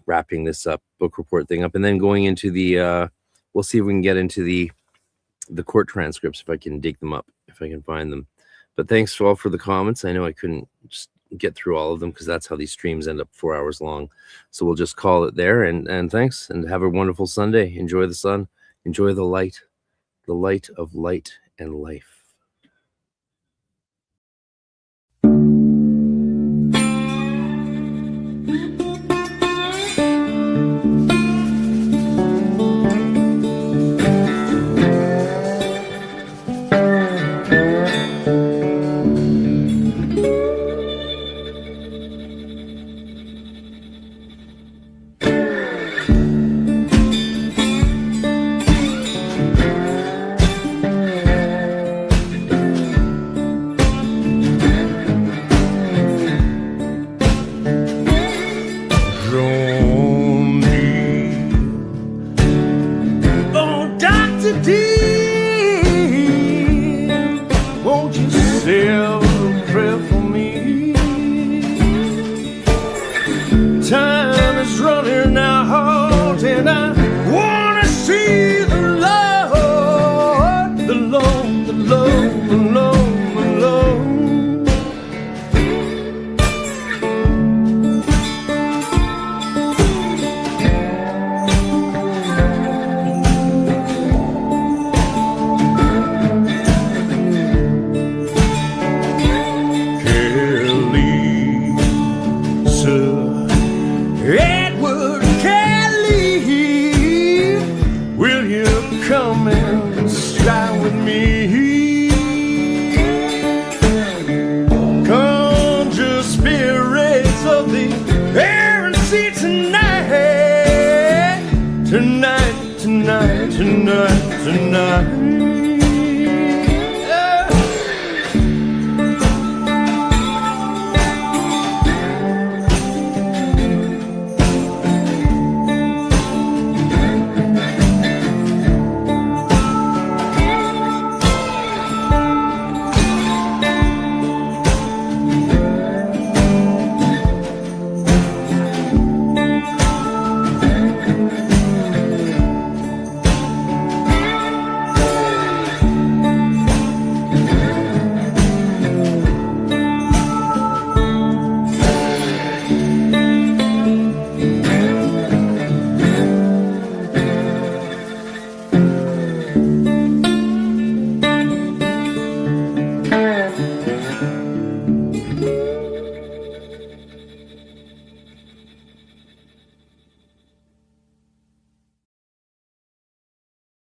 wrapping this up book report thing up, and then going into the we'll see if we can get into the court transcripts, if I can dig them up, if I can find them. But thanks to all for the comments. I know I couldn't just get through all of them because that's how these streams end up 4 hours long. So we'll just call it there. And thanks, and have a wonderful Sunday. Enjoy the sun, enjoy the light, the light of light and life. Tonight.